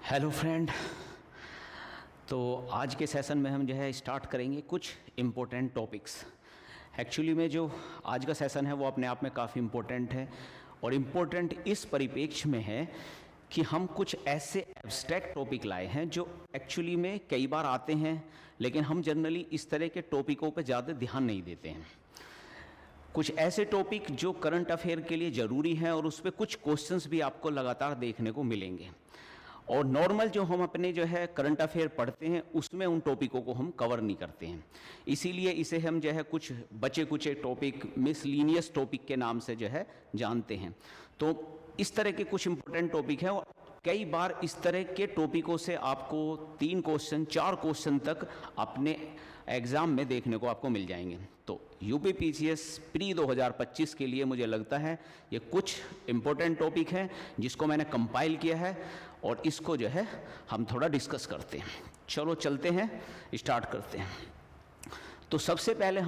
Hello friend. तो आज के सेशन में हम जो है स्टार्ट करेंगे कुछ इम्पोर्टेंट टॉपिक्स। एक्चुअली में जो आज का सेशन है वो अपने आप में काफ़ी इम्पोर्टेंट है, और इम्पोर्टेंट इस परिप्रेक्ष्य में है कि हम कुछ ऐसे एब्स्ट्रैक्ट टॉपिक लाए हैं जो एक्चुअली में कई बार आते हैं, लेकिन हम जनरली इस तरह के टॉपिकों पर ज़्यादा ध्यान नहीं देते हैं। कुछ ऐसे टॉपिक जो करंट अफेयर के लिए ज़रूरी हैं और उस पर कुछ क्वेश्चंस भी आपको लगातार देखने को मिलेंगे। और नॉर्मल जो हम अपने जो है करंट अफेयर पढ़ते हैं उसमें उन टॉपिकों को हम कवर नहीं करते हैं, इसीलिए इसे हम जो है कुछ बचे कुचे टॉपिक, मिसलीनियस टॉपिक के नाम से जो है जानते हैं। तो इस तरह के कुछ इंपॉर्टेंट टॉपिक हैं, और कई बार इस तरह के टॉपिकों से आपको 3 क्वेश्चन 4 क्वेश्चन तक अपने एग्ज़ाम में देखने को आपको मिल जाएंगे। तो यूपी पीसीएस प्री 2025 के लिए मुझे लगता है ये कुछ इम्पोर्टेंट टॉपिक हैं जिसको मैंने कंपाइल किया है, और इसको जो है हम थोड़ा डिस्कस करते हैं। चलो चलते हैं, स्टार्ट करते हैं। तो सबसे पहले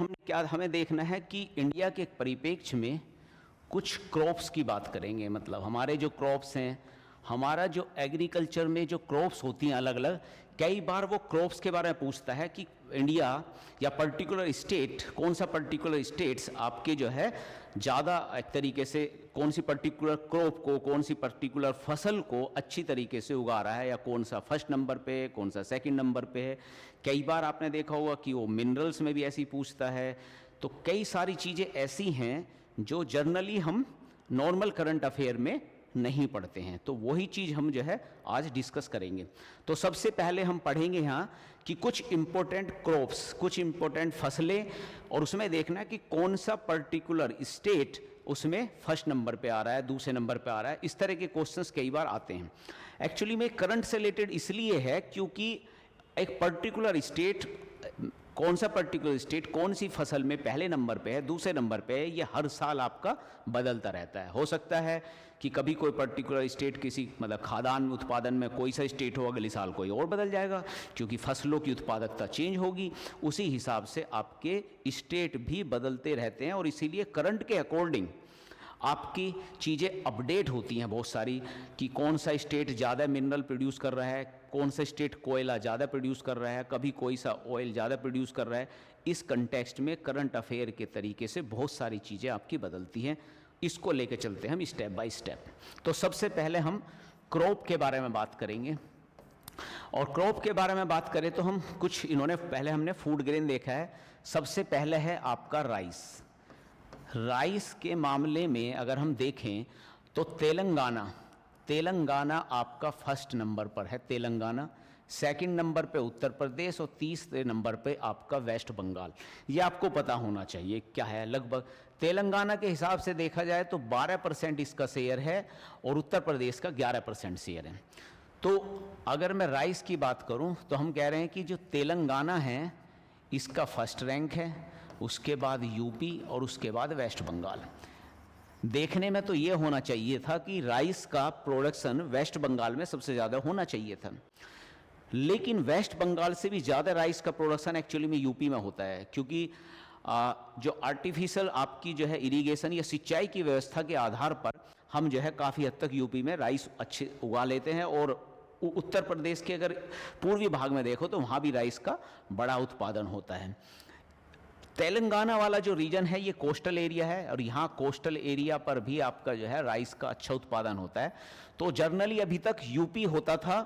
हमें देखना है कि इंडिया के परिप्रेक्ष्य में कुछ क्रॉप्स की बात करेंगे। मतलब हमारे जो क्रॉप्स हैं, हमारा जो एग्रीकल्चर में जो क्रॉप्स होती हैं अलग अलग, कई बार वो क्रॉप्स के बारे में पूछता है कि इंडिया या पर्टिकुलर स्टेट, कौन सा पर्टिकुलर स्टेट्स आपके जो है ज़्यादा एक तरीके से कौन सी पर्टिकुलर क्रॉप को, कौन सी पर्टिकुलर फसल को अच्छी तरीके से उगा रहा है, या कौन सा फर्स्ट नंबर पे है, कौन सा सेकंड नंबर पे है। कई बार आपने देखा होगा कि वो मिनरल्स में भी ऐसी पूछता है। तो कई सारी चीज़ें ऐसी हैं जो जर्नली हम नॉर्मल करंट अफेयर में नहीं पढ़ते हैं, तो वही चीज़ हम जो है आज डिस्कस करेंगे। तो सबसे पहले हम पढ़ेंगे यहाँ कि कुछ इम्पोर्टेंट क्रॉप्स, कुछ इम्पोर्टेंट फसलें, और उसमें देखना कि कौन सा पर्टिकुलर स्टेट उसमें फर्स्ट नंबर पे आ रहा है, दूसरे नंबर पे आ रहा है। इस तरह के क्वेश्चंस कई बार आते हैं। एक्चुअली में करंट से रिलेटेड इसलिए है क्योंकि एक पर्टिकुलर स्टेट, कौन सा पर्टिकुलर स्टेट कौन सी फसल में पहले नंबर पे है, दूसरे नंबर पे है, ये हर साल आपका बदलता रहता है। हो सकता है कि कभी कोई पर्टिकुलर स्टेट किसी मतलब खाद्यान्न उत्पादन में कोई सा स्टेट हो, अगले साल कोई और बदल जाएगा, क्योंकि फसलों की उत्पादकता चेंज होगी। उसी हिसाब से आपके स्टेट भी बदलते रहते हैं, और इसीलिए करंट के अकॉर्डिंग आपकी चीज़ें अपडेट होती हैं बहुत सारी, कि कौन सा स्टेट ज़्यादा मिनरल प्रोड्यूस कर रहा है, कौन सा स्टेट कोयला ज़्यादा प्रोड्यूस कर रहा है, कभी कोई सा ऑयल ज़्यादा प्रोड्यूस कर रहा है। इस कंटेक्स्ट में करंट अफेयर के तरीके से बहुत सारी चीज़ें आपकी बदलती हैं। इसको लेकर चलते हैं हम स्टेप बाय स्टेप। तो सबसे पहले हम क्रॉप के बारे में बात करेंगे, और क्रॉप के बारे में बात करें तो हम कुछ, इन्होंने पहले हमने फूड ग्रेन देखा है। सबसे पहले है आपका राइस। राइस के मामले में अगर हम देखें तो तेलंगाना आपका फर्स्ट नंबर पर है, तेलंगाना। सेकंड नंबर पे उत्तर प्रदेश, और तीसरे नंबर पे आपका वेस्ट बंगाल। ये आपको पता होना चाहिए क्या है। लगभग तेलंगाना के हिसाब से देखा जाए तो 12% इसका शेयर है, और उत्तर प्रदेश का 11% शेयर है। तो अगर मैं राइस की बात करूं तो हम कह रहे हैं कि जो तेलंगाना है इसका फर्स्ट रैंक है, उसके बाद यूपी, और उसके बाद वेस्ट बंगाल। देखने में तो ये होना चाहिए था कि राइस का प्रोडक्शन वेस्ट बंगाल में सबसे ज़्यादा होना चाहिए था, लेकिन वेस्ट बंगाल से भी ज़्यादा राइस का प्रोडक्शन एक्चुअली में यूपी में होता है, क्योंकि जो आर्टिफिशियल आपकी जो है इरिगेशन या सिंचाई की व्यवस्था के आधार पर हम जो है काफ़ी हद तक यूपी में राइस अच्छे उगा लेते हैं। और उत्तर प्रदेश के अगर पूर्वी भाग में देखो तो वहाँ भी राइस का बड़ा उत्पादन होता है। तेलंगाना वाला जो रीजन है ये कोस्टल एरिया है, और यहाँ कोस्टल एरिया पर भी आपका जो है राइस का अच्छा उत्पादन होता है। तो जर्नली अभी तक यूपी होता था।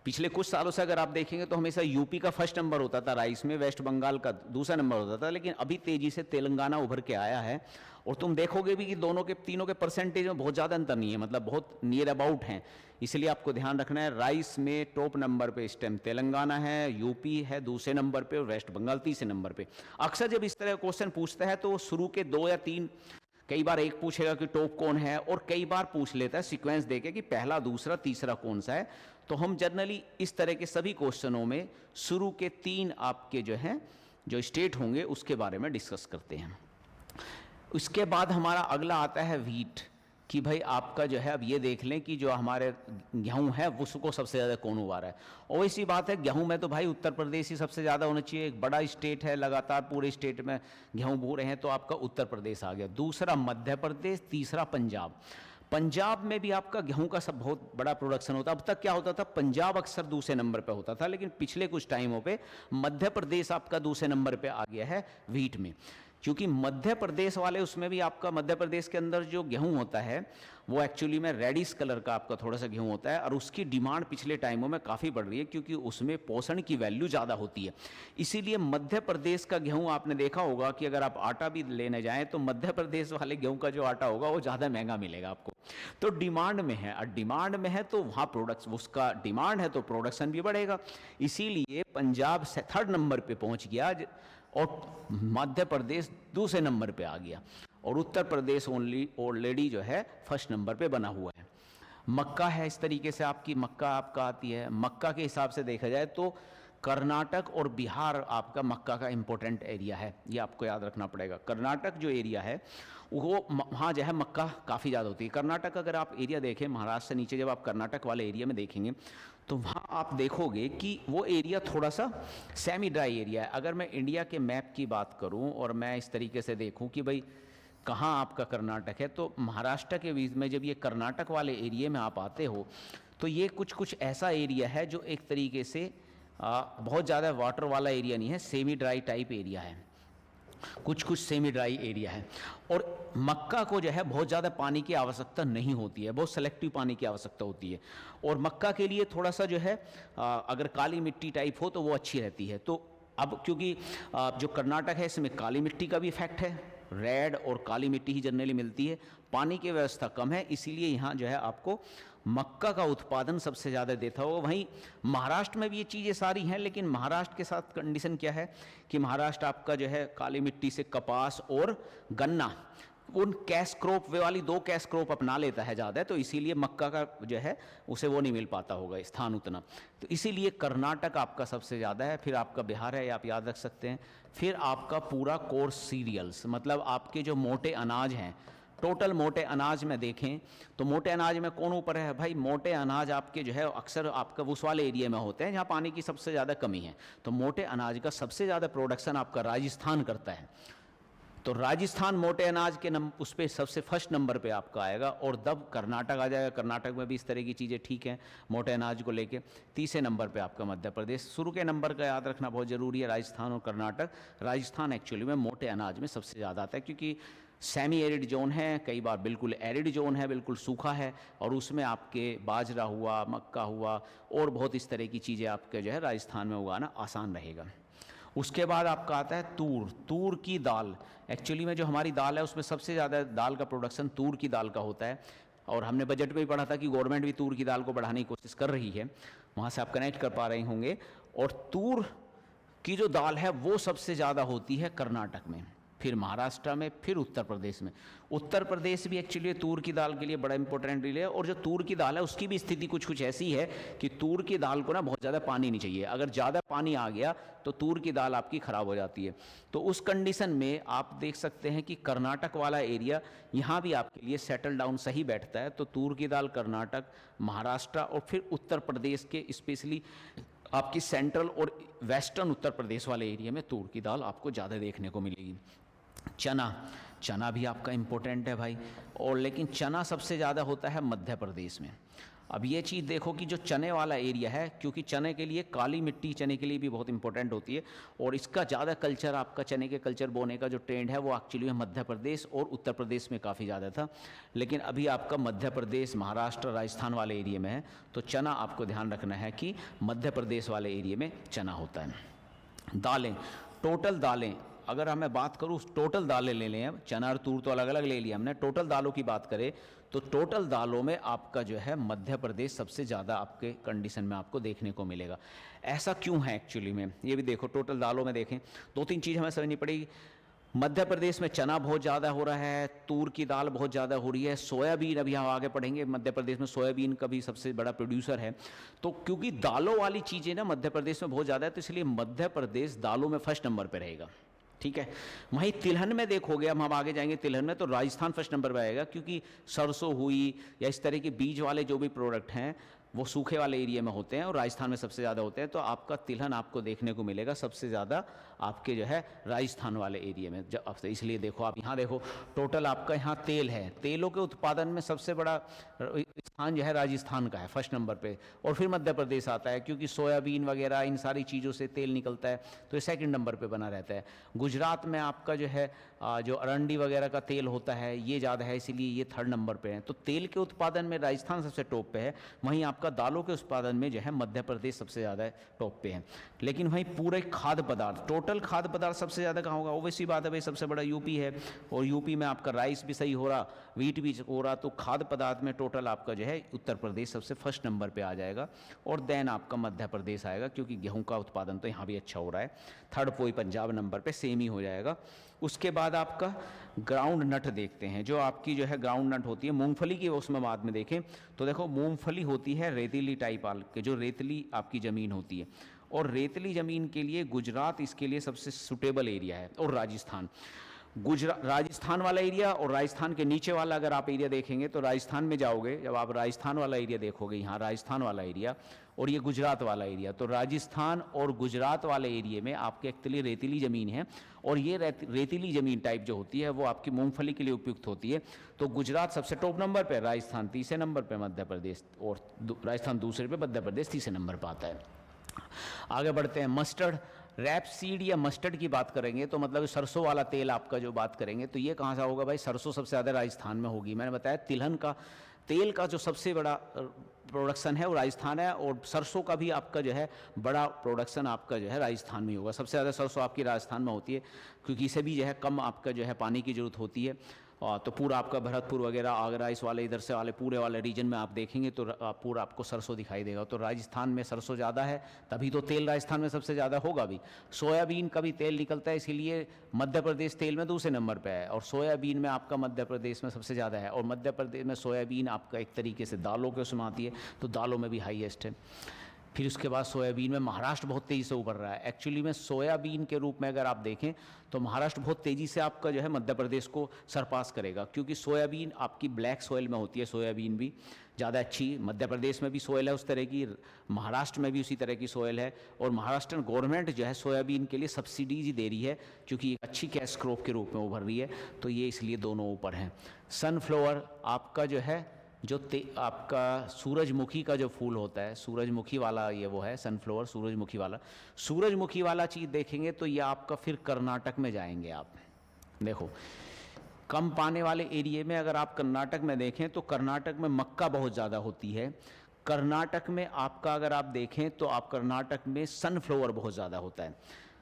पिछले कुछ सालों से अगर आप देखेंगे तो हमेशा यूपी का फर्स्ट नंबर होता था राइस में, वेस्ट बंगाल का दूसरा नंबर होता था, लेकिन अभी तेजी से तेलंगाना उभर के आया है। और तुम देखोगे भी कि दोनों के, तीनों के परसेंटेज में बहुत ज़्यादा अंतर नहीं है, मतलब बहुत नियर अबाउट हैं। इसलिए आपको ध्यान रखना है, राइस में टॉप नंबर पे इस टाइम तेलंगाना है, यूपी है दूसरे नंबर पे, और वेस्ट बंगाल तीसरे नंबर पे। अक्सर जब इस तरह का क्वेश्चन पूछता है तो शुरू के 2 या 3, कई बार एक पूछेगा कि टॉप कौन है, और कई बार पूछ लेता है सीक्वेंस देके कि पहला, दूसरा, तीसरा कौन सा है। तो हम जनरली इस तरह के सभी क्वेश्चनों में शुरू के 3 आपके जो हैं जो स्टेट होंगे उसके बारे में डिस्कस करते हैं। उसके बाद हमारा अगला आता है व्हीट, कि भाई आपका जो है अब ये देख लें कि जो हमारे गेहूं है उसको सबसे ज़्यादा कौन उगा रहा है। और इसी बात है, गेहूं में तो भाई उत्तर प्रदेश ही सबसे ज़्यादा होना चाहिए। एक बड़ा स्टेट है, लगातार पूरे स्टेट में गेहूं बो रहे हैं, तो आपका उत्तर प्रदेश आ गया। दूसरा मध्य प्रदेश, तीसरा पंजाब। पंजाब में भी आपका गेहूं का सब बहुत बड़ा प्रोडक्शन होता। अब तक क्या होता था, पंजाब अक्सर दूसरे नंबर पे होता था, लेकिन पिछले कुछ टाइमों पे मध्य प्रदेश आपका दूसरे नंबर पे आ गया है व्हीट में। क्योंकि मध्य प्रदेश वाले, उसमें भी आपका मध्य प्रदेश के अंदर जो गेहूं होता है वो एक्चुअली में रेडिश कलर का आपका थोड़ा सा गेहूं होता है, और उसकी डिमांड पिछले टाइमों में काफ़ी बढ़ रही है क्योंकि उसमें पोषण की वैल्यू ज़्यादा होती है। इसीलिए मध्य प्रदेश का गेहूं आपने देखा होगा कि अगर आप आटा भी लेने जाएं तो मध्य प्रदेश वाले गेहूं का जो आटा होगा वो ज़्यादा महंगा मिलेगा आपको। तो डिमांड में है, और डिमांड में है तो वहाँ प्रोडक्ट, उसका डिमांड है तो प्रोडक्शन भी बढ़ेगा। इसीलिए पंजाब से 3rd नंबर पे पहुँच गया और मध्य प्रदेश दूसरे नंबर पे आ गया, और उत्तर प्रदेश ऑलरेडी जो है 1st नंबर पे बना हुआ है। मक्का है इस तरीके से, आपकी मक्का आपका आती है। मक्का के हिसाब से देखा जाए तो कर्नाटक और बिहार आपका मक्का का इम्पोर्टेंट एरिया है, ये आपको याद रखना पड़ेगा। कर्नाटक जो एरिया है वो वहाँ जो है मक्का काफ़ी ज़्यादा होती है। कर्नाटक अगर आप एरिया देखें, महाराष्ट्र से नीचे जब आप कर्नाटक वाले एरिया में देखेंगे तो वहाँ आप देखोगे कि वो एरिया थोड़ा सा सेमी ड्राई एरिया है। अगर मैं इंडिया के मैप की बात करूँ और मैं इस तरीके से देखूँ कि भाई कहाँ आपका कर्नाटक है, तो महाराष्ट्र के बीच में जब ये कर्नाटक वाले एरिया में आप आते हो तो ये कुछ ऐसा एरिया है जो एक तरीके से बहुत ज़्यादा वाटर वाला एरिया नहीं है, सेमी ड्राई टाइप एरिया है, कुछ सेमी ड्राई एरिया है। और मक्का को जो है बहुत ज़्यादा पानी की आवश्यकता नहीं होती है, बहुत सेलेक्टिव पानी की आवश्यकता होती है। और मक्का के लिए थोड़ा सा जो है अगर काली मिट्टी टाइप हो तो वो अच्छी रहती है। तो अब क्योंकि जो कर्नाटक है इसमें काली मिट्टी का भी इफेक्ट है, रेड और काली मिट्टी ही जनरली मिलती है, पानी की व्यवस्था कम है, इसीलिए यहाँ जो है आपको मक्का का उत्पादन सबसे ज़्यादा देता हो। वहीं महाराष्ट्र में भी ये चीज़ें सारी हैं, लेकिन महाराष्ट्र के साथ कंडीशन क्या है कि महाराष्ट्र आपका जो है काली मिट्टी से कपास और गन्ना, उन कैश क्रॉप वे वाली 2 कैश क्रॉप अपना लेता है ज़्यादा, तो इसीलिए मक्का का जो है उसे वो नहीं मिल पाता होगा स्थान उतना, तो इसीलिए कर्नाटक आपका सबसे ज़्यादा है। फिर आपका बिहार है, आप याद रख सकते हैं। फिर आपका पूरा कोर्स सीरियल्स, मतलब आपके जो मोटे अनाज हैं, टोटल मोटे अनाज में देखें तो मोटे अनाज में कौन ऊपर है भाई? मोटे अनाज आपके जो है अक्सर आपका उस वाले एरिया में होते हैं जहाँ पानी की सबसे ज़्यादा कमी है। तो मोटे अनाज का सबसे ज़्यादा प्रोडक्शन आपका राजस्थान करता है। तो राजस्थान मोटे अनाज के उस पर सबसे 1st नंबर पे आपका आएगा, और तब कर्नाटक आ जाएगा। कर्नाटक में भी इस तरह की चीज़ें ठीक हैं मोटे अनाज को लेके। 3रे नंबर पे आपका मध्य प्रदेश। शुरू के नंबर का याद रखना बहुत ज़रूरी है, राजस्थान और कर्नाटक। राजस्थान एक्चुअली में मोटे अनाज में सबसे ज़्यादा आता है क्योंकि सेमी एरिड जोन है, कई बार बिल्कुल एरिड जोन है, बिल्कुल सूखा है, और उसमें आपके बाजरा हुआ, मक्का हुआ और बहुत इस तरह की चीज़ें आपके जो है राजस्थान में उगाना आसान रहेगा। उसके बाद आपका आता है तूर की दाल। एक्चुअली में जो हमारी दाल है उसमें सबसे ज़्यादा दाल का प्रोडक्शन तूर की दाल का होता है, और हमने बजट में भी पढ़ा था कि गवर्नमेंट भी तूर की दाल को बढ़ाने की कोशिश कर रही है, वहाँ से आप कनेक्ट कर पा रहे होंगे। और तूर की जो दाल है वो सबसे ज़्यादा होती है कर्नाटक में, फिर महाराष्ट्र में, फिर उत्तर प्रदेश में। उत्तर प्रदेश भी एक्चुअली तूर की दाल के लिए बड़ा इंपॉर्टेंट एरिया है। और जो तूर की दाल है उसकी भी स्थिति कुछ ऐसी है कि तूर की दाल को ना बहुत ज़्यादा पानी नहीं चाहिए, अगर ज़्यादा पानी आ गया तो तूर की दाल आपकी ख़राब हो जाती है। तो उस कंडीशन में आप देख सकते हैं कि कर्नाटक वाला एरिया यहाँ भी आपके लिए सेटल डाउन सही बैठता है। तो तूर की दाल कर्नाटक, महाराष्ट्र और फिर उत्तर प्रदेश के स्पेशली आपकी सेंट्रल और वेस्टर्न उत्तर प्रदेश वाले एरिया में तूर की दाल आपको ज़्यादा देखने को मिलेगी। चना भी आपका इम्पोर्टेंट है भाई, और लेकिन चना सबसे ज़्यादा होता है मध्य प्रदेश में। अब ये चीज़ देखो कि जो चने वाला एरिया है, क्योंकि चने के लिए काली मिट्टी चने के लिए भी बहुत इंपॉर्टेंट होती है, और इसका ज़्यादा कल्चर आपका चने के कल्चर बोने का जो ट्रेंड है वो एक्चुअली मध्य प्रदेश और उत्तर प्रदेश में काफ़ी ज़्यादा था, लेकिन अभी आपका मध्य प्रदेश, महाराष्ट्र, राजस्थान वाले एरिया में है। तो चना आपको ध्यान रखना है कि मध्य प्रदेश वाले एरिया में चना होता है। दालें, टोटल दालें अगर हमें बात करूँ, टोटल दालें ले लें, अब चना और तूर तो अलग अलग ले लिया हमने, टोटल दालों की बात करें तो टोटल दालों में आपका जो है मध्य प्रदेश सबसे ज़्यादा आपके कंडीशन में आपको देखने को मिलेगा। ऐसा क्यों है एक्चुअली में, ये भी देखो टोटल दालों में देखें 2-3 चीज़ हमें समझनी पड़ेगी। मध्य प्रदेश में चना बहुत ज़्यादा हो रहा है, तूर की दाल बहुत ज़्यादा हो रही है, सोयाबीन अभी हम आगे पढ़ेंगे, मध्य प्रदेश में सोयाबीन का भी सबसे बड़ा प्रोड्यूसर है। तो क्योंकि दालों वाली चीज़ें ना मध्य प्रदेश में बहुत ज़्यादा है, तो इसलिए मध्य प्रदेश दालों में 1st नंबर पर रहेगा। ठीक है, वहीं तिलहन में देखोगे, हम आगे जाएंगे तिलहन में, तो राजस्थान 1st नंबर पर आएगा, क्योंकि सरसों हुई या इस तरह के बीज वाले जो भी प्रोडक्ट हैं वो सूखे वाले एरिया में होते हैं और राजस्थान में सबसे ज़्यादा होते हैं। तो आपका तिलहन आपको देखने को मिलेगा सबसे ज़्यादा आपके जो है राजस्थान वाले एरिया में। इसलिए देखो आप यहाँ देखो, टोटल आपका यहाँ तेल है, तेलों के उत्पादन में सबसे बड़ा स्थान जो है राजस्थान का है, फर्स्ट नंबर पे। और फिर मध्य प्रदेश आता है, क्योंकि सोयाबीन वगैरह इन सारी चीज़ों से तेल निकलता है, तो ये सेकंड नंबर पे बना रहता है। गुजरात में आपका जो है जो अरंडी वगैरह का तेल होता है ये ज़्यादा है, इसीलिए ये थर्ड नंबर पे है। तो तेल के उत्पादन में राजस्थान सबसे टॉप पे है। वहीं आपका दालों के उत्पादन में जो है मध्य प्रदेश सबसे ज़्यादा टॉप पे है। लेकिन वहीं पूरे खाद्य पदार्थ, टोटल खाद्य पदार्थ सबसे ज़्यादा कहाँ होगा? ओवैसी बात है भाई, सबसे बड़ा यूपी है, और यूपी में आपका राइस भी सही हो रहा, वीट भी हो रहा, तो खाद्य पदार्थ में टोटल आपका जो है उत्तर प्रदेश सबसे फर्स्ट नंबर पे आ जाएगा, और देन आपका मध्य प्रदेश आएगा, क्योंकि गेहूं का उत्पादन तो यहाँ भी अच्छा हो रहा है। थर्ड कोई पंजाब नंबर पे सेम ही हो जाएगा। उसके बाद आपका ग्राउंड नट देखते हैं, जो आपकी जो है ग्राउंड नट होती है मूंगफली की, उसमें बाद में देखें तो देखो मूंगफली होती है रेतीली टाइप के, जो रेतली आपकी ज़मीन होती है, और रेतली ज़मीन के लिए गुजरात इसके लिए सबसे सुटेबल एरिया है, और राजस्थान। राजस्थान वाला एरिया और राजस्थान के नीचे वाला अगर आप एरिया देखेंगे तो राजस्थान में जाओगे, जब आप राजस्थान वाला एरिया देखोगे, यहाँ राजस्थान वाला एरिया और ये गुजरात वाला एरिया, तो राजस्थान और गुजरात वाले एरिया में आपके एक्चुअली रेतीली ज़मीन है, और ये रेतीली ज़मीन टाइप जो होती है वो आपकी मूंगफली के लिए उपयुक्त होती है। तो गुजरात सबसे टॉप नंबर पे, राजस्थान तीसरे नंबर पे, मध्य प्रदेश और राजस्थान दूसरे पे, मध्य प्रदेश तीसरे नंबर पर आता है। आगे बढ़ते हैं, मस्टर्ड, रैपसीड या मस्टर्ड की बात करेंगे तो मतलब सरसों वाला तेल आपका जो बात करेंगे तो ये कहाँ से होगा भाई? सरसों सबसे ज़्यादा राजस्थान में होगी। मैंने बताया तिलहन का तेल का जो सबसे बड़ा प्रोडक्शन है वो राजस्थान है, और सरसों का भी आपका जो है बड़ा प्रोडक्शन आपका जो है राजस्थान में होगा। सबसे ज़्यादा सरसों आपकी राजस्थान में होती है, क्योंकि इसे भी जो है कम आपका जो है पानी की ज़रूरत होती है। तो पूरा आपका भरतपुर वगैरह, आगरा, इस वाले इधर से वाले पूरे वाले रीजन में आप देखेंगे तो पूरा आपको सरसों दिखाई देगा। तो राजस्थान में सरसों ज़्यादा है, तभी तो तेल राजस्थान में सबसे ज़्यादा होगा भी। सोयाबीन का भी तेल निकलता है, इसीलिए मध्य प्रदेश तेल में दूसरे नंबर पे है, और सोयाबीन में आपका मध्य प्रदेश में सबसे ज़्यादा है। और मध्य प्रदेश में सोयाबीन आपका एक तरीके से दालों के उसमें आती है, तो दालों में भी हाईएस्ट है। फिर उसके बाद सोयाबीन में महाराष्ट्र बहुत तेज़ी से उभर रहा है। एक्चुअली में सोयाबीन के रूप में अगर आप देखें तो महाराष्ट्र बहुत तेज़ी से आपका जो है मध्य प्रदेश को सरपास करेगा, क्योंकि सोयाबीन आपकी ब्लैक सॉइल में होती है, सोयाबीन भी ज़्यादा अच्छी। मध्य प्रदेश में भी सॉइल है उस तरह की, महाराष्ट्र में भी उसी तरह की सॉइल है, और महाराष्ट्र गवर्नमेंट जो है सोयाबीन के लिए सब्सिडीज दे रही है, क्योंकि एक अच्छी कैश क्रॉप के रूप में उभर रही है, तो ये इसलिए दोनों ऊपर हैं। सनफ्लावर आपका जो है जो आपका सूरजमुखी का जो फूल होता है, सूरजमुखी वाला ये वो है सनफ्लावर, सूरजमुखी वाला चीज़ देखेंगे तो ये आपका फिर कर्नाटक में जाएंगे आप। देखो कम पाने वाले एरिया में अगर आप कर्नाटक में देखें तो कर्नाटक में मक्का बहुत ज़्यादा होती है। कर्नाटक में आपका अगर आप देखें तो आप कर्नाटक में सनफ्लावर बहुत ज़्यादा होता है।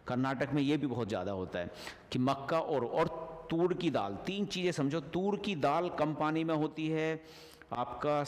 कर्नाटक में ये भी बहुत ज़्यादा होता है कि मक्का और तूर की दाल, तीन चीज़ें समझो। तूर की दाल कम पानी में होती है, आपका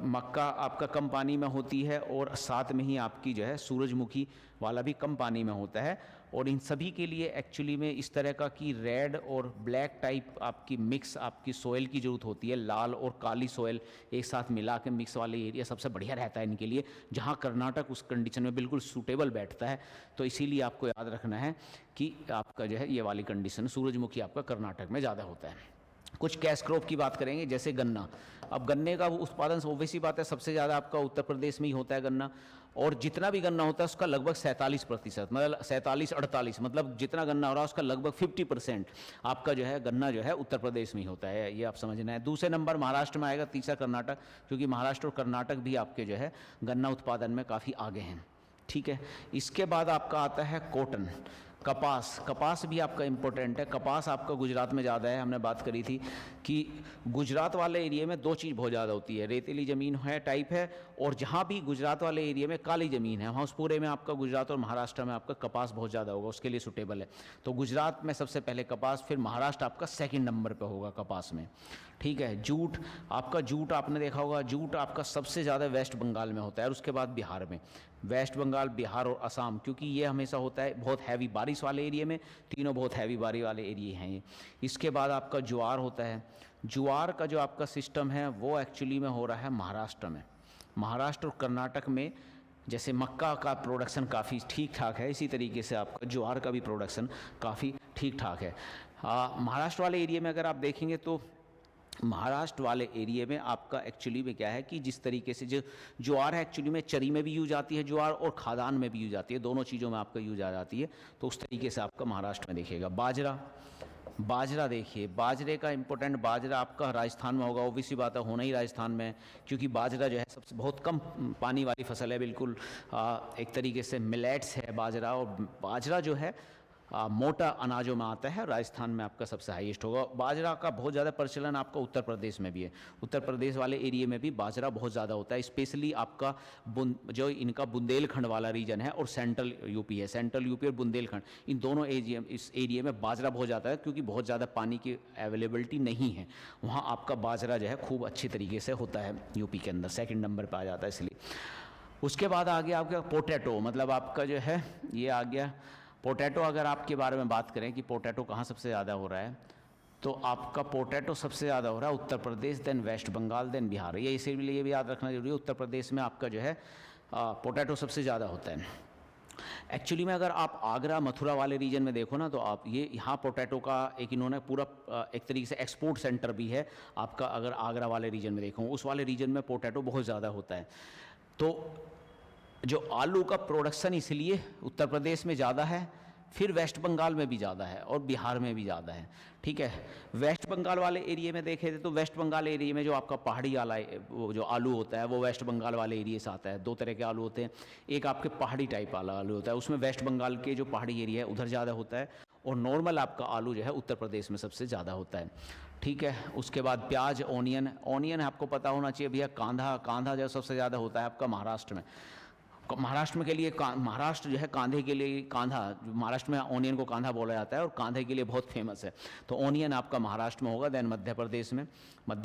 मक्का आपका कम पानी में होती है, और साथ में ही आपकी जो है सूरजमुखी वाला भी कम पानी में होता है। और इन सभी के लिए एक्चुअली में इस तरह का कि रेड और ब्लैक टाइप आपकी मिक्स आपकी सोयल की ज़रूरत होती है। लाल और काली सोयल एक साथ मिला के मिक्स वाले एरिया सबसे बढ़िया रहता है इनके लिए, जहाँ कर्नाटक उस कंडीशन में बिल्कुल सूटेबल बैठता है। तो इसीलिए आपको याद रखना है कि आपका जो है ये वाली कंडीशन सूरजमुखी आपका कर्नाटक में ज़्यादा होता है। कुछ कैश क्रॉप की बात करेंगे, जैसे गन्ना। अब गन्ने का उत्पादन ओवैसी बात है सबसे ज़्यादा आपका उत्तर प्रदेश में ही होता है गन्ना, और जितना भी गन्ना होता है उसका लगभग 47%, मतलब 47-48, मतलब जितना गन्ना हो रहा है उसका लगभग 50% आपका जो है गन्ना जो है उत्तर प्रदेश में ही होता है, ये आप समझना है। दूसरे नंबर महाराष्ट्र में आएगा, तीसरा कर्नाटक, क्योंकि महाराष्ट्र और कर्नाटक भी आपके जो है गन्ना उत्पादन में काफ़ी आगे हैं। ठीक है, इसके बाद आपका आता है कॉटन, कपास भी आपका इम्पोर्टेंट है। कपास आपका गुजरात में ज़्यादा है। हमने बात करी थी कि गुजरात वाले एरिया में दो चीज़ बहुत ज़्यादा होती है, रेतीली ज़मीन है टाइप है, और जहाँ भी गुजरात वाले एरिया में काली ज़मीन है वहाँ उस पूरे में आपका गुजरात और महाराष्ट्र में आपका कपास बहुत ज़्यादा होगा, उसके लिए सूटेबल है। तो गुजरात में सबसे पहले कपास, फिर महाराष्ट्र आपका सेकंड नंबर पे होगा कपास में। ठीक है, जूट आपने देखा होगा, जूट आपका सबसे ज़्यादा वेस्ट बंगाल में होता है, और उसके बाद बिहार में। वेस्ट बंगाल, बिहार और असम, क्योंकि ये हमेशा होता है बहुत हैवी बारिश वाले एरिया में, तीनों बहुत हैवी बारिश वाले एरिया हैं ये। इसके बाद आपका ज्वार होता है। ज्वार का जो आपका सिस्टम है वो एक्चुअली में हो रहा है महाराष्ट्र में। महाराष्ट्र और कर्नाटक में जैसे मक्का का प्रोडक्शन काफ़ी ठीक ठाक है, इसी तरीके से आपका ज्वार का भी प्रोडक्शन काफ़ी ठीक ठाक है। महाराष्ट्र वाले एरिया में अगर आप देखेंगे तो महाराष्ट्र वाले एरिया में आपका एक्चुअली में क्या है कि जिस तरीके से जो ज्वार है एक्चुअली में चरी में भी यूज आती है ज्वार, और खादान में भी यूज आती है, दोनों चीज़ों में आपका यूज आ जाती है। तो उस तरीके से आपका महाराष्ट्र में देखिएगा। बाजरा देखिए, बाजरे का इंपॉर्टेंट, बाजरा आपका राजस्थान में होगा, ऑब्वियसली बात है, होना ही राजस्थान में, क्योंकि बाजरा जो है सबसे बहुत कम पानी वाली फसल है, बिल्कुल एक तरीके से मिलेट्स है बाजरा। और बाजरा जो है मोटा अनाजों में आता है, राजस्थान में आपका सबसे हाईएस्ट होगा। बाजरा का बहुत ज़्यादा प्रचलन आपका उत्तर प्रदेश में भी है, उत्तर प्रदेश वाले एरिया में भी बाजरा बहुत ज़्यादा होता है, स्पेशली आपका जो इनका बुंदेलखंड वाला रीजन है और सेंट्रल यूपी है, सेंट्रल यूपी और बुंदेलखंड, इन दोनों एरिया, इस एरिया में बाजरा बहुत ज़्यादा है, क्योंकि बहुत ज़्यादा पानी की अवेलेबिलिटी नहीं है, वहाँ आपका बाजरा जो है खूब अच्छी तरीके से होता है यूपी के अंदर, सेकेंड नंबर पर आ जाता है इसलिए। उसके बाद आ गया आपका पोटैटो, मतलब आपका जो है ये आ गया पोटैटो। अगर आपके बारे में बात करें कि पोटैटो कहाँ सबसे ज़्यादा हो रहा है, तो आपका पोटैटो सबसे ज़्यादा हो रहा है Uttar Pradesh, then West Bengal, then Bihar. ये इसीलिए ये भी याद रखना जरूरी है, उत्तर प्रदेश में आपका जो है पोटैटो सबसे ज़्यादा होता है। एक्चुअली में अगर आप आगरा मथुरा वाले रीजन में देखो ना, तो आप ये यहाँ पोटैटो का एक इन्होंने पूरा एक तरीके से एक्सपोर्ट सेंटर भी है आपका। अगर आगरा वाले रीजन में देखो, उस वाले रीजन में पोटैटो बहुत ज़्यादा होता है। तो जो आलू का प्रोडक्शन इसलिए उत्तर प्रदेश में ज़्यादा है, फिर वेस्ट बंगाल में भी ज़्यादा है और बिहार में भी ज़्यादा है, ठीक है। वेस्ट बंगाल वाले एरिया में देखे थे तो वेस्ट बंगाल एरिया में जो आपका पहाड़ी वाला वो जो आलू होता है वो वेस्ट बंगाल वाले एरिया से आता है। दो तरह के आलू होते हैं, एक आपके पहाड़ी टाइप वाला आलू होता है, उसमें वेस्ट बंगाल के जो पहाड़ी एरिया है उधर ज़्यादा होता है, और नॉर्मल आपका आलू जो है उत्तर प्रदेश में सबसे ज़्यादा होता है, ठीक है। उसके बाद प्याज, ऑनियन आपको पता होना चाहिए भैया। कांधा जो सबसे ज़्यादा होता है आपका महाराष्ट्र में। महाराष्ट्र में के लिए महाराष्ट्र जो है कांधे के लिए, कांधा महाराष्ट्र में ऑनियन को कांधा बोला जाता है और कांधे के लिए बहुत फेमस है। तो ऑनियन आपका महाराष्ट्र में होगा, देन मध्य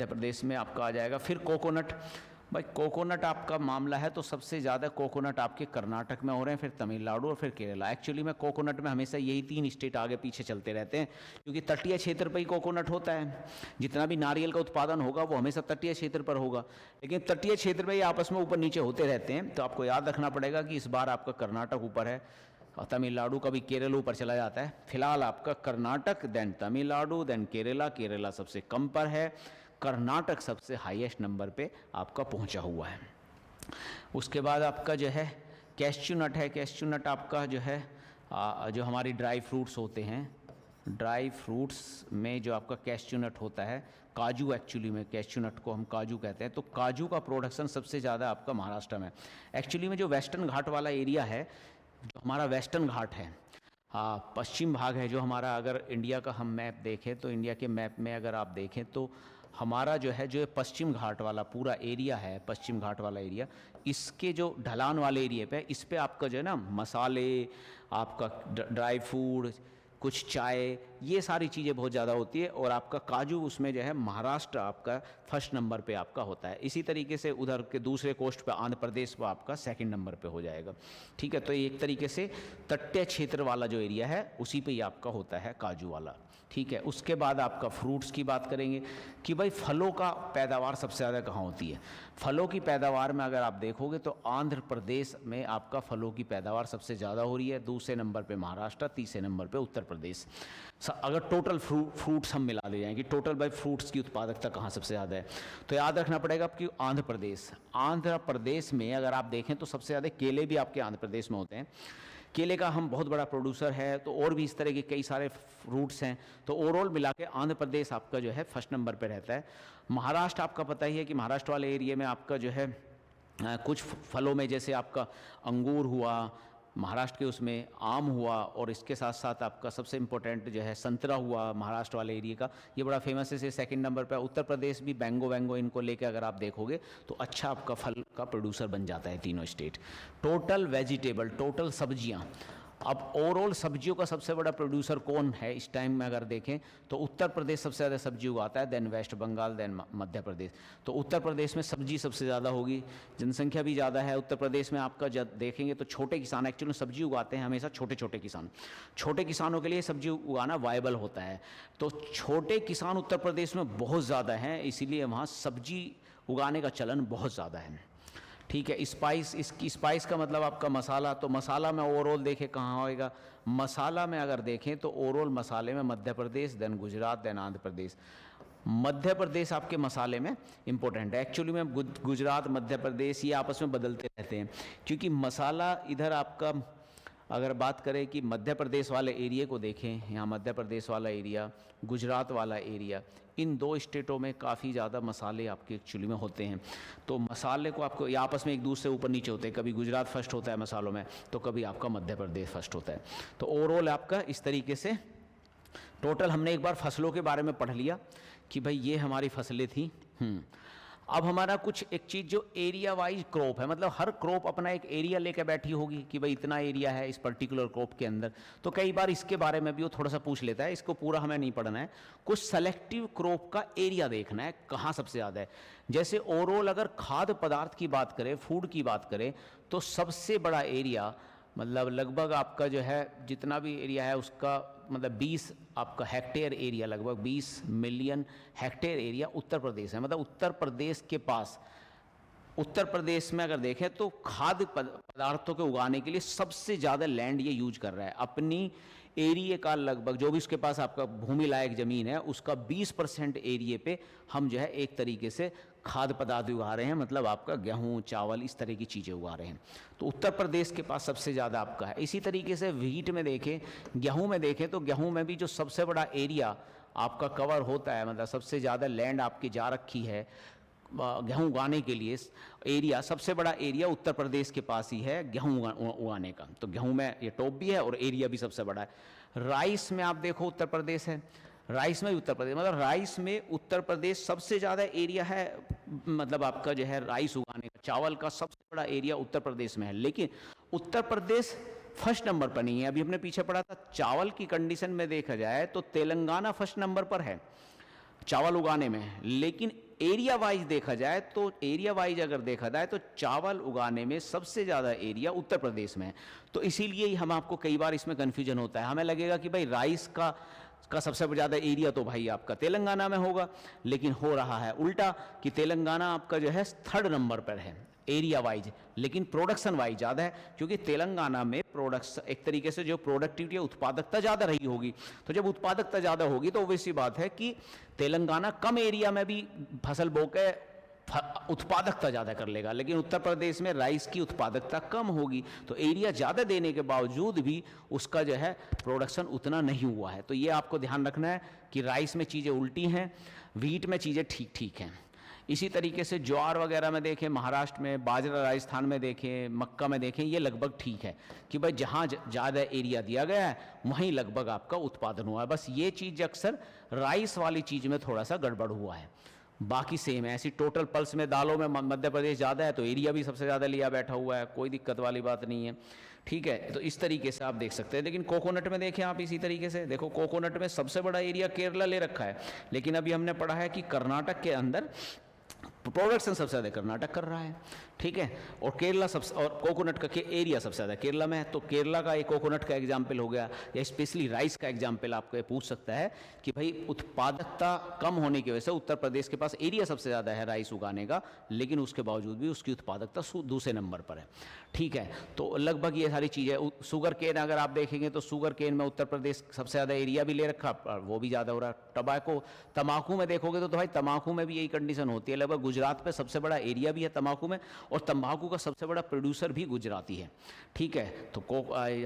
प्रदेश में आपका आ जाएगा। फिर कोकोनट, भाई कोकोनट आपका मामला है तो सबसे ज़्यादा कोकोनट आपके कर्नाटक में हो रहे हैं, फिर तमिलनाडु और फिर केरला। एक्चुअली में कोकोनट में हमेशा यही 3 स्टेट आगे पीछे चलते रहते हैं, क्योंकि तटीय क्षेत्र पर ही कोकोनट होता है। जितना भी नारियल का उत्पादन होगा वो हमेशा तटीय क्षेत्र पर होगा, लेकिन तटीय क्षेत्र में ये आपस में ऊपर नीचे होते रहते हैं। तो आपको याद रखना पड़ेगा कि इस बार आपका कर्नाटक ऊपर है, तमिलनाडु का भी केरल ऊपर चला जाता है। फिलहाल आपका कर्नाटक, देन तमिलनाडु, देन केरला सबसे कम पर है, कर्नाटक सबसे हाईएस्ट नंबर पे आपका पहुंचा हुआ है। उसके बाद आपका जो है कैश्यूनट है। कैश्यूनट आपका जो है जो हमारी ड्राई फ्रूट्स होते हैं, ड्राई फ्रूट्स में जो आपका कैश्यूनट होता है, काजू, एक्चुअली में कैश्यूनट को हम काजू कहते हैं। तो काजू का प्रोडक्शन सबसे ज़्यादा आपका महाराष्ट्र में। एक्चुअली में जो वेस्टर्न घाट वाला एरिया है, जो हमारा वेस्टर्न घाट है, पश्चिम भाग है जो हमारा, अगर इंडिया का हम मैप देखें तो इंडिया के मैप में अगर आप देखें तो हमारा जो है जो पश्चिम घाट वाला पूरा एरिया है, पश्चिम घाट वाला एरिया, इसके जो ढलान वाले एरिया पे, इस पे आपका जो है ना मसाले, आपका ड्राई फ्रूट, कुछ चाय, ये सारी चीज़ें बहुत ज़्यादा होती है। और आपका काजू उसमें जो है महाराष्ट्र आपका फर्स्ट नंबर पे आपका होता है। इसी तरीके से उधर के दूसरे कोस्ट पे आंध्र प्रदेश पर आपका सेकंड नंबर पे हो जाएगा, ठीक है। तो एक तरीके से तटीय क्षेत्र वाला जो एरिया है उसी पे ही आपका होता है काजू वाला, ठीक है। उसके बाद आपका फ्रूट्स की बात करेंगे कि भाई फलों का पैदावार सबसे ज़्यादा कहाँ होती है। फलों की पैदावार में अगर आप देखोगे तो आंध्र प्रदेश में आपका फलों की पैदावार सबसे ज़्यादा हो रही है, दूसरे नंबर पे महाराष्ट्र, तीसरे नंबर पे उत्तर प्रदेश। अगर टोटल फ्रूट्स हम मिला ले जाएंगे, टोटल बाई फ्रूट्स की उत्पादकता कहाँ सबसे ज़्यादा है, तो याद रखना पड़ेगा कि आंध्र प्रदेश में अगर आप देखें तो सबसे ज़्यादा केले भी आपके आंध्र प्रदेश में होते हैं। केले का हम बहुत बड़ा प्रोड्यूसर है, तो और भी इस तरह के कई सारे फ्रूट्स हैं। तो ओवरऑल मिला के आंध्र प्रदेश आपका जो है फर्स्ट नंबर पे रहता है। महाराष्ट्र आपका पता ही है कि महाराष्ट्र वाले एरिया में आपका जो है कुछ फलों में जैसे आपका अंगूर हुआ, महाराष्ट्र के उसमें आम हुआ, और इसके साथ साथ आपका सबसे इम्पोर्टेंट जो है संतरा हुआ महाराष्ट्र वाले एरिया का, ये बड़ा फेमस है, सेकंड नंबर पर। उत्तर प्रदेश भी बैंगो इनको लेके अगर आप देखोगे तो अच्छा आपका फल का प्रोड्यूसर बन जाता है तीनों स्टेट। टोटल वेजिटेबल, टोटल सब्जियाँ, अब ओवरऑल सब्जियों का सबसे बड़ा प्रोड्यूसर कौन है इस टाइम में अगर देखें तो उत्तर प्रदेश सबसे ज़्यादा सब्जी उगाता है, then West Bengal, then Madhya Pradesh. तो उत्तर प्रदेश में सब्जी सबसे ज़्यादा होगी, जनसंख्या भी ज़्यादा है उत्तर प्रदेश में। आपका जब देखेंगे तो छोटे किसान एक्चुअली सब्जी उगाते हैं, हमेशा छोटे किसान, छोटे किसानों के लिए सब्जी उगाना वायबल होता है। तो छोटे किसान उत्तर प्रदेश में बहुत ज़्यादा हैं, इसीलिए वहाँ सब्जी उगाने का चलन बहुत ज़्यादा है, ठीक है। इसकी स्पाइस का मतलब आपका मसाला, तो मसाला में ओवरऑल देखें कहाँ होएगा, मसाला में अगर देखें तो ओवरऑल मसाले में मध्य प्रदेश, देन गुजरात, देन आंध्र प्रदेश। मध्य प्रदेश आपके मसाले में इम्पोर्टेंट है। एक्चुअली में गुजरात मध्य प्रदेश ये आपस में बदलते रहते हैं, क्योंकि मसाला इधर आपका अगर बात करें कि मध्य प्रदेश वाले एरिया को देखें, यहाँ मध्य प्रदेश वाला एरिया, गुजरात वाला एरिया, इन दो स्टेटों में काफ़ी ज़्यादा मसाले आपके एक्चुअली में होते हैं। तो मसाले को आपको ये आपस में एक दूसरे ऊपर नीचे होते हैं, कभी गुजरात फर्स्ट होता है मसालों में, तो कभी आपका मध्य प्रदेश फर्स्ट होता है। तो ओवरऑल आपका इस तरीके से टोटल हमने एक बार फसलों के बारे में पढ़ लिया कि भाई ये हमारी फसलें थी। अब हमारा कुछ एक चीज़ जो एरिया वाइज क्रॉप है, मतलब हर क्रॉप अपना एक एरिया लेकर बैठी होगी कि भाई इतना एरिया है इस पर्टिकुलर क्रॉप के अंदर, तो कई बार इसके बारे में भी वो थोड़ा सा पूछ लेता है। इसको पूरा हमें नहीं पढ़ना है, कुछ सेलेक्टिव क्रॉप का एरिया देखना है कहाँ सबसे ज़्यादा है। जैसे ओवरऑल अगर खाद्य पदार्थ की बात करें, फूड की बात करें, तो सबसे बड़ा एरिया मतलब लगभग आपका जो है जितना भी एरिया है उसका मतलब 20 आपका हेक्टेयर एरिया, लगभग 20 million hectare area Uttar Pradesh है। मतलब उत्तर प्रदेश के पास, उत्तर प्रदेश में अगर देखें तो खाद्य पदार्थों के उगाने के लिए सबसे ज़्यादा लैंड ये यूज कर रहा है। अपनी एरिया का लगभग जो भी उसके पास आपका भूमि लायक ज़मीन है उसका 20% एरिया पे हम जो है एक तरीके से खाद्य पदार्थ उगा रहे हैं, मतलब आपका गेहूं, चावल, इस तरह की चीज़ें उगा रहे हैं। तो उत्तर प्रदेश के पास सबसे ज़्यादा आपका है। इसी तरीके से व्हीट में देखें, गेहूं में देखें तो गेहूं में भी जो सबसे बड़ा एरिया आपका कवर होता है, मतलब सबसे ज़्यादा लैंड आपकी जा रखी है गेहूं उगाने के लिए, एरिया सबसे बड़ा एरिया उत्तर प्रदेश के पास ही है गेहूं उगाने का। तो गेहूं में ये टॉप भी है और एरिया भी सबसे बड़ा है। राइस में आप देखो उत्तर प्रदेश है, राइस में भी उत्तर प्रदेश, मतलब राइस में उत्तर प्रदेश सबसे ज़्यादा एरिया है, मतलब आपका जो है राइस उगाने का, चावल का सबसे बड़ा एरिया उत्तर प्रदेश में है। लेकिन उत्तर प्रदेश फर्स्ट नंबर पर नहीं है। अभी हमने पीछे पढ़ा था चावल की कंडीशन में देखा जाए तो तेलंगाना फर्स्ट नंबर पर है चावल उगाने में, लेकिन एरिया वाइज देखा जाए तो एरिया वाइज अगर देखा जाए तो चावल उगाने में सबसे ज़्यादा एरिया उत्तर प्रदेश में है। तो इसीलिए हम आपको कई बार इसमें कन्फ्यूजन होता है, हमें लगेगा कि भाई राइस का सबसे ज़्यादा एरिया तो भाई आपका तेलंगाना में होगा, लेकिन हो रहा है उल्टा कि तेलंगाना आपका जो है थर्ड नंबर पर है एरिया वाइज, लेकिन प्रोडक्शन वाइज ज़्यादा है, क्योंकि तेलंगाना में प्रोडक्शन एक तरीके से जो प्रोडक्टिविटी उत्पादकता ज़्यादा रही होगी। तो जब उत्पादकता ज़्यादा होगी तो वैसी बात है कि तेलंगाना कम एरिया में भी फसल बो के उत्पादकता ज़्यादा कर लेगा, लेकिन उत्तर प्रदेश में राइस की उत्पादकता कम होगी, तो एरिया ज़्यादा देने के बावजूद भी उसका जो है प्रोडक्शन उतना नहीं हुआ है। तो ये आपको ध्यान रखना है कि राइस में चीज़ें उल्टी हैं, व्हीट में चीज़ें ठीक ठीक हैं। इसी तरीके से ज्वार वगैरह में देखें, महाराष्ट्र में, बाजरा राजस्थान में देखें, मक्का में देखें, ये लगभग ठीक है कि भाई जहाँ ज़्यादा एरिया दिया गया है वहीं लगभग आपका उत्पादन हुआ है। बस ये चीज़ अक्सर राइस वाली चीज़ में थोड़ा सा गड़बड़ हुआ है, बाकी सेम है। ऐसी टोटल पल्स में दालों में मध्य प्रदेश ज़्यादा है तो एरिया भी सबसे ज़्यादा लिया बैठा हुआ है, कोई दिक्कत वाली बात नहीं है, ठीक है। तो इस तरीके से आप देख सकते हैं। लेकिन कोकोनट में देखें आप, इसी तरीके से देखो, कोकोनट में सबसे बड़ा एरिया केरला ले रखा है, लेकिन अभी हमने पढ़ा है कि कर्नाटक के अंदर प्रोडक्शन सबसे ज़्यादा कर्नाटक कर रहा है, ठीक है, और केरला सबसे, और कोकोनट का एरिया सबसे ज़्यादा केरला में है। तो केरला का एक कोकोनट का एग्जाम्पल हो गया, या स्पेशली राइस का एग्जाम्पल आपको पूछ सकता है कि भाई उत्पादकता कम होने की वजह से उत्तर प्रदेश के पास एरिया सबसे ज़्यादा है राइस उगाने का, लेकिन उसके बावजूद भी उसकी उत्पादकता दूसरे नंबर पर है, ठीक है। तो लगभग ये सारी चीज़ें। शुगर केन अगर आप देखेंगे तो शुगर केन में उत्तर प्रदेश सबसे ज़्यादा एरिया भी ले रखा, वो भी ज़्यादा हो रहा है। टबाको, तम्बाकू में देखोगे तो भाई तम्बाकू में भी यही कंडीशन होती है, लगभग गुजरात पे सबसे बड़ा एरिया भी है तंबाकू में, और तंबाकू का सबसे बड़ा प्रोड्यूसर भी गुजराती है, ठीक है। तो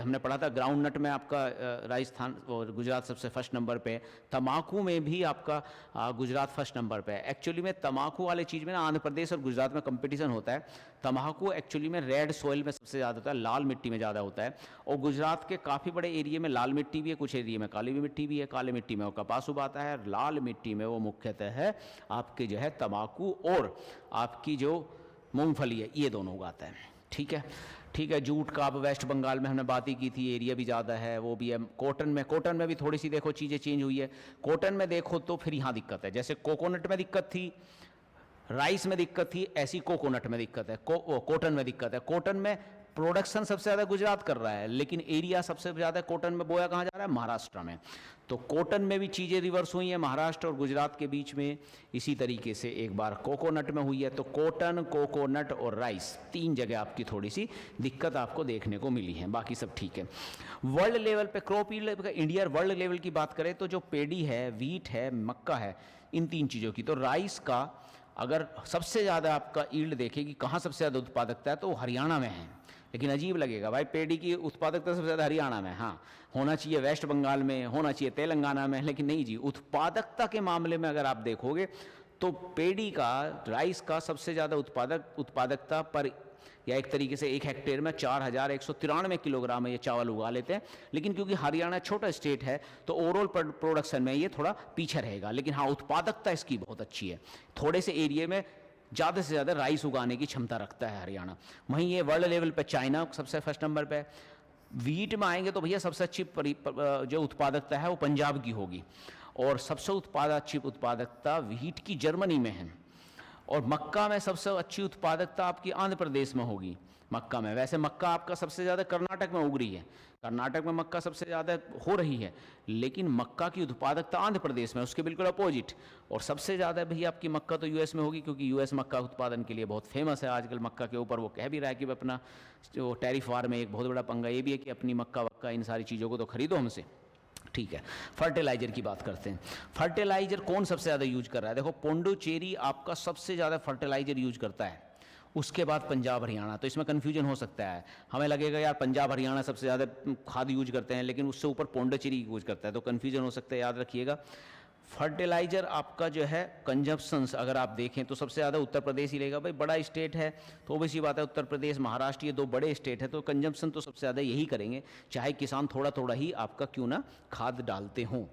हमने पढ़ा था ग्राउंड नट में आपका राजस्थान और गुजरात सबसे फर्स्ट नंबर पे, तंबाकू में भी आपका गुजरात फर्स्ट नंबर पे है। एक्चुअली में तंबाकू वाले चीज़ में ना आंध्र प्रदेश और गुजरात में कंपटीशन होता है। तंबाकू एक्चुअली में रेड सॉइल में सबसे ज़्यादा होता है, लाल मिट्टी में ज़्यादा होता है, और गुजरात के काफ़ी बड़े एरिया में लाल मिट्टी भी है, कुछ एरिया में काली मिट्टी भी है। काली मिट्टी में वो कपास उगाता है, लाल मिट्टी में वो मुख्यतः है आपके जो है तंबाकू और आपकी जो मूंगफली है, ये दोनों उगाता है, ठीक है, ठीक है। जूट का आप वेस्ट बंगाल में हमने बात ही की थी, एरिया भी ज़्यादा है, वो भी है। कॉटन में भी थोड़ी सी देखो चीज़ें चेंज हुई है। कॉटन में देखो तो फिर यहाँ दिक्कत है, जैसे कोकोनट में दिक्कत थी, राइस में दिक्कत थी, ऐसी कोकोनट में दिक्कत है, कॉटन में दिक्कत है। कॉटन में प्रोडक्शन सबसे ज़्यादा गुजरात कर रहा है, लेकिन एरिया सबसे ज़्यादा कॉटन में बोया कहाँ जा रहा है? महाराष्ट्र में। तो कॉटन में भी चीज़ें रिवर्स हुई हैं महाराष्ट्र और गुजरात के बीच में। इसी तरीके से एक बार कोकोनट में हुई है। तो कॉटन, कोकोनट और राइस, 3 जगह आपकी थोड़ी सी दिक्कत आपको देखने को मिली है, बाकी सब ठीक है। वर्ल्ड लेवल पे crop yield, India world level की बात करें तो जो पेडी है, वीट है, मक्का है, इन 3 चीज़ों की, तो राइस का अगर सबसे ज़्यादा आपका यील्ड देखें कि कहाँ सबसे ज़्यादा उत्पादकता है, तो हरियाणा में है। लेकिन अजीब लगेगा भाई, पेडी की उत्पादकता सबसे ज़्यादा हरियाणा में, हाँ होना चाहिए वेस्ट बंगाल में, होना चाहिए तेलंगाना में, लेकिन नहीं जी। उत्पादकता के मामले में अगर आप देखोगे तो पेडी का, राइस का सबसे ज़्यादा उत्पादकता पर, या एक तरीके से 1 हेक्टेयर में 4193 किलोग्राम ये चावल उगा लेते हैं। लेकिन क्योंकि हरियाणा छोटा स्टेट है तो ओवरऑल प्रोडक्शन में ये थोड़ा पीछे रहेगा, लेकिन हाँ उत्पादकता इसकी बहुत अच्छी है। थोड़े से एरिया में ज़्यादा से ज़्यादा राइस उगाने की क्षमता रखता है हरियाणा। वहीं ये वर्ल्ड लेवल पे चाइना सबसे फर्स्ट नंबर पे है। वीट में आएंगे तो भैया सबसे अच्छी जो उत्पादकता है वो पंजाब की होगी, और सबसे अच्छी उत्पादकता वीट की जर्मनी में है। और मक्का में सबसे अच्छी उत्पादकता आपकी आंध्र प्रदेश में होगी। मक्का में, वैसे मक्का आपका सबसे ज़्यादा कर्नाटक में उग रही है, कर्नाटक में मक्का सबसे ज़्यादा हो रही है, लेकिन मक्का की उत्पादकता आंध्र प्रदेश में, उसके बिल्कुल अपोजिट। और सबसे ज़्यादा भैया आपकी मक्का तो यूएस में होगी, क्योंकि यूएस मक्का उत्पादन के लिए बहुत फेमस है आजकल। मक्का के ऊपर वो कह भी रहा है कि अपना जो टैरिफ वार में एक बहुत बड़ा पंगा ये भी है कि अपनी मक्का वक्का इन सारी चीज़ों को तो खरीदो हमसे, ठीक है। फर्टिलाइजर की बात करते हैं। फर्टिलाइजर कौन सबसे ज़्यादा यूज कर रहा है? देखो पोंडुचेरी आपका सबसे ज़्यादा फर्टिलाइजर यूज करता है, उसके बाद पंजाब हरियाणा। तो इसमें कन्फ्यूजन हो सकता है, हमें लगेगा यार पंजाब हरियाणा सबसे ज़्यादा खाद यूज करते हैं, लेकिन उससे ऊपर पोंडुचेरी यूज करता है, तो कन्फ्यूजन हो सकता है, याद रखिएगा। फर्टिलाइजर आपका जो है कंजप्शंस अगर आप देखें तो सबसे ज़्यादा उत्तर प्रदेश ही रहेगा। भाई बड़ा स्टेट है तो वैसी बात है, उत्तर प्रदेश महाराष्ट्र ये 2 बड़े स्टेट है, तो कंजप्शन तो सबसे ज़्यादा यही करेंगे, चाहे किसान थोड़ा थोड़ा ही आपका क्यों ना खाद डालते हों,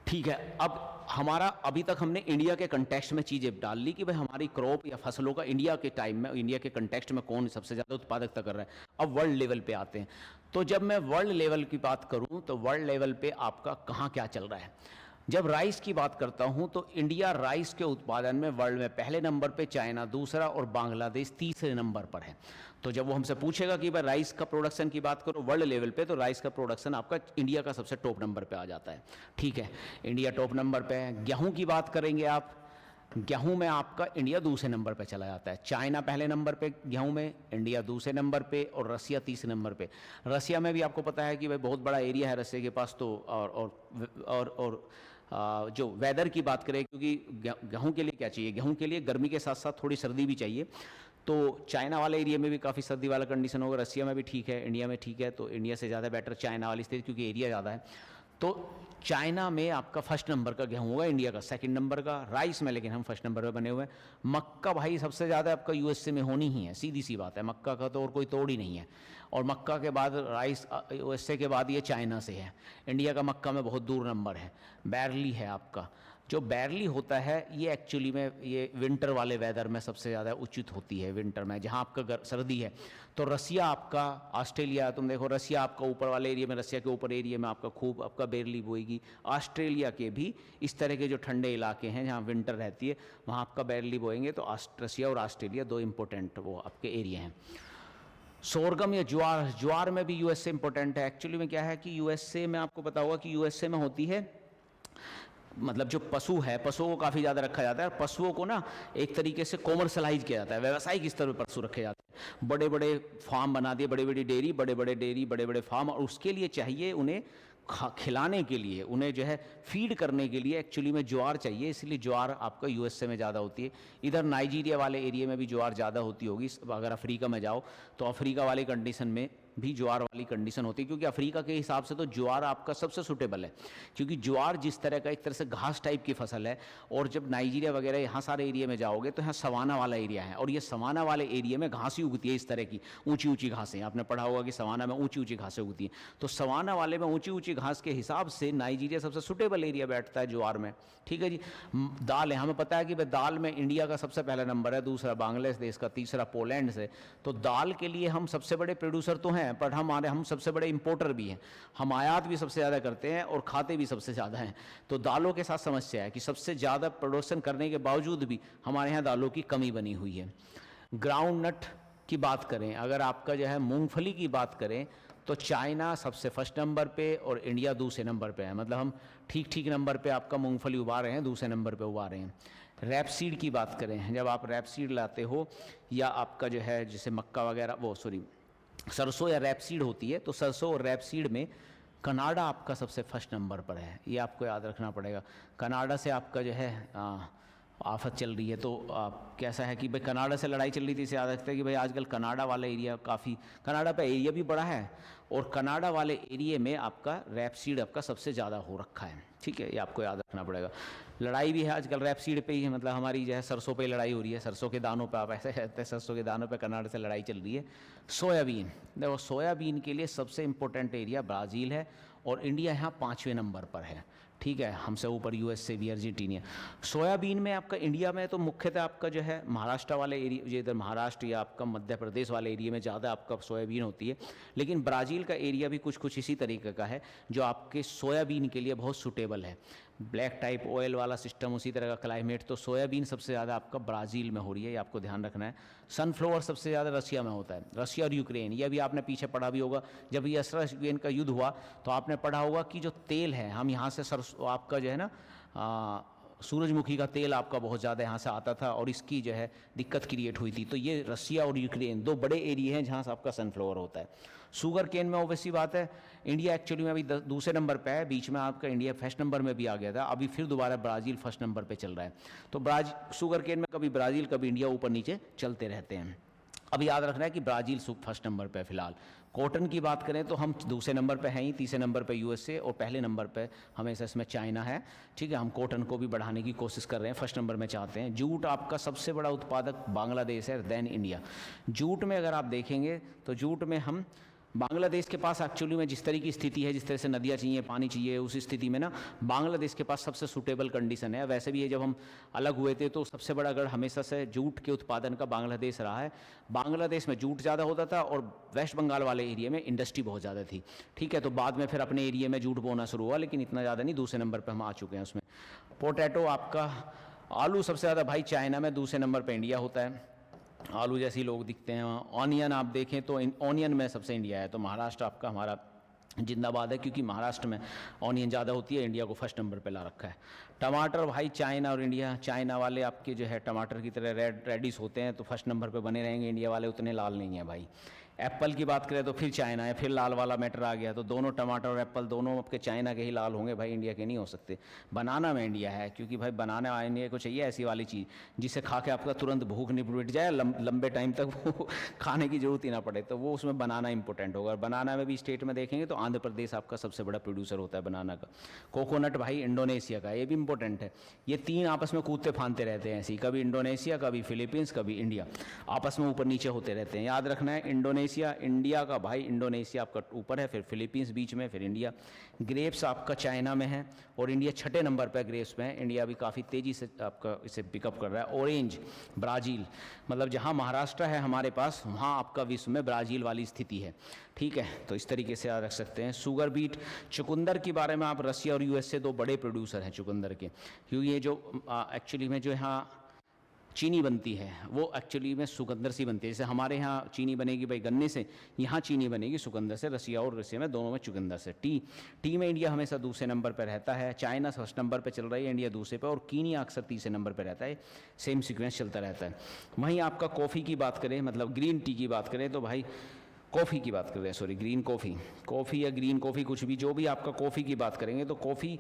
ठीक है। अब हमारा अभी तक हमने इंडिया के कंटेक्स्ट में चीज़ें डाल ली कि भाई हमारी क्रॉप या फसलों का इंडिया के टाइम में, इंडिया के कंटेक्स्ट में कौन सबसे ज़्यादा उत्पादकता कर रहा है। अब वर्ल्ड लेवल पे आते हैं। तो जब मैं वर्ल्ड लेवल की बात करूं तो वर्ल्ड लेवल पे आपका कहाँ क्या चल रहा है। जब राइस की बात करता हूं तो इंडिया राइस के उत्पादन में वर्ल्ड में पहले नंबर पे, चाइना दूसरा और बांग्लादेश तीसरे नंबर पर है। तो जब वो हमसे पूछेगा कि भाई राइस का प्रोडक्शन की बात करो वर्ल्ड लेवल पे, तो राइस का प्रोडक्शन आपका इंडिया का सबसे टॉप नंबर पे आ जाता है, ठीक है। इंडिया टॉप नंबर पे है। गेहूं की बात करेंगे आप, गेहूं में आपका इंडिया दूसरे नंबर पे चला जाता है। चाइना पहले नंबर पे गेहूं में, इंडिया दूसरे नंबर पे और रसिया तीसरे नंबर पे। रसिया में भी आपको पता है कि भाई बहुत बड़ा एरिया है रसिया के पास, तो और जो वेदर की बात करें, क्योंकि गेहूं के लिए क्या चाहिए, गेहूं के लिए गर्मी के साथ साथ थोड़ी सर्दी भी चाहिए। तो चाइना वाले एरिया में भी काफ़ी सर्दी वाला कंडीशन होगा, रसिया में भी ठीक है, इंडिया में ठीक है। तो इंडिया से ज़्यादा बेटर चाइना वाली स्थिति, क्योंकि एरिया ज़्यादा है। तो चाइना में आपका फर्स्ट नंबर का गेहूं होगा, इंडिया का सेकंड नंबर का राइस में, लेकिन हम फर्स्ट नंबर पे बने हुए हैं। मक्का भाई सबसे ज़्यादा आपका यूएसए में होनी ही है, सीधी सी बात है, मक्का का तो और कोई तोड़ ही नहीं है। और मक्का के बाद राइस यूएसए के बाद ये चाइना से है। इंडिया का मक्का में बहुत दूर नंबर है। बैरली है आपका, जो बैरली होता है ये एक्चुअली में ये विंटर वाले वेदर में सबसे ज़्यादा उचित होती है, विंटर में जहाँ आपका सर्दी है। तो रसिया आपका, ऑस्ट्रेलिया, तुम देखो रसिया आपका ऊपर वाले एरिया में, रसिया के ऊपर एरिया में आपका खूब आपका बैरली बोएगी। ऑस्ट्रेलिया के भी इस तरह के जो ठंडे इलाके हैं जहाँ विंटर रहती है वहाँ आपका बैरली बोएंगे। तो रसिया और ऑस्ट्रेलिया 2 इंपॉर्टेंट वो आपके एरिया हैं। सोरगम या ज्वार, ज्वार में भी यूएसए इंपॉर्टेंट है। एक्चुअली में क्या है कि यूएसए में आपको पता होगा कि यूएसए में होती है, मतलब जो पशु है, पशुओं को काफ़ी ज़्यादा रखा जाता है, और पशुओं को ना एक तरीके से कॉमर्शलाइज किया जाता है, व्यावसायिक स्तर पर पशु रखे जाते हैं। बड़े बड़े फार्म बना दिए, बड़े बड़ी डेयरी, बड़े बड़े फार्म, और उसके लिए चाहिए उन्हें खिलाने के लिए, उन्हें जो है फीड करने के लिए एक्चुअली में ज्वार चाहिए, इसलिए ज्वार आपका यूएसए में ज़्यादा होती है। इधर नाइजीरिया वाले एरिया में भी ज्वार ज़्यादा होती होगी। अगर अफ्रीका में जाओ तो अफ्रीका वाले कंडीशन में भी ज्वार वाली कंडीशन होती है, क्योंकि अफ्रीका के हिसाब से तो ज्वार आपका सबसे सूटेबल है, क्योंकि ज्वार जिस तरह का एक तरह से घास टाइप की फसल है। और जब नाइजीरिया वगैरह यहाँ सारे एरिया में जाओगे तो यहाँ सवाना वाला एरिया है, और ये सवाना वाले एरिया में घास ही उगती है, इस तरह की ऊंची ऊंची घासें। आपने पढ़ा होगा कि सवाना में ऊंची ऊंची घासें उगती हैं, तो सवाना वाले में ऊंची ऊंची घास के हिसाब से नाइजीरिया सबसे सूटेबल एरिया बैठता है ज्वार में, ठीक है जी। दाल है, हमें पता है कि भाई दाल में इंडिया का सबसे पहला नंबर है, दूसरा बांग्लादेश का, तीसरा पोलैंड से। तो दाल के लिए हम सबसे बड़े प्रोड्यूसर तो हैं, पर हम सबसे बड़े इंपोर्टर भी हैं। हम आयात भी सबसे ज़्यादा करते हैं और खाते भी सबसे ज़्यादा हैं। तो दालों के साथ समस्या है कि सबसे ज़्यादा प्रोडक्शन करने के बावजूद भी हमारे यहाँ दालों की कमी बनी हुई है। ग्राउंड नट की बात करें, अगर आपका जो है मूंगफली की बात करें तो चाइना सबसे फर्स्ट नंबर पे और इंडिया दूसरे नंबर पे है। मतलब हम ठीक ठीक नंबर पे आपका मूंगफली उगा रहे हैं, दूसरे नंबर पे उगा रहे हैं। रैपसीड की बात करें, जब आप रैपसीड लाते हो या आपका जो है जैसे मक्का वगैरह, वो सॉरी सरसों या रैपसीड होती है, तो सरसों और रैपसीड में कनाडा आपका सबसे फर्स्ट नंबर पर है, ये आपको याद रखना पड़ेगा। कनाडा से आपका जो है आफत चल रही है, तो कैसा है कि भाई कनाडा से लड़ाई चल रही थी, इसे याद रखते हैं कि भाई आजकल कनाडा वाला एरिया काफ़ी, कनाडा पे एरिया भी बड़ा है और कनाडा वाले एरिया में आपका रैपसीड आपका सबसे ज़्यादा हो रखा है, ठीक है, ये आपको याद रखना पड़ेगा। लड़ाई भी है आजकल रैपसीड पे ही है, मतलब हमारी जो है सरसों पे लड़ाई हो रही है, सरसों के दानों पे, आप ऐसे कहते हैं सरसों के दानों पे कनाडा से लड़ाई चल रही है। सोयाबीन, देखो सोयाबीन के लिए सबसे इम्पोर्टेंट एरिया ब्राज़ील है और इंडिया यहाँ 5वें नंबर पर है, ठीक है, हमसे ऊपर यूएसए भी, अर्जेंटीना। सोयाबीन में आपका इंडिया में तो मुख्यतः आपका जो है महाराष्ट्र वाले एरिया, जो इधर महाराष्ट्र या आपका मध्य प्रदेश वाले एरिया में ज़्यादा आपका सोयाबीन होती है, लेकिन ब्राज़ील का एरिया भी कुछ कुछ इसी तरीके का है जो आपके सोयाबीन के लिए बहुत सूटेबल है। ब्लैक टाइप ऑयल वाला सिस्टम, उसी तरह का क्लाइमेट, तो सोयाबीन सबसे ज़्यादा आपका ब्राज़ील में हो रही है, ये आपको ध्यान रखना है। सनफ्लावर सबसे ज़्यादा रशिया में होता है, रशिया और यूक्रेन, ये भी आपने पीछे पढ़ा भी होगा, जब ये यूक्रेन का युद्ध हुआ तो आपने पढ़ा होगा कि जो तेल है, हम यहाँ से सरसों आपका जो है ना सूरजमुखी का तेल आपका बहुत ज़्यादा यहाँ से आता था और इसकी जो है दिक्कत क्रिएट हुई थी, तो ये रशिया और यूक्रेन दो बड़े एरिया हैं जहाँ से आपका सनफ्लावर होता है। शुगर केन में ऑब्वियसली बात है, इंडिया एक्चुअली में अभी दूसरे नंबर पे है, बीच में आपका इंडिया फर्स्ट नंबर में भी आ गया था, अभी फिर दोबारा ब्राज़ील फर्स्ट नंबर पे चल रहा है। तो शुगर केन में कभी ब्राज़ील कभी इंडिया ऊपर नीचे चलते रहते हैं। अब याद रखना है कि ब्राज़ील फर्स्ट नंबर पे फिलहाल। कॉटन की बात करें तो हम दूसरे नंबर पे हैं ही, तीसरे नंबर पे यूएसए और पहले नंबर पे हमेशा इसमें चाइना है, ठीक है। हम कॉटन को भी बढ़ाने की कोशिश कर रहे हैं, फर्स्ट नंबर में चाहते हैं। जूट आपका सबसे बड़ा उत्पादक बांग्लादेश है, देन इंडिया। जूट में अगर आप देखेंगे तो जूट में हम बांग्लादेश के पास एक्चुअली में जिस तरह की स्थिति है, जिस तरह से नदियाँ चाहिए, पानी चाहिए, उस स्थिति में ना बांग्लादेश के पास सबसे सूटेबल कंडीशन है। वैसे भी ये जब हम अलग हुए थे तो सबसे बड़ा गढ़ हमेशा से जूट के उत्पादन का बांग्लादेश रहा है। बांग्लादेश में जूट ज़्यादा होता था और वेस्ट बंगाल वाले एरिया में इंडस्ट्री बहुत ज़्यादा थी, ठीक है। तो बाद में फिर अपने एरिया में जूट बोना शुरू हुआ, लेकिन इतना ज़्यादा नहीं, दूसरे नंबर पर हम आ चुके हैं उसमें। पोटैटो आपका, आलू सबसे ज़्यादा भाई चाइना में, दूसरे नंबर पर इंडिया होता है। आलू जैसे लोग दिखते हैं। ऑनियन आप देखें तो ऑनियन में सबसे इंडिया है, तो महाराष्ट्र आपका हमारा जिंदाबाद है, क्योंकि महाराष्ट्र में ऑनियन ज़्यादा होती है, इंडिया को फर्स्ट नंबर पे ला रखा है। टमाटर भाई चाइना और इंडिया, चाइना वाले आपके जो है टमाटर की तरह रेडिश होते हैं, तो फर्स्ट नंबर पे बने रहेंगे, इंडिया वाले उतने लाल नहीं हैं भाई। एप्पल की बात करें तो फिर चाइना है, फिर लाल वाला मैटर आ गया, तो दोनों टमाटर और एप्पल दोनों आपके चाइना के ही लाल होंगे भाई, इंडिया के नहीं हो सकते। बनाना में इंडिया है, क्योंकि भाई बनाना इंडिया को चाहिए ऐसी वाली चीज़ जिसे खा के आपका तुरंत भूख नहीं मिट जाए, लंबे टाइम तक वो खाने की जरूरत ही ना पड़े, तो वो उसमें बनाना इंपॉर्टेंट होगा। बनाना में भी स्टेट में देखेंगे तो आंध्र प्रदेश आपका सबसे बड़ा प्रोड्यूसर होता है बनाना का। कोकोनट भाई इंडोनेशिया का, ये भी इंपॉर्टेंट है। ये तीन आपस में कूदते फानते रहते हैं ऐसे, कभी इंडोनेशिया, कभी फिलीपींस, कभी इंडिया, आपस में ऊपर नीचे होते रहते हैं। याद रखना है इंडोनेशिया इंडिया का भाई, इंडोनेशिया आपका ऊपर है, फिर फिलीपींस बीच में, फिर इंडिया। ग्रेप्स आपका चाइना में है और इंडिया छठे नंबर पर ग्रेप्स में है। इंडिया भी काफ़ी तेज़ी से आपका इसे पिकअप कर रहा है। ऑरेंज ब्राज़ील, मतलब जहाँ महाराष्ट्र है हमारे पास, वहाँ आपका विश्व में ब्राज़ील वाली स्थिति है, ठीक है। तो इस तरीके से याद रख सकते हैं। शुगर बीट, चुकंदर के बारे में आप, रशिया और यूएसए दो बड़े प्रोड्यूसर हैं चुकंदर के, क्योंकि ये जो एक्चुअली में जो यहाँ चीनी बनती है वो एक्चुअली में सुगंधर से बनती है। जैसे हमारे यहाँ चीनी बनेगी भाई गन्ने से, यहाँ चीनी बनेगी सुगंधर से। रशिया और रशिया में दोनों में चुकंदर से। टी में इंडिया हमेशा दूसरे नंबर पर रहता है, चाइना फर्स्ट नंबर पर चल रही है, इंडिया दूसरे पर, और कीनिया अक्सर तीसरे नंबर पर रहता है। सेम सीक्वेंस चलता रहता है। वहीं आपका कॉफ़ी की बात करें, मतलब ग्रीन टी की बात करें, तो भाई कॉफ़ी की बात कर रहे हैं, सॉरी ग्रीन कॉफ़ी या ग्रीन कॉफ़ी, कुछ भी, जो भी आपका कॉफ़ी की बात करेंगे तो कॉफ़ी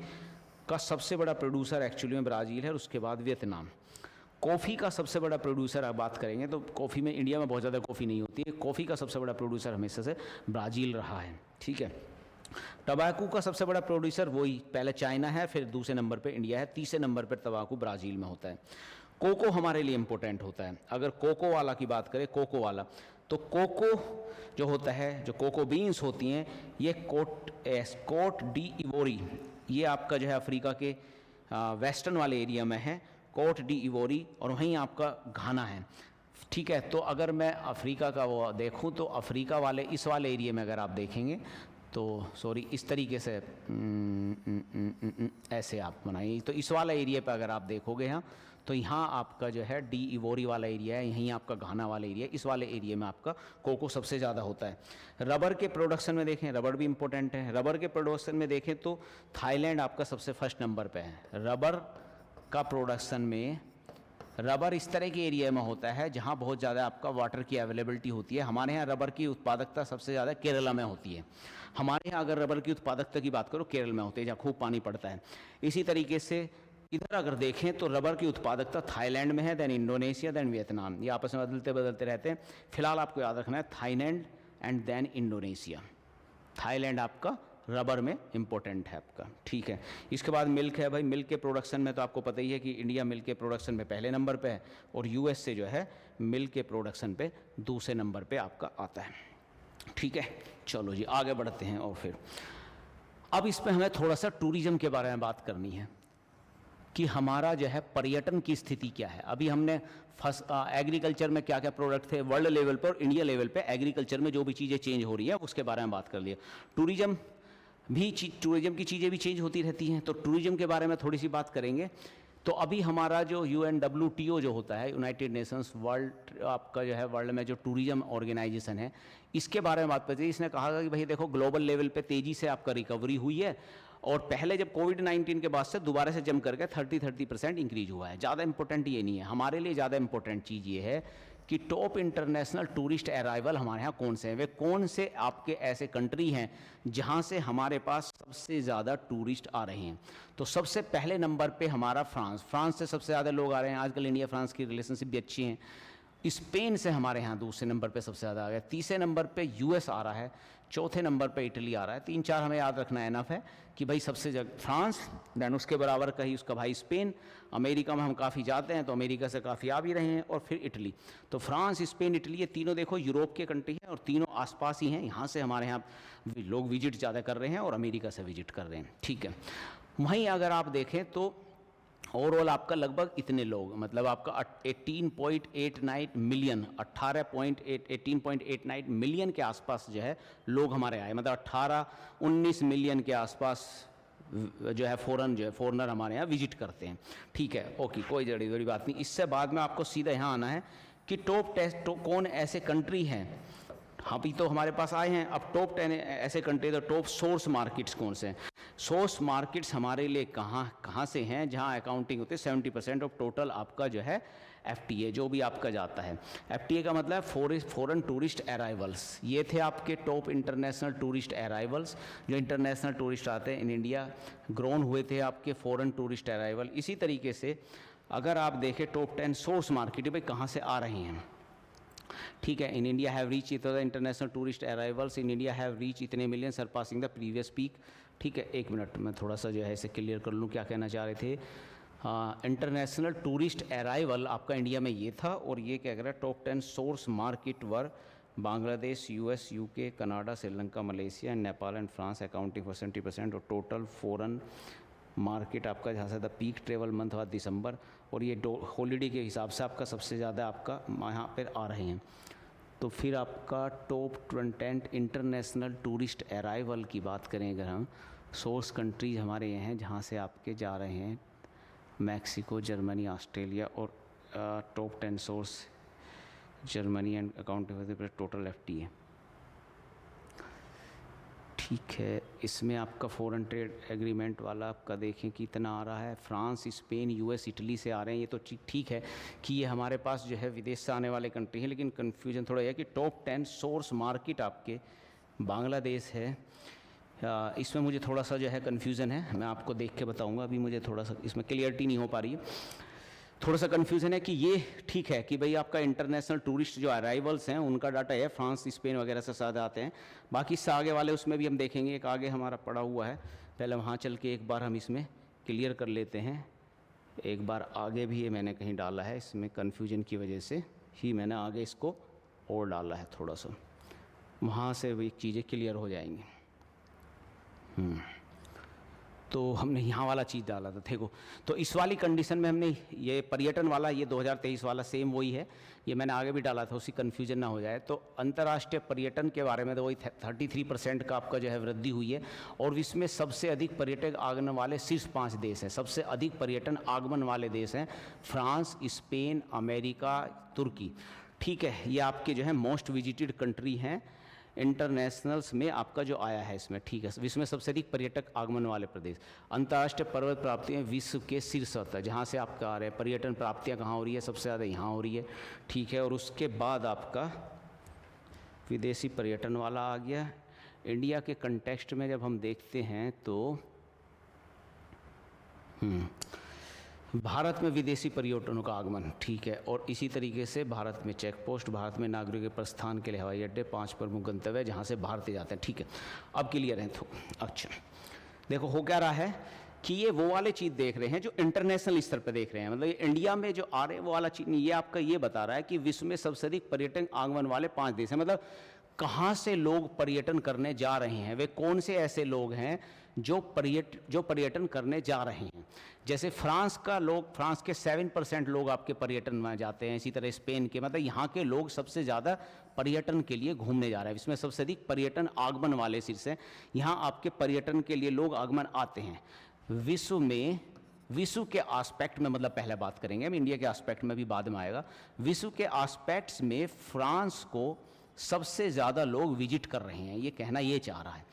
का सबसे बड़ा प्रोड्यूसर एक्चुअली में ब्राज़ील है, और उसके बाद वियतनाम। कॉफ़ी का सबसे बड़ा प्रोड्यूसर आप बात करेंगे तो कॉफ़ी में, इंडिया में बहुत ज़्यादा कॉफ़ी नहीं होती है, कॉफ़ी का सबसे बड़ा प्रोड्यूसर हमेशा से ब्राज़ील रहा है, ठीक है। तंबाकू का सबसे बड़ा प्रोड्यूसर वही, पहले चाइना है, फिर दूसरे नंबर पे इंडिया है, तीसरे नंबर पर तंबाकू ब्राज़ील में होता है। कोको हमारे लिए इम्पोर्टेंट होता है। अगर कोको वाला की बात करें, कोको वाला, तो कोको जो होता है, जो कोको बीन्स होती हैं, ये कोट डी इवोरी, ये आपका जो है अफ्रीका के वेस्टर्न वाले एरिया में है, कोट डी इवोरी, और वहीं आपका घाना है, ठीक है। तो अगर मैं अफ्रीका का वो देखूं तो अफ्रीका वाले इस वाले एरिया में अगर आप देखेंगे तो सॉरी, इस तरीके से ऐसे आप बनाइए। तो इस वाला एरिया पे अगर आप देखोगे यहाँ, तो यहाँ आपका जो है डी इवोरी वाला एरिया है, यहीं आपका घाना वाला एरिया है। इस वाले एरिया में आपका कोको सबसे ज़्यादा होता है। रबर के प्रोडक्शन में देखें, रबर भी इम्पोर्टेंट है। रबर के प्रोडक्शन में देखें तो थाईलैंड आपका सबसे फर्स्ट नंबर पे है। रबर का प्रोडक्शन में, रबर इस तरह के एरिया में होता है जहाँ बहुत ज़्यादा आपका वाटर की अवेलेबिलिटी होती है। हमारे यहाँ रबर की उत्पादकता सबसे ज़्यादा केरला में होती है। हमारे यहाँ अगर रबर की उत्पादकता की बात करो, केरल में होती है जहाँ खूब पानी पड़ता है। इसी तरीके से इधर अगर देखें तो रबर की उत्पादकता थाईलैंड में है, देन इंडोनेशिया, देन वियतनाम। ये आपस में बदलते बदलते रहते हैं। फिलहाल आपको याद रखना है Thailand and then Indonesia. Thailand आपका रबर में इम्पोर्टेंट है आपका, ठीक है। इसके बाद मिल्क है भाई। मिल्क के प्रोडक्शन में तो आपको पता ही है कि इंडिया मिल्क के प्रोडक्शन में पहले नंबर पे है, और यूएस से जो है मिल्क के प्रोडक्शन पे दूसरे नंबर पे आपका आता है, ठीक है। चलो जी आगे बढ़ते हैं। और फिर अब इस पर हमें थोड़ा सा टूरिज्म के बारे में बात करनी है कि हमारा जो है पर्यटन की स्थिति क्या है। अभी हमने एग्रीकल्चर में क्या क्या प्रोडक्ट थे वर्ल्ड लेवल पर और इंडिया लेवल पे एग्रीकल्चर में जो भी चीज़ें चेंज हो रही हैं उसके बारे में बात कर लिया। टूरिज्म की चीज़ें भी चेंज होती रहती हैं, तो टूरिज्म के बारे में थोड़ी सी बात करेंगे। तो अभी हमारा जो UNWTO जो होता है, यूनाइटेड नेशंस वर्ल्ड आपका जो है वर्ल्ड में जो टूरिज्म ऑर्गेनाइजेशन है, इसके बारे में बात करते हैं। इसने कहा कि भाई देखो ग्लोबल लेवल पे तेज़ी से आपका रिकवरी हुई है, और पहले जब कोविड-19 के बाद से दोबारा से जम करके 30% इंक्रीज हुआ है। ज़्यादा इंपॉर्टेंट ये नहीं है, हमारे लिए ज़्यादा इंपॉर्टेंट चीज़ ये है कि टॉप इंटरनेशनल टूरिस्ट अराइवल हमारे यहाँ कौन से हैं, वे कौन से आपके ऐसे कंट्री हैं जहाँ से हमारे पास सबसे ज़्यादा टूरिस्ट आ रहे हैं। तो सबसे पहले नंबर पे हमारा फ्रांस से सबसे ज़्यादा लोग आ रहे हैं। आजकल इंडिया फ्रांस की रिलेशनशिप भी अच्छी हैं। स्पेन से हमारे यहाँ दूसरे नंबर पे सबसे ज़्यादा आ गया। तीसरे नंबर पे यूएस आ रहा है। चौथे नंबर पे इटली आ रहा है। 3-4 हमें याद रखना इनफ है कि भाई सबसे फ्रांस, दैन उसके बराबर का ही उसका भाई स्पेन। अमेरिका में हम काफ़ी जाते हैं तो अमेरिका से काफ़ी आ भी रहे हैं, और फिर इटली। तो फ्रांस, स्पेन, इटली, ये तीनों देखो यूरोप के कंट्री हैं और तीनों आसपास ही हैं। यहाँ से हमारे यहाँ लोग विजिट ज़्यादा कर रहे हैं और अमेरिका से विजिट कर रहे हैं, ठीक है। वहीं अगर आप देखें तो ओवरऑल आपका लगभग इतने लोग, मतलब आपका 18.89 मिलियन, 18.89 मिलियन के आसपास जो है लोग हमारे आए। मतलब 18-19 मिलियन के आसपास जो है फॉरनर हमारे यहाँ विजिट करते हैं, ठीक है। ओके, कोई बड़ी बात नहीं। इससे बाद में आपको सीधा यहाँ आना है कि टॉप कौन ऐसे कंट्री हैं। अभी तो हमारे पास आए हैं, अब टॉप 10 ऐसे कंट्री, तो टॉप सोर्स मार्केट्स कौन से हैं। सोर्स मार्केट्स हमारे लिए कहाँ से हैं, जहाँ अकाउंटिंग होती है 70% ऑफ टोटल आपका जो है FTA जो भी आपका जाता है। FTA का मतलब फॉरेन टूरिस्ट अराइवल्स। ये थे आपके टॉप इंटरनेशनल टूरिस्ट अराइवल्स, जो इंटरनेशनल टूरिस्ट आते हैं इन इंडिया, ग्रोन हुए थे आपके फॉरेन टूरिस्ट अराइवल। इसी तरीके से अगर आप देखें टॉप 10 सोर्स मार्केट भाई कहाँ से आ रहे हैं, ठीक है। इन इंडिया हैव रीच इतना international tourist arrivals in India have reach इतने million surpassing the previous peak, ठीक है। एक मिनट मैं थोड़ा सा जो है इसे क्लियर कर लूँ, क्या कहना चाह रहे थे। इंटरनेशनल टूरिस्ट अराइवल आपका इंडिया में ये था, और ये क्या कह रहा है top 10 source market were Bangladesh, US, UK, Canada, Sri Lanka, Malaysia, Nepal and France accounting for 70% और टोटल फॉरेन मार्केट आपका, जहाँ से द पीक ट्रेवल मंथ हुआ दिसंबर, और ये हॉलीडे के हिसाब से आपका सबसे ज़्यादा आपका यहाँ पर आ रहे हैं। तो फिर आपका टॉप 20 इंटरनेशनल टूरिस्ट अराइवल की बात करें अगर हम, सोर्स कंट्रीज हमारे ये हैं जहाँ से आपके जा रहे हैं मैक्सिको, जर्मनी, ऑस्ट्रेलिया, और top 10 source Germany and account total FTA, ठीक है। इसमें आपका फॉरेन ट्रेड एग्रीमेंट वाला आपका देखें कि इतना आ रहा है। फ्रांस, स्पेन, US, इटली से आ रहे हैं। ये तो ठीक है कि ये हमारे पास जो है विदेश से आने वाले कंट्री हैं, लेकिन कन्फ्यूजन थोड़ा है कि टॉप 10 सोर्स मार्केट आपके बांग्लादेश है। इसमें मुझे थोड़ा सा जो है कन्फ्यूज़न है, मैं आपको देख के बताऊँगा। अभी मुझे थोड़ा सा इसमें क्लियरिटी नहीं हो पा रही है, थोड़ा सा कन्फ्यूज़न है कि ये ठीक है कि भाई आपका इंटरनेशनल टूरिस्ट जो अराइवल्स हैं उनका डाटा है, फ्रांस, स्पेन वगैरह से ज़्यादा आते हैं। बाकी इससे आगे वाले उसमें भी हम देखेंगे, एक आगे हमारा पड़ा हुआ है, पहले वहाँ चल के एक बार हम इसमें क्लियर कर लेते हैं। एक बार आगे भी ये मैंने कहीं डाला है, इसमें कन्फ्यूजन की वजह से ही मैंने आगे इसको और डाला है थोड़ा सा, वहाँ से भी चीज़ें क्लियर हो जाएंगी। तो हमने यहाँ वाला चीज़ डाला था, देखो। तो इस वाली कंडीशन में हमने ये पर्यटन वाला, ये 2023 वाला सेम वही है, ये मैंने आगे भी डाला था, उसकी कन्फ्यूजन ना हो जाए। तो अंतर्राष्ट्रीय पर्यटन के बारे में तो वही 33% का आपका जो है वृद्धि हुई है। और विश्व में सबसे अधिक पर्यटक आगमन वाले शीर्ष 5 देश हैं। सबसे अधिक पर्यटन आगमन वाले देश हैं फ्रांस, स्पेन, अमेरिका, तुर्की। ठीक है, ये आपके जो है मोस्ट विजिटेड कंट्री हैं इंटरनेशनल्स में आपका जो आया है इसमें। ठीक है, विश्व में सबसे अधिक पर्यटक आगमन वाले प्रदेश। अंतर्राष्ट्रीय पर्वत प्राप्तियाँ विश्व के शीर्ष तक, जहाँ से आपका आ रहा है पर्यटन प्राप्तियाँ कहाँ हो रही है, सबसे ज़्यादा यहाँ हो रही है। ठीक है, और उसके बाद आपका विदेशी पर्यटन वाला आ गया। इंडिया के कंटेक्स्ट में जब हम देखते हैं तो भारत में विदेशी पर्यटनों का आगमन, ठीक है, और इसी तरीके से भारत में चेक पोस्ट, भारत में नागरिकों के प्रस्थान के लिए हवाई अड्डे, 5 प्रमुख गंतव्य जहाँ से भारतीय जाते हैं। ठीक है, अब क्लियर है। तो अच्छा देखो हो क्या रहा है कि ये वो वाले चीज़ देख रहे हैं जो इंटरनेशनल स्तर पर देख रहे हैं, मतलब ये इंडिया में जो आ रहे हैं वो वाला चीज़ नहीं, ये आपका ये बता रहा है कि विश्व में सबसे अधिक पर्यटन आगमन वाले 5 देश हैं। मतलब कहाँ से लोग पर्यटन करने जा रहे हैं, वे कौन से ऐसे लोग हैं जो पर्यटन करने जा रहे हैं। जैसे फ्रांस के 7% लोग आपके पर्यटन में जाते हैं। इसी तरह स्पेन के, मतलब यहाँ के लोग सबसे ज़्यादा पर्यटन के लिए घूमने जा रहे हैं। इसमें सबसे अधिक पर्यटन आगमन वाले शीर्ष हैं, यहाँ आपके पर्यटन के लिए लोग आगमन आते हैं। विश्व के आस्पेक्ट में, मतलब पहले बात करेंगे हम, इंडिया के आस्पेक्ट में भी बाद में आएगा। विश्व के आस्पेक्ट्स में फ्रांस को सबसे ज़्यादा लोग विजिट कर रहे हैं, ये कहना ये चाह रहा है।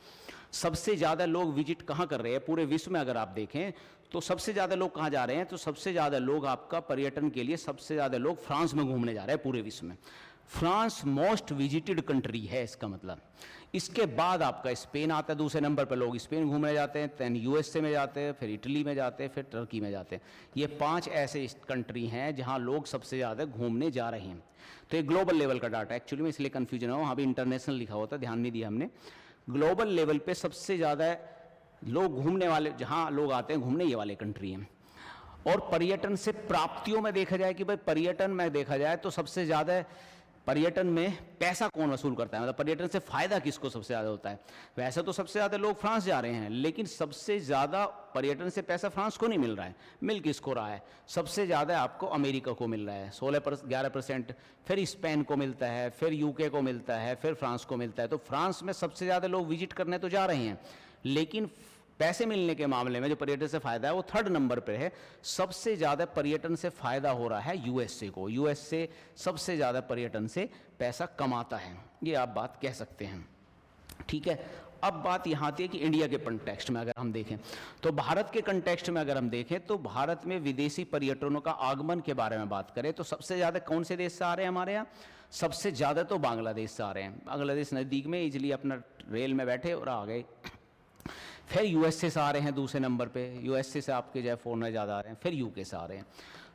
सबसे ज़्यादा लोग विजिट कहाँ कर रहे हैं पूरे विश्व में, अगर आप देखें तो सबसे ज़्यादा लोग कहाँ जा रहे हैं, तो सबसे ज़्यादा लोग आपका पर्यटन के लिए सबसे ज़्यादा लोग फ्रांस में घूमने जा रहे हैं पूरे विश्व में। फ्रांस मोस्ट विजिटेड कंट्री है इसका मतलब। इसके बाद आपका स्पेन आता है दूसरे नंबर पर, लोग स्पेन घूमने जाते हैं, दैन यूएसए में जाते हैं, फिर इटली में जाते हैं, फिर टर्की में जाते हैं। ये 5 ऐसे कंट्री हैं जहाँ लोग सबसे ज़्यादा घूमने जा रहे हैं। तो ये ग्लोबल लेवल का डाटा एक्चुअली में, इसलिए कन्फ्यूजन हो, वहाँ भी इंटरनेशनल लिखा होता, ध्यान नहीं दिया हमने। ग्लोबल लेवल पे सबसे ज़्यादा लोग घूमने वाले, जहाँ लोग आते हैं घूमने, ये वाले कंट्री हैं। और पर्यटन से प्राप्तियों में देखा जाए कि भाई पर्यटन में देखा जाए तो सबसे ज़्यादा पर्यटन में पैसा कौन वसूल करता है, मतलब पर्यटन से फ़ायदा किसको सबसे ज़्यादा होता है। वैसे तो सबसे ज़्यादा लोग फ्रांस जा रहे हैं, लेकिन सबसे ज़्यादा पर्यटन से पैसा फ्रांस को नहीं मिल रहा है, मिल किसको रहा है, सबसे ज़्यादा आपको अमेरिका को मिल रहा है 11%, फिर स्पेन को मिलता है, फिर यूके को मिलता है, फिर फ्रांस को मिलता है। तो फ्रांस में सबसे ज़्यादा लोग विजिट करने तो जा रहे हैं, लेकिन पैसे मिलने के मामले में जो पर्यटन से फ़ायदा है वो 3rd नंबर पर है। सबसे ज़्यादा पर्यटन से फ़ायदा हो रहा है यूएसए को। यूएसए सबसे ज़्यादा पर्यटन से पैसा कमाता है, ये आप बात कह सकते हैं। ठीक है, अब बात यहाँ आती है कि इंडिया के कंटेक्स्ट में अगर हम देखें तो भारत के कंटेक्स्ट में अगर हम देखें तो भारत में विदेशी पर्यटनों का आगमन के बारे में बात करें तो सबसे ज़्यादा कौन से देश से आ रहे हैं हमारे यहाँ? सबसे ज़्यादा तो बांग्लादेश से आ रहे हैं। बांग्लादेश नज़दीक में, इजली अपना रेल में बैठे और आ गए। फिर यूएसए से आ रहे हैं दूसरे नंबर पे, यूएसए से आपके जो है फॉरेनर ज़्यादा आ रहे हैं, फिर यूके से आ रहे हैं।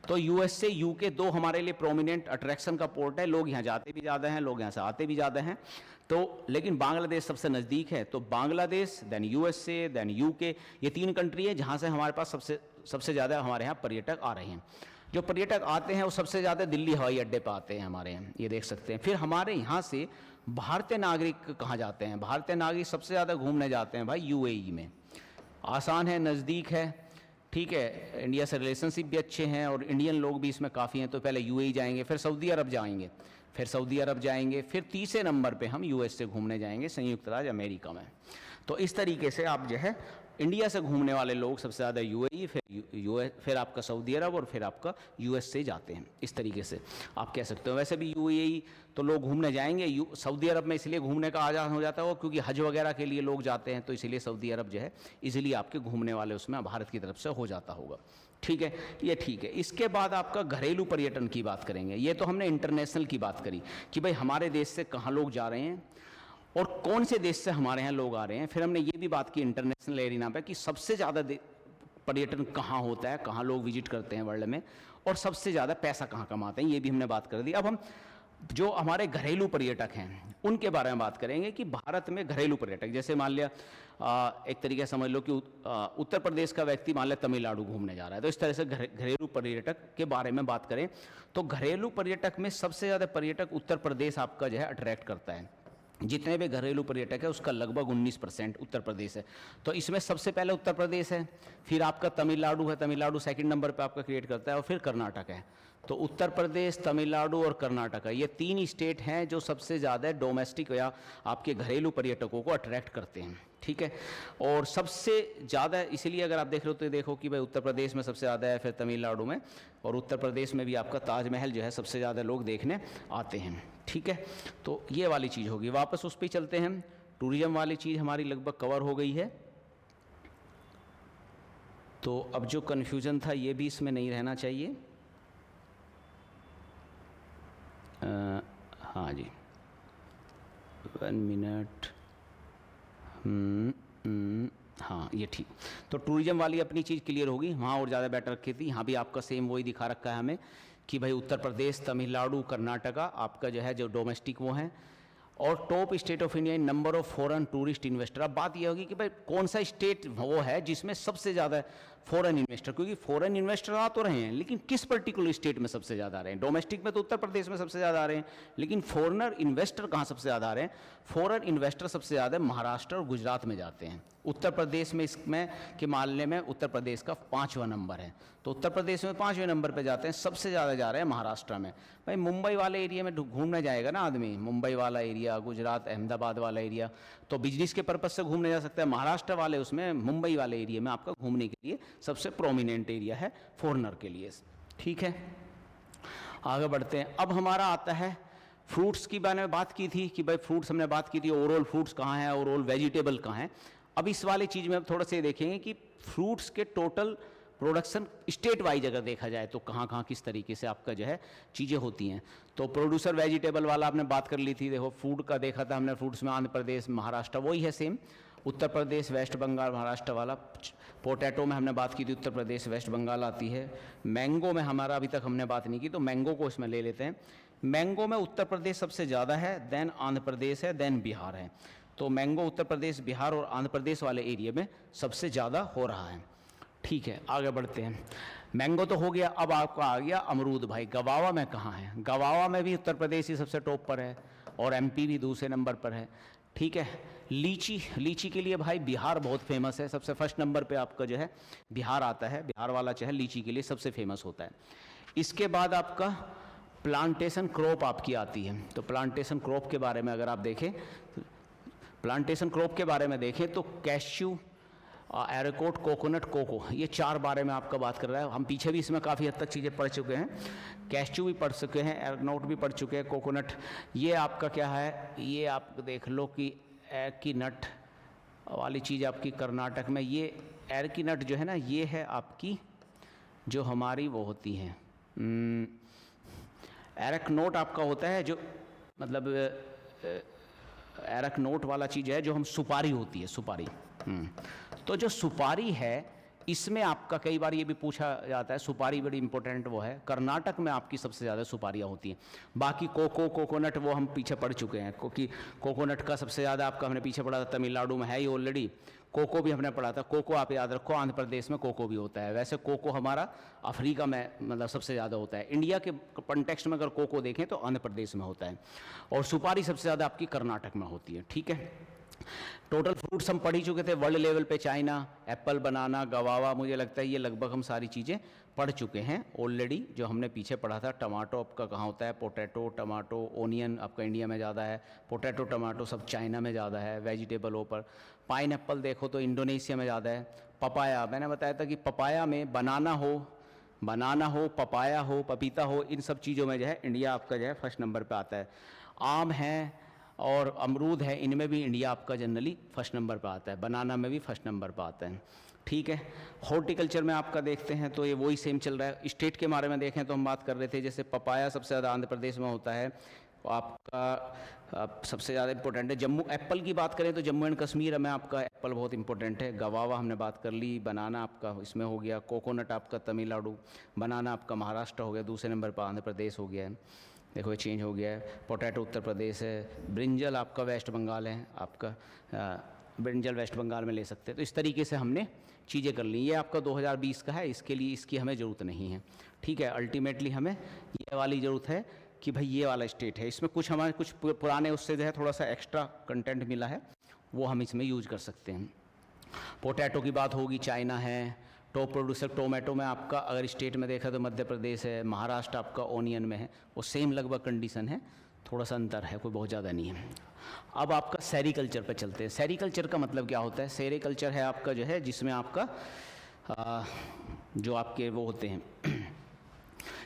तो यूएसए यूके 2 हमारे लिए प्रोमिनेंट अट्रैक्शन का पोर्ट है, लोग यहाँ जाते भी ज़्यादा हैं, लोग यहाँ से आते भी ज़्यादा हैं। तो लेकिन बांग्लादेश सबसे नज़दीक है, तो Bangladesh, then USA, then UK, ये 3 कंट्री है जहाँ से हमारे पास सबसे ज़्यादा हमारे यहाँ पर्यटक आ रहे हैं। जो पर्यटक आते हैं वो सबसे ज़्यादा दिल्ली हवाई अड्डे पर आते हैं हमारे यहाँ, ये देख सकते हैं। फिर हमारे यहाँ से भारतीय नागरिक कहाँ जाते हैं? भारतीय नागरिक सबसे ज़्यादा घूमने जाते हैं भाई यूएई में। आसान है, नज़दीक है, ठीक है, इंडिया से रिलेशनशिप भी अच्छे हैं और इंडियन लोग भी इसमें काफ़ी हैं। तो पहले यूएई जाएंगे, फिर सऊदी अरब जाएंगे, फिर सऊदी अरब जाएंगे, फिर तीसरे नंबर पे हम यूएस से घूमने जाएंगे, संयुक्त राज्य अमेरिका में। तो इस तरीके से आप जो है इंडिया से घूमने वाले लोग सबसे ज़्यादा यूएई, फिर आपका सऊदी अरब और फिर आपका यूएस से जाते हैं। इस तरीके से आप कह सकते हो। वैसे भी यूएई तो लोग घूमने जाएंगे, सऊदी अरब में इसलिए घूमने का आज़ाद हो जाता है वो क्योंकि हज वगैरह के लिए लोग जाते हैं, तो इसीलिए सऊदी अरब जो है इजीली आपके घूमने वाले उसमें भारत की तरफ से हो जाता होगा। ठीक है, ये ठीक है। इसके बाद आपका घरेलू पर्यटन की बात करेंगे। ये तो हमने इंटरनेशनल की बात करी कि भाई हमारे देश से कहाँ लोग जा रहे हैं और कौन से देश से हमारे यहाँ लोग आ रहे हैं। फिर हमने ये भी बात की इंटरनेशनल एरिना पे कि सबसे ज़्यादा पर्यटन कहाँ होता है, कहाँ लोग विजिट करते हैं वर्ल्ड में, और सबसे ज़्यादा पैसा कहाँ कमाते हैं, ये भी हमने बात कर दी। अब हम जो हमारे घरेलू पर्यटक हैं उनके बारे में बात करेंगे कि भारत में घरेलू पर्यटक, जैसे मान लिया एक तरीके से समझ लो कि उत्तर प्रदेश का व्यक्ति मान लिया तमिलनाडु घूमने जा रहा है, तो इस तरह से घरेलू पर्यटक के बारे में बात करें तो घरेलू पर्यटक में सबसे ज़्यादा पर्यटक उत्तर प्रदेश आपका जो है अट्रैक्ट करता है। जितने भी घरेलू पर्यटक है उसका लगभग 19% उत्तर प्रदेश है। तो इसमें सबसे पहले उत्तर प्रदेश है, फिर आपका तमिलनाडु है, तमिलनाडु सेकंड नंबर पे आपका क्रिएट करता है, और फिर कर्नाटक है। तो उत्तर प्रदेश, तमिलनाडु और कर्नाटक, ये 3 स्टेट हैं जो सबसे ज़्यादा डोमेस्टिक या आपके घरेलू पर्यटकों को अट्रैक्ट करते हैं, ठीक है। और सबसे ज़्यादा इसलिए अगर आप देख रहे हो तो देखो कि भाई उत्तर प्रदेश में सबसे ज़्यादा है, फिर तमिलनाडु में, और उत्तर प्रदेश में भी आपका ताजमहल जो है सबसे ज़्यादा लोग देखने आते हैं, ठीक है। तो ये वाली चीज़ होगी। वापस उस पर चलते हैं, टूरिज्म वाली चीज़ हमारी लगभग कवर हो गई है। तो अब जो कन्फ्यूज़न था ये भी इसमें नहीं रहना चाहिए। हाँ जी, 1 मिनट। हाँ ये ठीक। तो टूरिज्म वाली अपनी चीज़ क्लियर होगी, वहाँ और ज़्यादा बेटर रखी थी। यहाँ भी आपका सेम वही दिखा रखा है हमें कि भाई उत्तर प्रदेश, तमिलनाडु, कर्नाटका आपका जो है जो डोमेस्टिक वो हैं, और top state of India in number of foreign tourist investor. अब बात यह होगी कि भाई कौन सा स्टेट वो है जिसमें सबसे ज़्यादा फॉरेन इन्वेस्टर, क्योंकि फॉरेन इन्वेस्टर आ तो रहे हैं लेकिन किस पर्टिकुलर स्टेट में सबसे ज़्यादा आ रहे हैं। डोमेस्टिक में तो उत्तर प्रदेश में सबसे ज़्यादा आ रहे हैं, लेकिन फॉरेनर इन्वेस्टर कहाँ सबसे ज़्यादा आ रहे हैं? फॉरेन इन्वेस्टर सबसे ज़्यादा महाराष्ट्र और गुजरात में जाते हैं। उत्तर प्रदेश में इसमें के मामले में उत्तर प्रदेश का 5वां नंबर है। तो उत्तर प्रदेश में 5वें नंबर पे जाते हैं, सबसे ज़्यादा जा रहे हैं महाराष्ट्र में। भाई मुंबई वाले एरिया में घूमने जाएगा ना आदमी, मुंबई वाला एरिया, गुजरात, अहमदाबाद वाला एरिया, तो बिजनेस के पर्पज़ से घूमने जा सकता है। महाराष्ट्र वाले उसमें मुंबई वाले एरिया में आपका घूमने के लिए सबसे प्रोमिनेंट एरिया है फॉरनर के लिए, ठीक है। आगे बढ़ते हैं। अब हमारा आता है फ्रूट्स की मैंने बात की थी कि भाई फ्रूट्स हमने बात की थी, ओवरऑल फ्रूट्स कहाँ हैं, ओवरऑल वेजिटेबल कहाँ हैं। अब इस वाली चीज़ में थोड़ा सा देखेंगे कि फ्रूट्स के टोटल प्रोडक्शन स्टेट वाइज अगर देखा जाए तो कहाँ कहाँ किस तरीके से आपका जो है चीज़ें होती हैं। तो प्रोड्यूसर वेजिटेबल वाला आपने बात कर ली थी, देखो फूड का देखा था हमने, फ्रूट्स में आंध्र प्रदेश, महाराष्ट्र वही है सेम, उत्तर प्रदेश, वेस्ट बंगाल, महाराष्ट्र वाला। पोटैटो में हमने बात की थी, उत्तर प्रदेश, वेस्ट बंगाल आती है। मैंगो में हमारा अभी तक हमने बात नहीं की, तो मैंगो को इसमें ले लेते हैं। मैंगो में उत्तर प्रदेश सबसे ज़्यादा है, देन आंध्र प्रदेश है, देन बिहार है। तो मैंगो उत्तर प्रदेश, बिहार और आंध्र प्रदेश वाले एरिया में सबसे ज़्यादा हो रहा है, ठीक है। आगे बढ़ते हैं। मैंगो तो हो गया, अब आपका आ गया अमरूद। भाई गवावा में कहाँ है? गवावा में भी उत्तर प्रदेश ही सबसे टॉप पर है और एमपी भी दूसरे नंबर पर है, ठीक है। लीची, लीची के लिए भाई बिहार बहुत फेमस है, सबसे फर्स्ट नंबर पे आपका जो है बिहार आता है। बिहार वाला जो है लीची के लिए सबसे फेमस होता है। इसके बाद आपका प्लांटेशन क्रॉप आपकी आती है। तो प्लांटेशन क्रॉप के बारे में अगर आप देखें, प्लांटेशन क्रॉप के बारे में देखें तो कैश्यू, एरिकोट, कोकोनट, कोको, ये 4 बारे में आपका बात कर रहा है। हम पीछे भी इसमें काफ़ी हद तक चीज़ें पढ़ चुके हैं, कैश्यू भी पढ़ चुके हैं, एरिकोट भी पढ़ चुके हैं, कोकोनट। ये आपका क्या है, ये आप देख लो कि एर्कीनट वाली चीज़ आपकी कर्नाटक में, ये एर्कीनट जो है ना, ये है आपकी जो हमारी वो होती है, एरकनोट आपका होता है जो मतलब एरकनोट वाला चीज़ है जो हम सुपारी होती है, सुपारी। तो जो सुपारी है इसमें आपका कई बार ये भी पूछा जाता है, सुपारी बड़ी इंपॉर्टेंट वो है। कर्नाटक में आपकी सबसे ज़्यादा सुपारियाँ होती हैं। बाकी कोको, कोकोनट वो हम पीछे पढ़ चुके हैं, क्योंकि कोकोनट का सबसे ज़्यादा आपका हमने पीछे पढ़ा था, तमिलनाडु में है ही ऑलरेडी। कोको भी हमने पढ़ा था, कोको आप याद रखो, आंध्र प्रदेश में कोको भी होता है। वैसे कोको हमारा अफ्रीका में मतलब सबसे ज़्यादा होता है। इंडिया के कॉन्टेक्स्ट में अगर कोको देखें तो आंध्र प्रदेश में होता है, और सुपारी सबसे ज़्यादा आपकी कर्नाटक में होती है, ठीक है। टोटल फ्रूट्स हम पढ़ ही चुके थे वर्ल्ड लेवल पे, चाइना, एप्पल, बनाना, गवावा, मुझे लगता है ये लगभग हम सारी चीज़ें पढ़ चुके हैं ऑलरेडी। जो हमने पीछे पढ़ा था, टमाटो आपका कहाँ होता है, पोटैटो, टमाटो, ओनियन आपका इंडिया में ज़्यादा है, पोटैटो, टमाटो सब चाइना में ज़्यादा है वेजिटेबलों पर। पाइन एप्पल देखो तो इंडोनेशिया में ज़्यादा है। पपाया, मैंने बताया था कि पपाया में बनाना हो, पपाया हो, पपीता हो, इन सब चीज़ों में जो है इंडिया आपका जो है फर्स्ट नंबर पर आता है। आम है और अमरूद है, इनमें भी इंडिया आपका जनरली फर्स्ट नंबर पर आता है। बनाना में भी फर्स्ट नंबर पर आता है, ठीक है। हॉर्टिकल्चर में आपका देखते हैं तो ये वही सेम चल रहा है। स्टेट के बारे में देखें तो हम बात कर रहे थे, जैसे पपाया सबसे ज़्यादा आंध्र प्रदेश में होता है, आपका सबसे ज़्यादा इंपॉर्टेंट है। जम्मू, एप्पल की बात करें तो जम्मू एंड कश्मीर में आपका एप्पल बहुत इंपॉर्टेंट है। गवावा हमने बात कर ली, बनाना आपका इसमें हो गया, कोकोनट आपका तमिलनाडु, बनाना आपका महाराष्ट्र हो गया, दूसरे नंबर पर आंध्र प्रदेश हो गया है, देखो ये चेंज हो गया है। पोटैटो उत्तर प्रदेश है, ब्रिंजल आपका वेस्ट बंगाल है, आपका ब्रिंजल वेस्ट बंगाल में ले सकते हैं। तो इस तरीके से हमने चीज़ें कर ली। ये आपका 2020 का है, इसके लिए इसकी हमें ज़रूरत नहीं है, ठीक है। अल्टीमेटली हमें ये वाली ज़रूरत है कि भाई ये वाला स्टेट है, इसमें कुछ हमारे कुछ पुराने उससे जो है थोड़ा सा एक्स्ट्रा कंटेंट मिला है, वो हम इसमें यूज कर सकते हैं। पोटैटो की बात होगी, चाइना है टॉप प्रोड्यूसर। टोमेटो में आपका अगर स्टेट में देखा तो मध्य प्रदेश है, महाराष्ट्र आपका ओनियन में है, वो सेम लगभग कंडीशन है, थोड़ा सा अंतर है, कोई बहुत ज़्यादा नहीं है। अब आपका सेरीकल्चर पे चलते हैं। सेरीकल्चर का मतलब क्या होता है? सेरीकल्चर है आपका जो है जिसमें आपका जो आपके वो होते हैं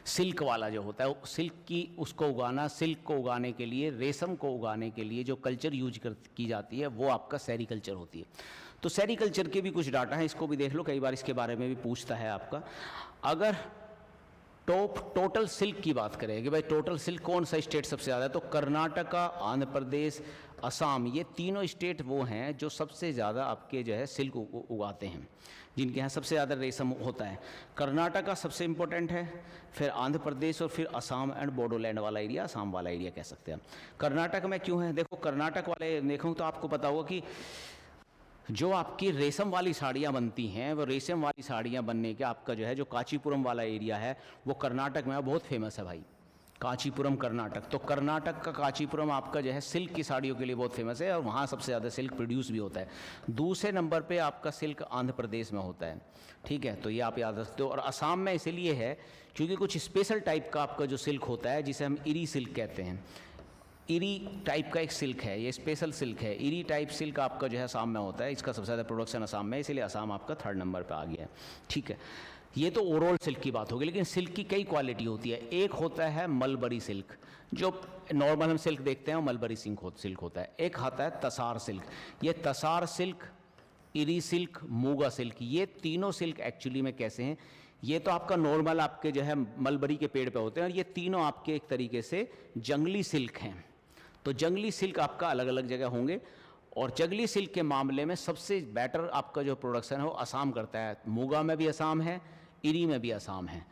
सिल्क वाला जो होता है, सिल्क की उसको उगाना, सिल्क को उगाने के लिए, रेशम को उगाने के लिए जो कल्चर यूज की जाती है वो आपका सेरीकल्चर होती है। तो सेरीकल्चर के भी कुछ डाटा है, इसको भी देख लो, कई बार इसके बारे में भी पूछता है आपका। अगर टोटल सिल्क की बात करें कि भाई टोटल सिल्क कौन सा स्टेट सबसे ज़्यादा है, तो कर्नाटका, आंध्र प्रदेश, असम, ये तीनों स्टेट वो हैं जो सबसे ज़्यादा आपके जो है सिल्क उगाते हैं, जिनके यहाँ सबसे ज़्यादा रेशम होता है। कर्नाटका सबसे इम्पोर्टेंट है, फिर आंध्र प्रदेश और फिर असम एंड बोडोलैंड वाला एरिया, असम वाला एरिया कह सकते हैं। कर्नाटक में क्यों है? देखो कर्नाटक वाले देखो तो आपको पता होगा कि जो आपकी रेशम वाली साड़ियाँ बनती हैं, वो रेशम वाली साड़ियाँ बनने के आपका जो है जो कांचीपुरम वाला एरिया है वो कर्नाटक में बहुत फेमस है भाई, कांचीपुरम कर्नाटक। तो कर्नाटक का कांचीपुरम आपका जो है सिल्क की साड़ियों के लिए बहुत फेमस है और वहाँ सबसे ज़्यादा सिल्क प्रोड्यूस भी होता है। दूसरे नंबर पे आपका सिल्क आंध्र प्रदेश में होता है, ठीक है, तो ये आप याद रखते हो। और असम में इसलिए है क्योंकि कुछ स्पेशल टाइप का आपका जो सिल्क होता है जिसे हम इरी सिल्क कहते हैं, इरी टाइप का एक सिल्क है, ये स्पेशल सिल्क है। इरी टाइप सिल्क आपका जो है असम में होता है, इसका सबसे ज़्यादा प्रोडक्शन असम में, इसीलिए असम आपका 3rd नंबर पे आ गया है, ठीक है। ये तो ओवरऑल सिल्क की बात होगी, लेकिन सिल्क की कई क्वालिटी होती है। एक होता है मलबरी सिल्क, जो नॉर्मल हम सिल्क देखते हैं वो मलबरी सिल्क होता है। एक आता है तसार सिल्क, ये tasar silk, eri silk, Muga silk, ये तीनों सिल्क एक्चुअली में कैसे हैं? ये तो आपका नॉर्मल आपके जो है मलबरी के पेड़ पे होते हैं, और ये तीनों आपके एक तरीके से जंगली सिल्क हैं। तो जंगली सिल्क आपका अलग अलग जगह होंगे, और जंगली सिल्क के मामले में सबसे बेटर आपका जो प्रोडक्शन है वो असम करता है। मूगा में भी असम है, इरी में भी असम है,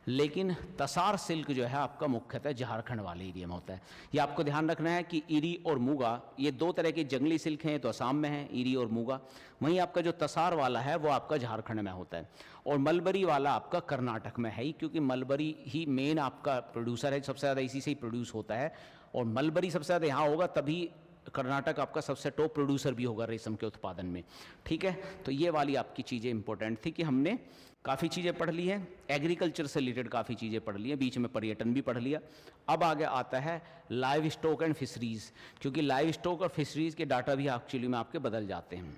लेकिन तसार सिल्क जो है आपका मुख्यतः झारखंड वाले एरिया में होता है। ये आपको ध्यान रखना है कि इरी और मूगा ये दो तरह के जंगली सिल्क हैं, तो असम में है इरी और मूगा। वहीं आपका जो तसार वाला है वो आपका झारखंड में होता है, और मलबरी वाला आपका कर्नाटक में है ही, क्योंकि मलबरी ही मेन आपका प्रोड्यूसर है, सबसे ज़्यादा इसी से ही प्रोड्यूस होता है। और मलबरी सबसे ज़्यादा यहाँ होगा तभी कर्नाटक आपका सबसे टॉप प्रोड्यूसर भी होगा रेशम के उत्पादन में, ठीक है। तो ये वाली आपकी चीज़ें इंपॉर्टेंट थी कि हमने काफ़ी चीज़ें पढ़ ली हैं, एग्रीकल्चर से रिलेटेड काफ़ी चीज़ें पढ़ ली हैं, बीच में पर्यटन भी पढ़ लिया। अब आगे आता है लाइव स्टॉक एंड फिशरीज़, क्योंकि लाइव स्टॉक और फिशरीज़ के डाटा भी एक्चुअली में आपके बदल जाते हैं,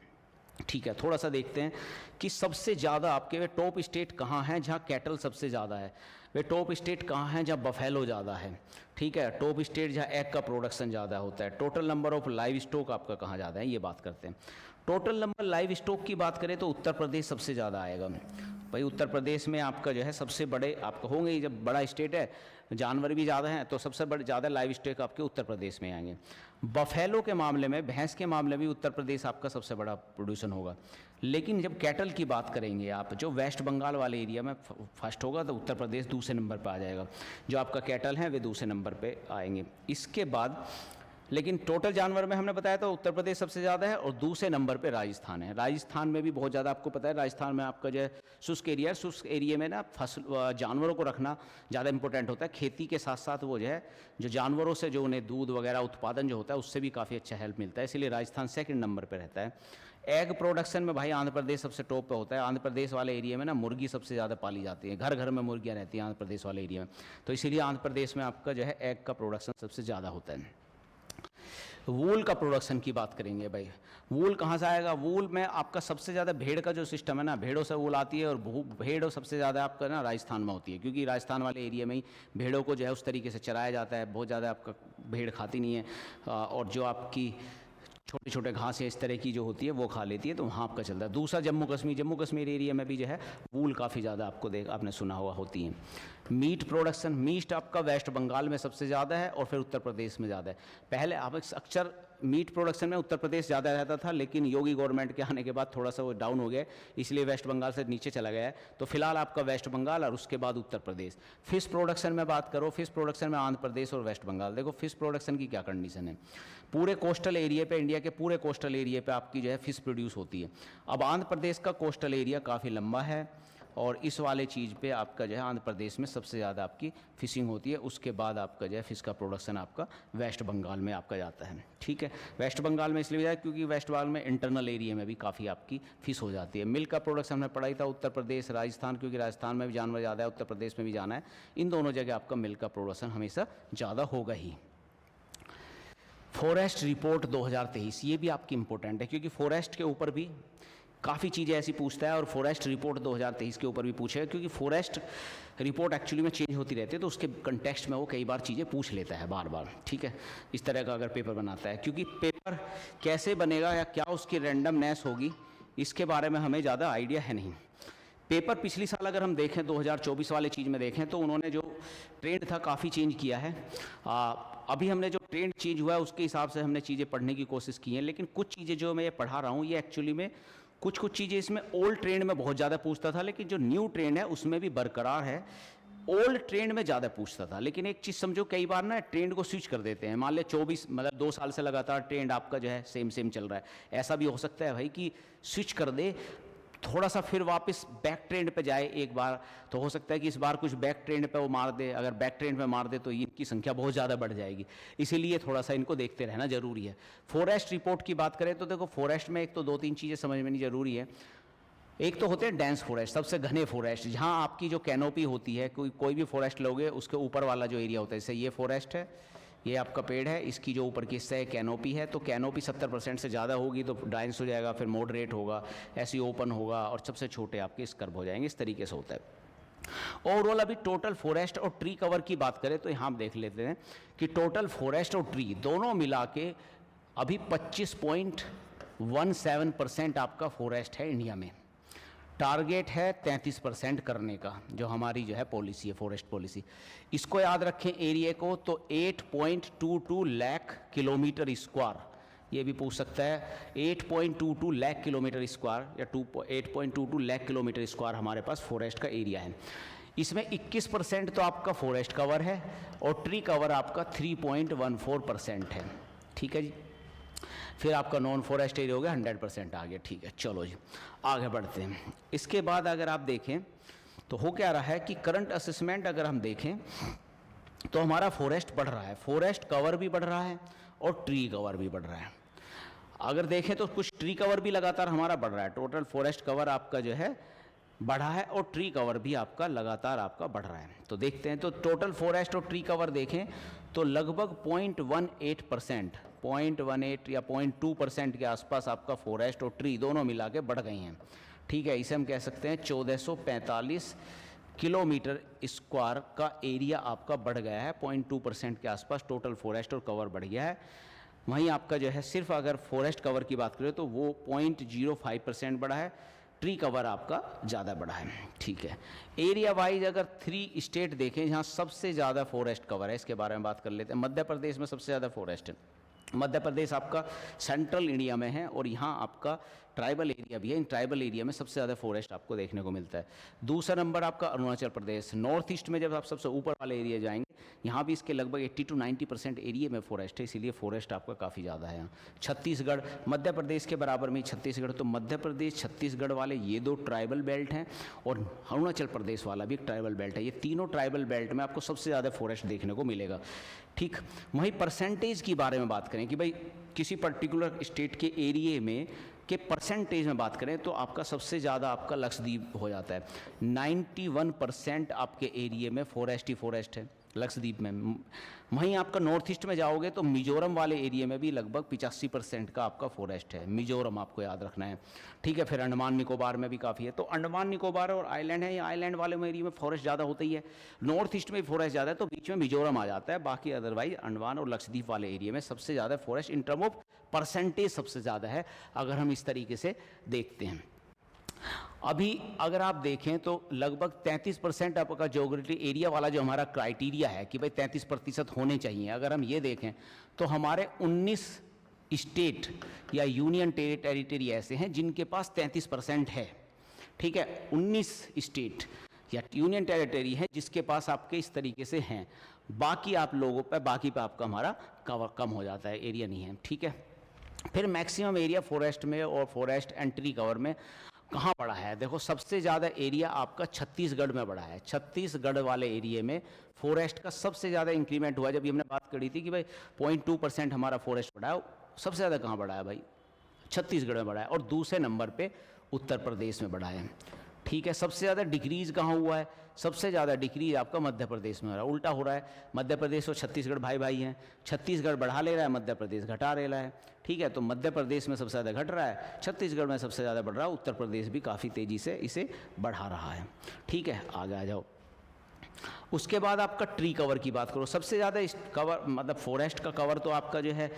ठीक है। थोड़ा सा देखते हैं कि सबसे ज़्यादा आपके वे टॉप स्टेट कहाँ हैं जहाँ कैटल सबसे ज़्यादा है, वे टॉप स्टेट कहाँ हैं जहाँ बफेलो ज़्यादा है, ठीक है। टॉप स्टेट जहाँ एग का प्रोडक्शन ज़्यादा होता है। Total number of live stock आपका कहाँ ज़्यादा है, ये बात करते हैं। टोटल नंबर लाइव स्टॉक की बात करें तो उत्तर प्रदेश सबसे ज़्यादा आएगा भाई। उत्तर प्रदेश में आपका जो है सबसे बड़े आपको होंगे, जब बड़ा स्टेट है जानवर भी ज़्यादा हैं तो सबसे बड़े ज़्यादा लाइव स्टॉक आपके उत्तर प्रदेश में आएंगे। बफेलो के मामले में, भैंस के मामले में उत्तर प्रदेश आपका सबसे बड़ा प्रोड्यूसन होगा। लेकिन जब कैटल की बात करेंगे आप, जो वेस्ट बंगाल वाले एरिया में फर्स्ट होगा तो उत्तर प्रदेश दूसरे नंबर पर आ जाएगा। जो आपका कैटल है वे दूसरे नंबर पे आएंगे। इसके बाद लेकिन टोटल जानवर में हमने बताया तो उत्तर प्रदेश सबसे ज़्यादा है, और दूसरे नंबर पे राजस्थान है। राजस्थान में भी बहुत ज़्यादा आपको पता है, राजस्थान में आपका जो है शुष्क एरिया है, शुष्क एरिया में ना फसल जानवरों को रखना ज़्यादा इंपॉर्टेंट होता है। खेती के साथ साथ वो जो है जो जानवरों से जो उन्हें दूध वगैरह उत्पादन जो होता है उससे भी काफ़ी अच्छा हेल्प मिलता है, इसलिए राजस्थान 2nd नंबर पर रहता है। एग प्रोडक्शन में भाई आंध्र प्रदेश सबसे टॉप पे होता है। आंध्र प्रदेश वाले एरिया में ना मुर्गी सबसे ज़्यादा पाली जाती है, घर घर में मुर्गियाँ रहती हैं आंध्र प्रदेश वाले एरिया में, तो इसीलिए आंध्र प्रदेश में आपका जो है एग का प्रोडक्शन सबसे ज़्यादा होता है। वूल का प्रोडक्शन की बात करेंगे भाई, वूल कहाँ से आएगा? वूल में आपका सबसे ज़्यादा भेड़ का जो सिस्टम है ना, भेड़ों से वूल आती है, और भेड़ सबसे ज़्यादा आपका ना राजस्थान में होती है, क्योंकि राजस्थान वाले एरिया में ही भेड़ों को जो है उस तरीके से चराया जाता है। बहुत ज़्यादा आपका भेड़ खाती नहीं है, और जो आपकी छोटे छोटे घास इस तरह की जो होती है वो खा लेती है, तो वहाँ आपका चलता है। दूसरा जम्मू कश्मीर एरिया में भी जो है वूल काफ़ी ज़्यादा आपने सुना हुआ होती है। मीट प्रोडक्शन, मीट आपका वेस्ट बंगाल में सबसे ज़्यादा है और फिर उत्तर प्रदेश में ज़्यादा है। पहले आप अक्सर मीट प्रोडक्शन में उत्तर प्रदेश ज़्यादा रहता था, लेकिन योगी गवर्नमेंट के आने के बाद थोड़ा सा वो डाउन हो गया, इसलिए वेस्ट बंगाल से नीचे चला गया है। तो फिलहाल आपका वेस्ट बंगाल और उसके बाद उत्तर प्रदेश। फिश प्रोडक्शन में बात करो, फिश प्रोडक्शन में आंध्र प्रदेश और वेस्ट बंगाल। देखो फिश प्रोडक्शन की क्या कंडीशन है, पूरे कोस्टल एरिया पे, इंडिया के पूरे कोस्टल एरिया पे आपकी जो है फिश प्रोड्यूस होती है। अब आंध्र प्रदेश का कोस्टल एरिया काफ़ी लंबा है, और इस वाले चीज़ पे आपका जो है आंध्र प्रदेश में सबसे ज़्यादा आपकी फिशिंग होती है। उसके बाद आपका जो है फिश का प्रोडक्शन आपका वेस्ट बंगाल में आपका जाता है। ठीक है, वेस्ट बंगाल में इसलिए जाता है क्योंकि वेस्ट बंगाल में इंटरनल एरिया में भी काफ़ी आपकी फिश हो जाती है। मिल्क का प्रोडक्शन हमने पढ़ा ही था उत्तर प्रदेश राजस्थान, क्योंकि राजस्थान में भी जानवर ज़्यादा है, उत्तर प्रदेश में भी जाना है, इन दोनों जगह आपका मिल्क का प्रोडक्शन हमेशा ज़्यादा होगा ही। फॉरेस्ट रिपोर्ट 2023 ये भी आपकी इंपॉर्टेंट है, क्योंकि फॉरेस्ट के ऊपर भी काफ़ी चीज़ें ऐसी पूछता है और फॉरेस्ट रिपोर्ट 2023 के ऊपर भी पूछेगा, क्योंकि फॉरेस्ट रिपोर्ट एक्चुअली में चेंज होती रहती है, तो उसके कंटेक्स्ट में वो कई बार चीज़ें पूछ लेता है बार बार। ठीक है, इस तरह का अगर पेपर बनाता है, क्योंकि पेपर कैसे बनेगा या क्या उसकी रैंडमनेस होगी इसके बारे में हमें ज़्यादा आइडिया है नहीं। पेपर पिछली साल अगर हम देखें 2024 वाले चीज़ में देखें तो उन्होंने जो ट्रेंड था काफ़ी चेंज किया है। अभी हमने जो ट्रेंड चेंज हुआ है उसके हिसाब से हमने चीज़ें पढ़ने की कोशिश की हैं, लेकिन कुछ चीज़ें जो मैं ये पढ़ा रहा हूँ ये एक्चुअली में कुछ चीज़ें इसमें ओल्ड ट्रेंड में बहुत ज़्यादा पूछता था, लेकिन जो न्यू ट्रेंड है उसमें भी बरकरार है। ओल्ड ट्रेंड में ज़्यादा पूछता था, लेकिन एक चीज़ समझो कई बार ना ट्रेंड को स्विच कर देते हैं। मान ले 24 मतलब 2 साल से लगातार ट्रेंड आपका जो है सेम चल रहा है, ऐसा भी हो सकता है भाई कि स्विच कर दे, थोड़ा सा फिर वापस बैक ट्रेंड पे जाए एक बार, तो हो सकता है कि इस बार कुछ बैक ट्रेंड पे वो मार दे। अगर बैक ट्रेंड पे मार दे तो इनकी संख्या बहुत ज़्यादा बढ़ जाएगी, इसीलिए थोड़ा सा इनको देखते रहना जरूरी है। फॉरेस्ट रिपोर्ट की बात करें तो देखो फॉरेस्ट में एक तो 2-3 चीज़ें समझनी जरूरी है। एक तो होते हैं डेंस फॉरेस्ट, सबसे घने फॉरेस्ट, जहाँ आपकी जो कैनोपी होती है, कोई भी फॉरेस्ट लोगे उसके ऊपर वाला जो एरिया होता है, जैसे ये फॉरेस्ट है, ये आपका पेड़ है, इसकी जो ऊपर की हिस्सा है कैनोपी है, तो कैनोपी 70% से ज़्यादा होगी तो डांस हो जाएगा, फिर मॉडरेट होगा, ऐसे ओपन होगा, और सबसे छोटे आपके स्कर्ब हो जाएंगे। इस तरीके से होता है। ओवरऑल अभी टोटल फॉरेस्ट और ट्री कवर की बात करें तो यहाँ देख लेते हैं कि टोटल फॉरेस्ट और ट्री दोनों मिला के अभी 25.17% आपका फॉरेस्ट है इंडिया में। टारगेट है 33% करने का, जो हमारी जो है पॉलिसी है फॉरेस्ट पॉलिसी। इसको याद रखें एरिया को, तो 8.22 लाख किलोमीटर स्क्वायर, ये भी पूछ सकता है, 8.22 लाख किलोमीटर स्क्वायर या 8.22 लाख किलोमीटर स्क्वायर हमारे पास फॉरेस्ट का एरिया है। इसमें 21% तो आपका फॉरेस्ट कवर है और ट्री कवर आपका 3.14% है। ठीक है जी, फिर आपका नॉन फॉरेस्ट एरिया हो गया 100% आ गया। ठीक है, चलो जी आगे बढ़ते हैं। इसके बाद अगर आप देखें तो हो क्या रहा है कि करंट असेसमेंट अगर हम देखें तो हमारा फॉरेस्ट बढ़ रहा है, फॉरेस्ट कवर भी बढ़ रहा है और ट्री कवर भी बढ़ रहा है। अगर देखें तो कुछ ट्री कवर भी लगातार हमारा बढ़ रहा है, टोटल फॉरेस्ट कवर आपका जो है बढ़ा है और ट्री कवर भी आपका लगातार आपका बढ़ रहा है। तो देखते हैं, तो टोटल फॉरेस्ट और ट्री कवर देखें तो लगभग 0.18%, 0.18 या 0.2% के आसपास आपका फॉरेस्ट और ट्री दोनों मिला के बढ़ गई हैं। ठीक है, इसे हम कह सकते हैं 1445 किलोमीटर स्क्वायर का एरिया आपका बढ़ गया है, 0.2% के आसपास टोटल फॉरेस्ट और कवर बढ़ गया है। वहीं आपका जो है सिर्फ अगर फॉरेस्ट कवर की बात करें तो वो 0.05% बढ़ा है, ट्री कवर आपका ज़्यादा बढ़ा है। ठीक है, एरिया वाइज अगर 3 स्टेट देखें जहाँ सबसे ज़्यादा फॉरेस्ट कवर है, इसके बारे में बात कर लेते हैं। मध्य प्रदेश में सबसे ज़्यादा फॉरेस्ट है। मध्य प्रदेश आपका सेंट्रल इंडिया में है और यहाँ आपका ट्राइबल एरिया भी है। इन ट्राइबल एरिया में सबसे ज़्यादा फॉरेस्ट आपको देखने को मिलता है। दूसरा नंबर आपका अरुणाचल प्रदेश। नॉर्थ ईस्ट में जब आप सबसे ऊपर वाले एरिया जाएंगे यहाँ भी इसके लगभग 80 to 90% एरिया में फॉरेस्ट है, इसीलिए फॉरेस्ट आपका काफ़ी ज़्यादा है। यहाँ छत्तीसगढ़ मध्य प्रदेश के बराबर में छत्तीसगढ़, तो मध्य प्रदेश छत्तीसगढ़ वाले ये 2 ट्राइबल बेल्ट हैं और अरुणाचल प्रदेश वाला भी एक ट्राइबल बेल्ट है। ये तीनों ट्राइबल बेल्ट में आपको सबसे ज़्यादा फॉरेस्ट देखने को मिलेगा। ठीक, वहीं परसेंटेज की बारे में बात करें कि भाई किसी पर्टिकुलर स्टेट के एरिए में के परसेंटेज में बात करें तो आपका सबसे ज़्यादा आपका लक्षद्वीप हो जाता है। 91% आपके एरिए में फॉरेस्ट ही फॉरेस्ट है लक्षद्वीप में। वहीं आपका नॉर्थ ईस्ट में जाओगे तो मिजोरम वाले एरिया में भी लगभग 85% का आपका फॉरेस्ट है। मिजोरम आपको याद रखना है। ठीक है, फिर अंडमान निकोबार में भी काफ़ी है। तो अंडमान निकोबार और आइलैंड है, या आइलैंड वाले एरिया में फॉरेस्ट ज़्यादा होता ही है। नॉर्थ ईस्ट में भी फॉरेस्ट ज़्यादा है तो बीच में मिजोरम आ जाता है। बाकी अदरवाइज अंडमान और लक्षद्वीप वाले एरिया में सबसे ज़्यादा forest in term of percentage सबसे ज़्यादा है, अगर हम इस तरीके से देखते हैं। अभी अगर आप देखें तो लगभग 33% आपका ज्योग्राफी एरिया वाला जो हमारा क्राइटेरिया है कि भाई 33% होने चाहिए, अगर हम ये देखें तो हमारे 19 स्टेट या यूनियन टेरिटरी ऐसे हैं जिनके पास 33% है। ठीक है, 19 स्टेट या यूनियन टेरिटरी है जिसके पास आपके इस तरीके से हैं। बाकी आप लोगों पे बाकी पे आपका हमारा कवर कम हो जाता है, एरिया नहीं है। ठीक है, फिर मैक्सिमम एरिया फॉरेस्ट में और फॉरेस्ट एंड ट्री कवर में कहाँ बढ़ा है? देखो सबसे ज़्यादा एरिया आपका छत्तीसगढ़ में बढ़ा है। छत्तीसगढ़ वाले एरिया में फॉरेस्ट का सबसे ज़्यादा इंक्रीमेंट हुआ है। जब हमने बात करी थी कि भाई 0.2% हमारा फॉरेस्ट बढ़ा है, सबसे ज़्यादा कहाँ बढ़ा है भाई? छत्तीसगढ़ में बढ़ा है। और दूसरे नंबर पे उत्तर प्रदेश में बढ़ा है। ठीक है, सबसे ज़्यादा डिक्रीज़ कहाँ हुआ है? सबसे ज़्यादा डिक्रीज आपका मध्य प्रदेश में हो रहा है। उल्टा हो रहा है, मध्य प्रदेश और छत्तीसगढ़ भाई भाई हैं, छत्तीसगढ़ बढ़ा ले रहा है, मध्य प्रदेश घटा ले रहा है। ठीक है, तो मध्य प्रदेश में सबसे ज़्यादा घट रहा है, छत्तीसगढ़ में सबसे ज़्यादा बढ़ रहा है, उत्तर प्रदेश भी काफ़ी तेज़ी से इसे बढ़ा रहा है। ठीक है, आगे आ जाओ। उसके बाद आपका ट्री कवर की बात करो, सबसे ज़्यादा इस कवर मतलब फॉरेस्ट का कवर तो आपका जो है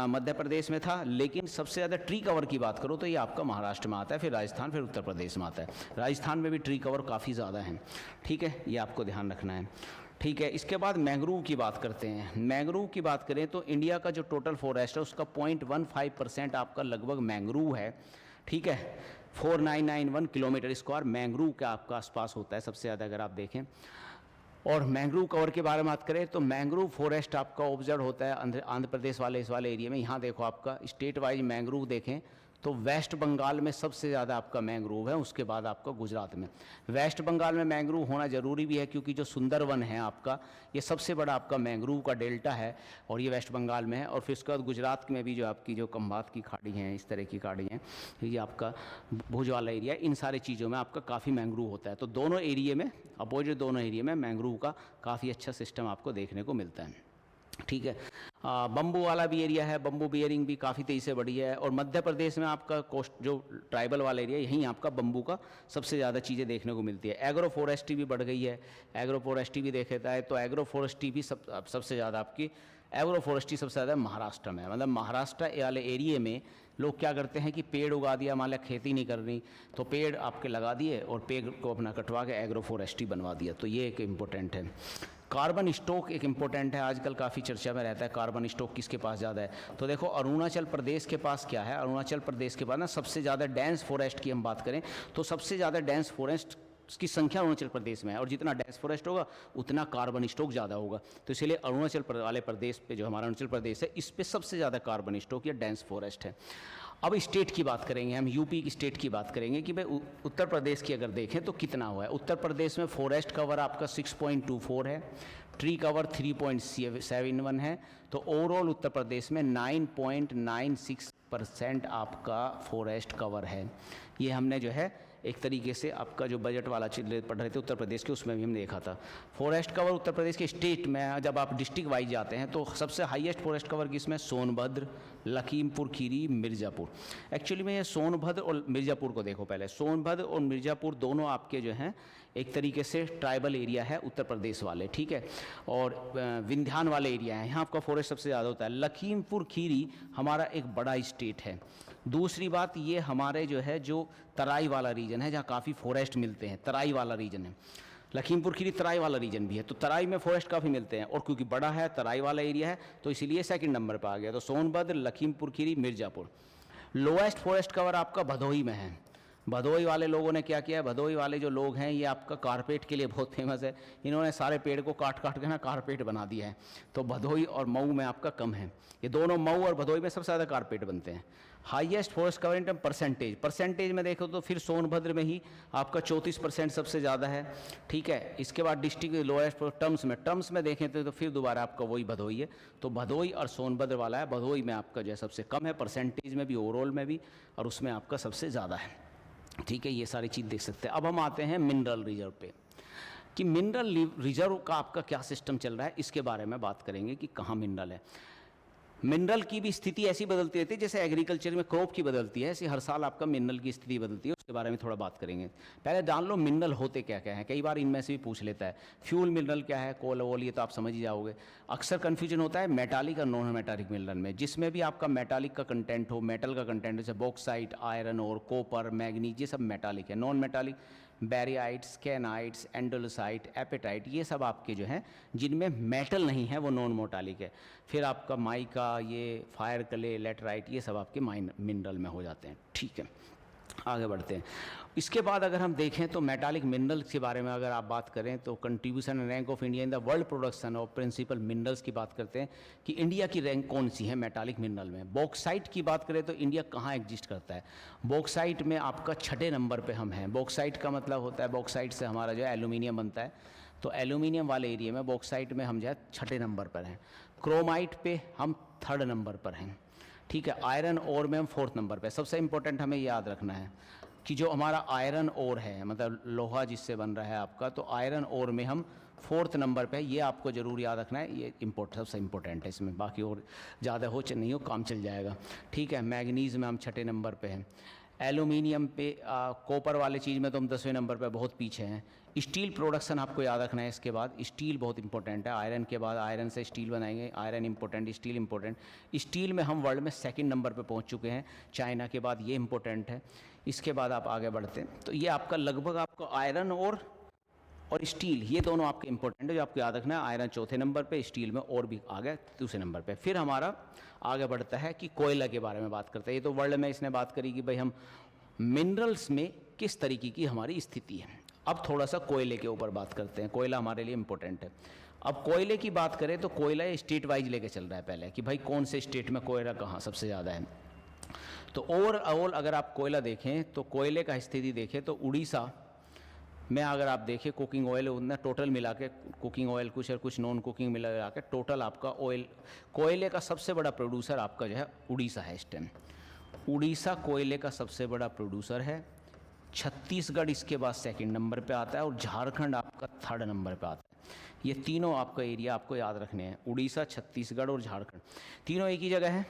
मध्य प्रदेश में था, लेकिन सबसे ज़्यादा ट्री कवर की बात करो तो ये आपका महाराष्ट्र में आता है, फिर राजस्थान, फिर उत्तर प्रदेश में आता है। राजस्थान में भी ट्री कवर काफ़ी ज़्यादा है। ठीक है, ये आपको ध्यान रखना है। ठीक है, इसके बाद मैंग्रोव की बात करते हैं। मैंग्रोव की बात करें तो इंडिया का जो टोटल फॉरेस्ट है उसका 0.15% आपका लगभग मैंग्रोव है। ठीक है, 4991 किलोमीटर स्क्वायर मैंग्रोव के आपका आसपास होता है सबसे ज़्यादा अगर आप देखें। और मैंग्रोव कवर के बारे में बात करें तो मैंग्रोव फॉरेस्ट आपका ऑब्जर्व होता है आंध्र प्रदेश वाले इस वाले एरिया में। यहाँ देखो आपका स्टेट वाइज मैंग्रोव देखें तो वेस्ट बंगाल में सबसे ज़्यादा आपका मैंग्रोव है, उसके बाद आपका गुजरात में। वेस्ट बंगाल में मैंग्रोव होना ज़रूरी भी है क्योंकि जो सुंदरवन है आपका, ये सबसे बड़ा आपका मैंग्रोव का डेल्टा है और ये वेस्ट बंगाल में है। और फिर उसके बाद गुजरात में भी जो आपकी जो खंभात की खाड़ी हैं, इस तरह की खाड़ी हैं, ये आपका भुज वाला एरिया, इन सारी चीज़ों में आपका काफ़ी मैंग्रोव होता है। तो दोनों एरिए में, अपोजिट दोनों एरिया में मैंग्रोव का काफ़ी अच्छा सिस्टम आपको देखने को मिलता है। ठीक है, बम्बू वाला भी एरिया है, बम्बू बियरिंग भी काफ़ी तेज़ी से बढ़ी है। और मध्य प्रदेश में आपका कोस्ट जो ट्राइबल वाला एरिया, यहीं आपका बम्बू का सबसे ज़्यादा चीज़ें देखने को मिलती है। एग्रो फॉरेस्ट्री भी बढ़ गई है, एग्रो फॉरेस्ट्री भी देखता है तो एग्रो फॉरेस्ट्री भी सबसे ज़्यादा आपकी एग्रो फॉरेस्ट्री सबसे ज़्यादा महाराष्ट्र में है। मतलब महाराष्ट्र वाले एरिए में लोग क्या करते हैं कि पेड़ उगा दिया, मान लिया खेती नहीं करनी तो पेड़ आपके लगा दिए और पेड़ को अपना कटवा के एग्रो फॉरेस्ट्री बनवा दिया, तो ये एक इम्पोर्टेंट है। कार्बन स्टॉक एक इम्पोर्टेंट है, आजकल काफ़ी चर्चा में रहता है कार्बन स्टॉक किसके पास ज़्यादा है। तो देखो अरुणाचल प्रदेश के पास क्या है, अरुणाचल प्रदेश के पास ना सबसे ज़्यादा डेंस फॉरेस्ट की हम बात करें तो सबसे ज़्यादा डेंस फॉरेस्ट की संख्या अरुणाचल प्रदेश में है, और जितना डेंस फॉरेस्ट होगा उतना कार्बन स्टॉक ज़्यादा होगा। तो इसलिए अरुणाचल वाले प्रदेश पे जो हमारा अरुणाचल प्रदेश है, इस पे सबसे ज़्यादा कार्बन स्टॉक या डेंस फॉरेस्ट है। अब स्टेट की बात करेंगे हम, यूपी की स्टेट की बात करेंगे कि भाई उत्तर प्रदेश की अगर देखें तो कितना हुआ है। उत्तर प्रदेश में फॉरेस्ट कवर आपका 6.24 है, ट्री कवर 3.71 है, तो ओवरऑल उत्तर प्रदेश में 9.96% आपका फॉरेस्ट कवर है। ये हमने जो है एक तरीके से आपका जो बजट वाला चीज़ पढ़ रहे थे उत्तर प्रदेश के, उसमें भी हमने देखा था फॉरेस्ट कवर उत्तर प्रदेश के स्टेट में। जब आप डिस्ट्रिक्ट वाइज जाते हैं तो सबसे हाईएस्ट फॉरेस्ट कवर किसमें? सोनभद्र, लखीमपुर खीरी, मिर्ज़ापुर। एक्चुअली में ये सोनभद्र और मिर्ज़ापुर को देखो पहले, सोनभद्र और मिर्ज़ापुर दोनों आपके जो हैं एक तरीके से ट्राइबल एरिया है उत्तर प्रदेश वाले। ठीक है, और विंध्यान वाले एरिया है, यहाँ आपका फॉरेस्ट सबसे ज़्यादा होता है। लखीमपुर खीरी हमारा एक बड़ा स्टेट है। दूसरी बात ये हमारे जो है जो तराई वाला रीजन है जहाँ काफ़ी फॉरेस्ट मिलते हैं, तराई वाला रीजन है। लखीमपुर खीरी तराई वाला रीजन भी है, तो तराई में फॉरेस्ट काफ़ी मिलते हैं, और क्योंकि बड़ा है तराई वाला एरिया है तो इसीलिए सेकंड नंबर पर आ गया। तो Sonbhadra, Lakhimpur Kheri, Mirzapur. Lowest forest cover आपका भदोही में है। भदोही वाले लोगों ने क्या किया है, भदोही वाले जो लोग हैं ये आपका कारपेट के लिए बहुत फेमस है, इन्होंने सारे पेड़ को काट काट के ना कारपेट बना दिया है। तो भदोही और मऊ में आपका कम है, ये दोनों मऊ और भदोही में सबसे ज़्यादा कारपेट बनते हैं। Highest forest cover in term percentage में देखो तो फिर सोनभद्र में ही आपका 34% सबसे ज़्यादा है। ठीक है, इसके बाद डिस्ट्रिक्ट लोएस्ट टर्म्स में देखें तो फिर दोबारा आपका वही भदोही है। तो भदोही और सोनभद्र वाला है, भदोही में आपका जो है सबसे कम है परसेंटेज में भी, ओवरऑल में भी, और उसमें आपका सबसे ज़्यादा है। ठीक है, ये सारी चीज़ देख सकते हैं। अब हम आते हैं मिनरल रिजर्व पे कि मिनरल रिजर्व का आपका क्या सिस्टम चल रहा है, इसके बारे में बात करेंगे कि कहाँ मिनरल है। मिनरल की भी स्थिति ऐसी बदलती रहती है जैसे एग्रीकल्चर में क्रॉप की बदलती है, ऐसे हर साल आपका मिनरल की स्थिति बदलती है, उसके बारे में थोड़ा बात करेंगे। पहले जान लो मिनरल होते क्या क्या हैं, कई बार इनमें से भी पूछ लेता है। फ्यूल मिनरल क्या है, कोल वोल, ये तो आप समझ ही जाओगे। अक्सर कन्फ्यूजन होता है मेटालिक और नॉन मेटालिक मिनरल में, जिसमें भी आपका मेटालिक का कंटेंट हो, मेटल का कंटेंट, जैसे बॉक्साइट, आयरन और कॉपर, मैग्नीज, ये सब मेटालिक है। नॉन मेटालिक बैरियाइट्स, कैनाइट्स, एंडोलसाइट, एपेटाइट, ये सब आपके जो हैं जिनमें मेटल नहीं है वो नॉन मेटालिक है। फिर आपका माइका, ये फायर क्ले, लेटराइट, ये सब आपके मिनरल में हो जाते हैं। ठीक है, आगे बढ़ते हैं। इसके बाद अगर हम देखें तो मेटालिक मिनरल्स के बारे में अगर आप बात करें तो contribution and rank of India in the world production of principal minerals की बात करते हैं कि इंडिया की रैंक कौन सी है मेटालिक मिनरल में। बॉक्साइट की बात करें तो इंडिया कहाँ एग्जिस्ट करता है, बॉक्साइट में आपका 6ठे नंबर पे हम हैं। बॉक्साइट का मतलब होता है बॉक्साइट से हमारा जो है एल्यूमिनियम बनता है, तो एल्यूमिनियम वाले एरिया में बॉक्साइट में हम जो है 6ठे नंबर पर हैं। क्रोमाइट पे हम 3rd नंबर पर हैं, ठीक है। आयरन ओर में हम 4th नंबर पे। सबसे इंपॉर्टेंट हमें याद रखना है कि जो हमारा आयरन ओर है, मतलब लोहा जिससे बन रहा है आपका, तो आयरन ओर में हम 4th नंबर पे है। ये आपको ज़रूर याद रखना है, ये सबसे इम्पोर्टेंट है इसमें। बाकी और ज़्यादा हो चाहे नहीं हो, काम चल जाएगा, ठीक है। मैग्नीज़ में हम 6ठे नंबर पे हैं। एल्यूमिनियम पे कॉपर वाले चीज़ में तो हम 10वें नंबर पे बहुत पीछे हैं। स्टील प्रोडक्शन आपको याद रखना है। इसके बाद स्टील बहुत इंपॉर्टेंट है। आयरन के बाद आयरन से स्टील बनाएंगे, iron important, steel important. Steel में हम वर्ल्ड में 2nd नंबर पे पहुंच चुके हैं, चाइना के बाद ये इंपॉर्टेंट है। इसके बाद आप आगे बढ़ते हैं तो ये आपका लगभग आपको आयरन और स्टील, ये दोनों आपके इंपॉर्टेंट है जो आपको याद रखना है। आयरन 4थे नंबर पे, स्टील में और भी आगे 2रे नंबर पे। फिर हमारा आगे बढ़ता है कि कोयला के बारे में बात करते हैं। ये तो वर्ल्ड में इसने बात करी कि भाई हम मिनरल्स में किस तरीके की हमारी स्थिति है। अब थोड़ा सा कोयले के ऊपर बात करते हैं। कोयला हमारे लिए इंपॉर्टेंट है। अब कोयले की बात करें तो कोयला स्टेट वाइज लेके चल रहा है पहले कि भाई कौन से स्टेट में कोयला कहाँ सबसे ज़्यादा है। तो ओवरऑल अगर आप कोयला देखें तो कोयले का स्थिति देखें तो उड़ीसा में अगर आप देखें कुकिंग ऑयल उतना टोटल मिला के, कुकिंग ऑयल कुछ और कुछ नॉन कुकिंग मिला के टोटल आपका ऑयल, कोयले का सबसे बड़ा प्रोड्यूसर आपका जो है उड़ीसा है इस टाइम। उड़ीसा कोयले का सबसे बड़ा प्रोड्यूसर है। छत्तीसगढ़ इसके बाद 2nd नंबर पे आता है और झारखंड आपका 3rd नंबर पे आता है। ये तीनों आपका एरिया आपको याद रखने हैं, उड़ीसा, छत्तीसगढ़ और झारखंड, तीनों एक ही जगह है।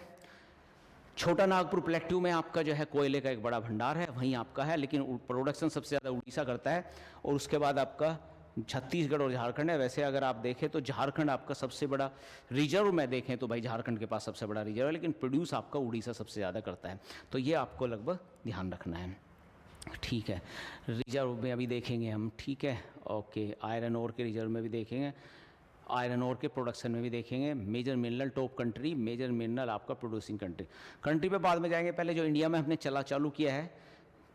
छोटा नागपुर प्लेट्यू में आपका जो है कोयले का एक बड़ा भंडार है, वहीं आपका है, लेकिन प्रोडक्शन सबसे ज़्यादा उड़ीसा करता है और उसके बाद आपका छत्तीसगढ़ और झारखंड है। वैसे अगर आप देखें तो झारखंड आपका सबसे बड़ा, रिजर्व में देखें तो भाई झारखंड के पास सबसे बड़ा रिजर्व है, लेकिन प्रोड्यूस आपका उड़ीसा सबसे ज़्यादा करता है। तो ये आपको लगभग ध्यान रखना है, ठीक है। रिजर्व में अभी देखेंगे हम, ठीक है, ओके। आयरन ओर के रिजर्व में भी देखेंगे, आयरन ओर के प्रोडक्शन में भी देखेंगे। Major mineral top country, major mineral आपका प्रोड्यूसिंग कंट्री पे बाद में जाएंगे। पहले जो इंडिया में हमने चालू किया है,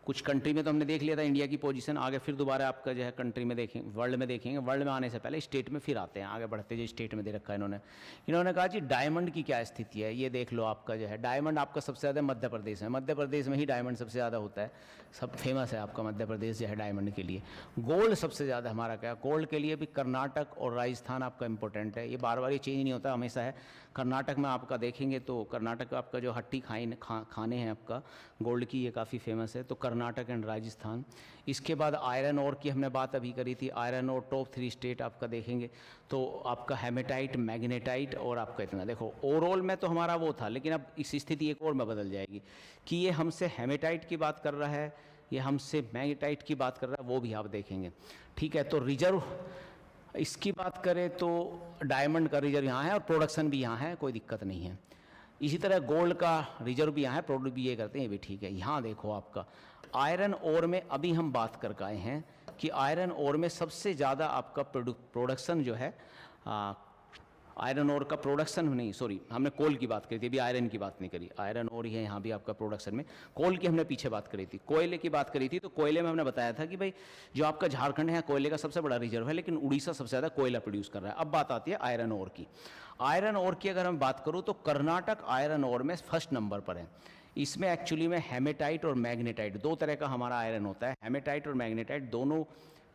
कुछ कंट्री में तो हमने देख लिया था इंडिया की पोजीशन। आगे फिर दोबारा आपका जो है कंट्री में देखेंगे, वर्ल्ड में देखेंगे। वर्ल्ड में आने से पहले स्टेट में फिर आते हैं, आगे बढ़ते जो स्टेट में दे रखा है इन्होंने कहा जी डायमंड की क्या स्थिति है। ये देख लो आपका जो है डायमंड आपका सबसे ज़्यादा मध्य प्रदेश में, मध्य प्रदेश में ही डायमंड सबसे ज़्यादा होता है, सब फेमस है आपका मध्य प्रदेश जो है डायमंड के लिए। गोल्ड सबसे ज़्यादा हमारा क्या, गोल्ड के लिए भी कर्नाटक और राजस्थान आपका इंपॉर्टेंट है। ये बार बार ये चेंज नहीं होता, हमेशा है। कर्नाटक में आपका देखेंगे तो कर्नाटक का आपका जो हट्टी खाने हैं आपका गोल्ड की, ये काफ़ी फेमस है, तो कर्नाटक एंड राजस्थान। इसके बाद आयरन ओर की हमने बात अभी करी थी। आयरन ओर टॉप 3 स्टेट आपका देखेंगे तो आपका हेमेटाइट, मैग्नेटाइट और आपका इतना। देखो ओवरऑल में तो हमारा वो था, लेकिन अब इस स्थिति एक और में बदल जाएगी कि ये हमसे हेमेटाइट की बात कर रहा है, ये हमसे मैग्नेटाइट की बात कर रहा है, वो भी आप देखेंगे, ठीक है। तो रिजर्व इसकी बात करें तो डायमंड का रिजर्व यहाँ है और प्रोडक्शन भी यहाँ है, कोई दिक्कत नहीं है। इसी तरह गोल्ड का रिजर्व भी यहाँ है, प्रोड्यूस भी ये करते हैं, ये भी ठीक है। यहाँ देखो आपका आयरन ओर में अभी हम बात कर आए हैं कि आयरन ओर में सबसे ज़्यादा आपका प्रोडक्शन जो है, आयरन ओर का प्रोडक्शन नहीं, सॉरी, हमने कोल की बात करी थी, अभी आयरन की बात नहीं करी। आयरन ओर ही है यहाँ भी आपका प्रोडक्शन में, कोल की हमने पीछे बात करी थी। कोयले की बात करी थी तो कोयले में हमने बताया था कि भाई जो आपका झारखंड है कोयले का सबसे बड़ा रिजर्व है, लेकिन उड़ीसा सबसे ज़्यादा कोयला प्रोड्यूस कर रहा है। अब बात आती है आयरन ओर की। आयरन ओर की अगर मैं बात करूँ तो कर्नाटक आयरन ओर में 1st नंबर पर है। इसमें एक्चुअली में हेमेटाइट और मैग्नेटाइट 2 तरह का हमारा आयरन होता है। हेमेटाइट और मैग्नेटाइट दोनों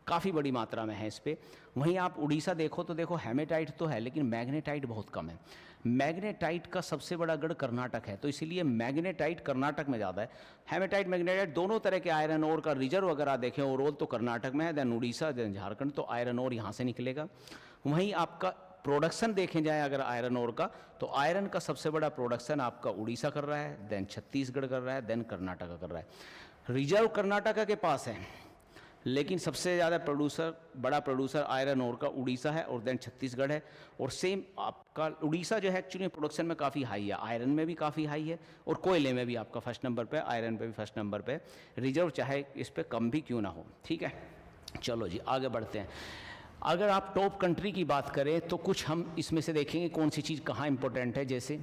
काफ़ी बड़ी मात्रा में है इस पर। वहीं आप उड़ीसा देखो तो देखो हेमेटाइट तो है, लेकिन मैग्नेटाइट बहुत कम है। मैग्नेटाइट का सबसे बड़ा गढ़ कर्नाटक है, तो इसीलिए मैग्नेटाइट कर्नाटक में ज़्यादा है। हेमेटाइट मैग्नेटाइट दोनों तरह के आयरन ओर का रिजर्व अगर आप देखें ओवरऑल तो कर्नाटक में है, देन उड़ीसा, देन झारखंड, तो आयरन ओर यहाँ से निकलेगा। वहीं आपका प्रोडक्शन देखें जाए अगर आयरन ओर का, तो आयरन का सबसे बड़ा प्रोडक्शन आपका उड़ीसा कर रहा है, देन छत्तीसगढ़ कर रहा है, देन कर्नाटका कर रहा है। रिजर्व कर्नाटका के पास है, लेकिन सबसे ज़्यादा बड़ा प्रोड्यूसर आयरन ओर का उड़ीसा है और देन छत्तीसगढ़ है। और सेम आपका उड़ीसा जो है एक्चुअली प्रोडक्शन में काफ़ी हाई है, आयरन में भी काफ़ी हाई है और कोयले में भी आपका 1st नंबर पे, आयरन पे भी 1st नंबर पे। रिजर्व चाहे इस पर कम भी क्यों ना हो, ठीक है। चलो जी आगे बढ़ते हैं। अगर आप टॉप कंट्री की बात करें तो कुछ हम इसमें से देखेंगे कौन सी चीज़ कहाँ इंपॉर्टेंट है। जैसे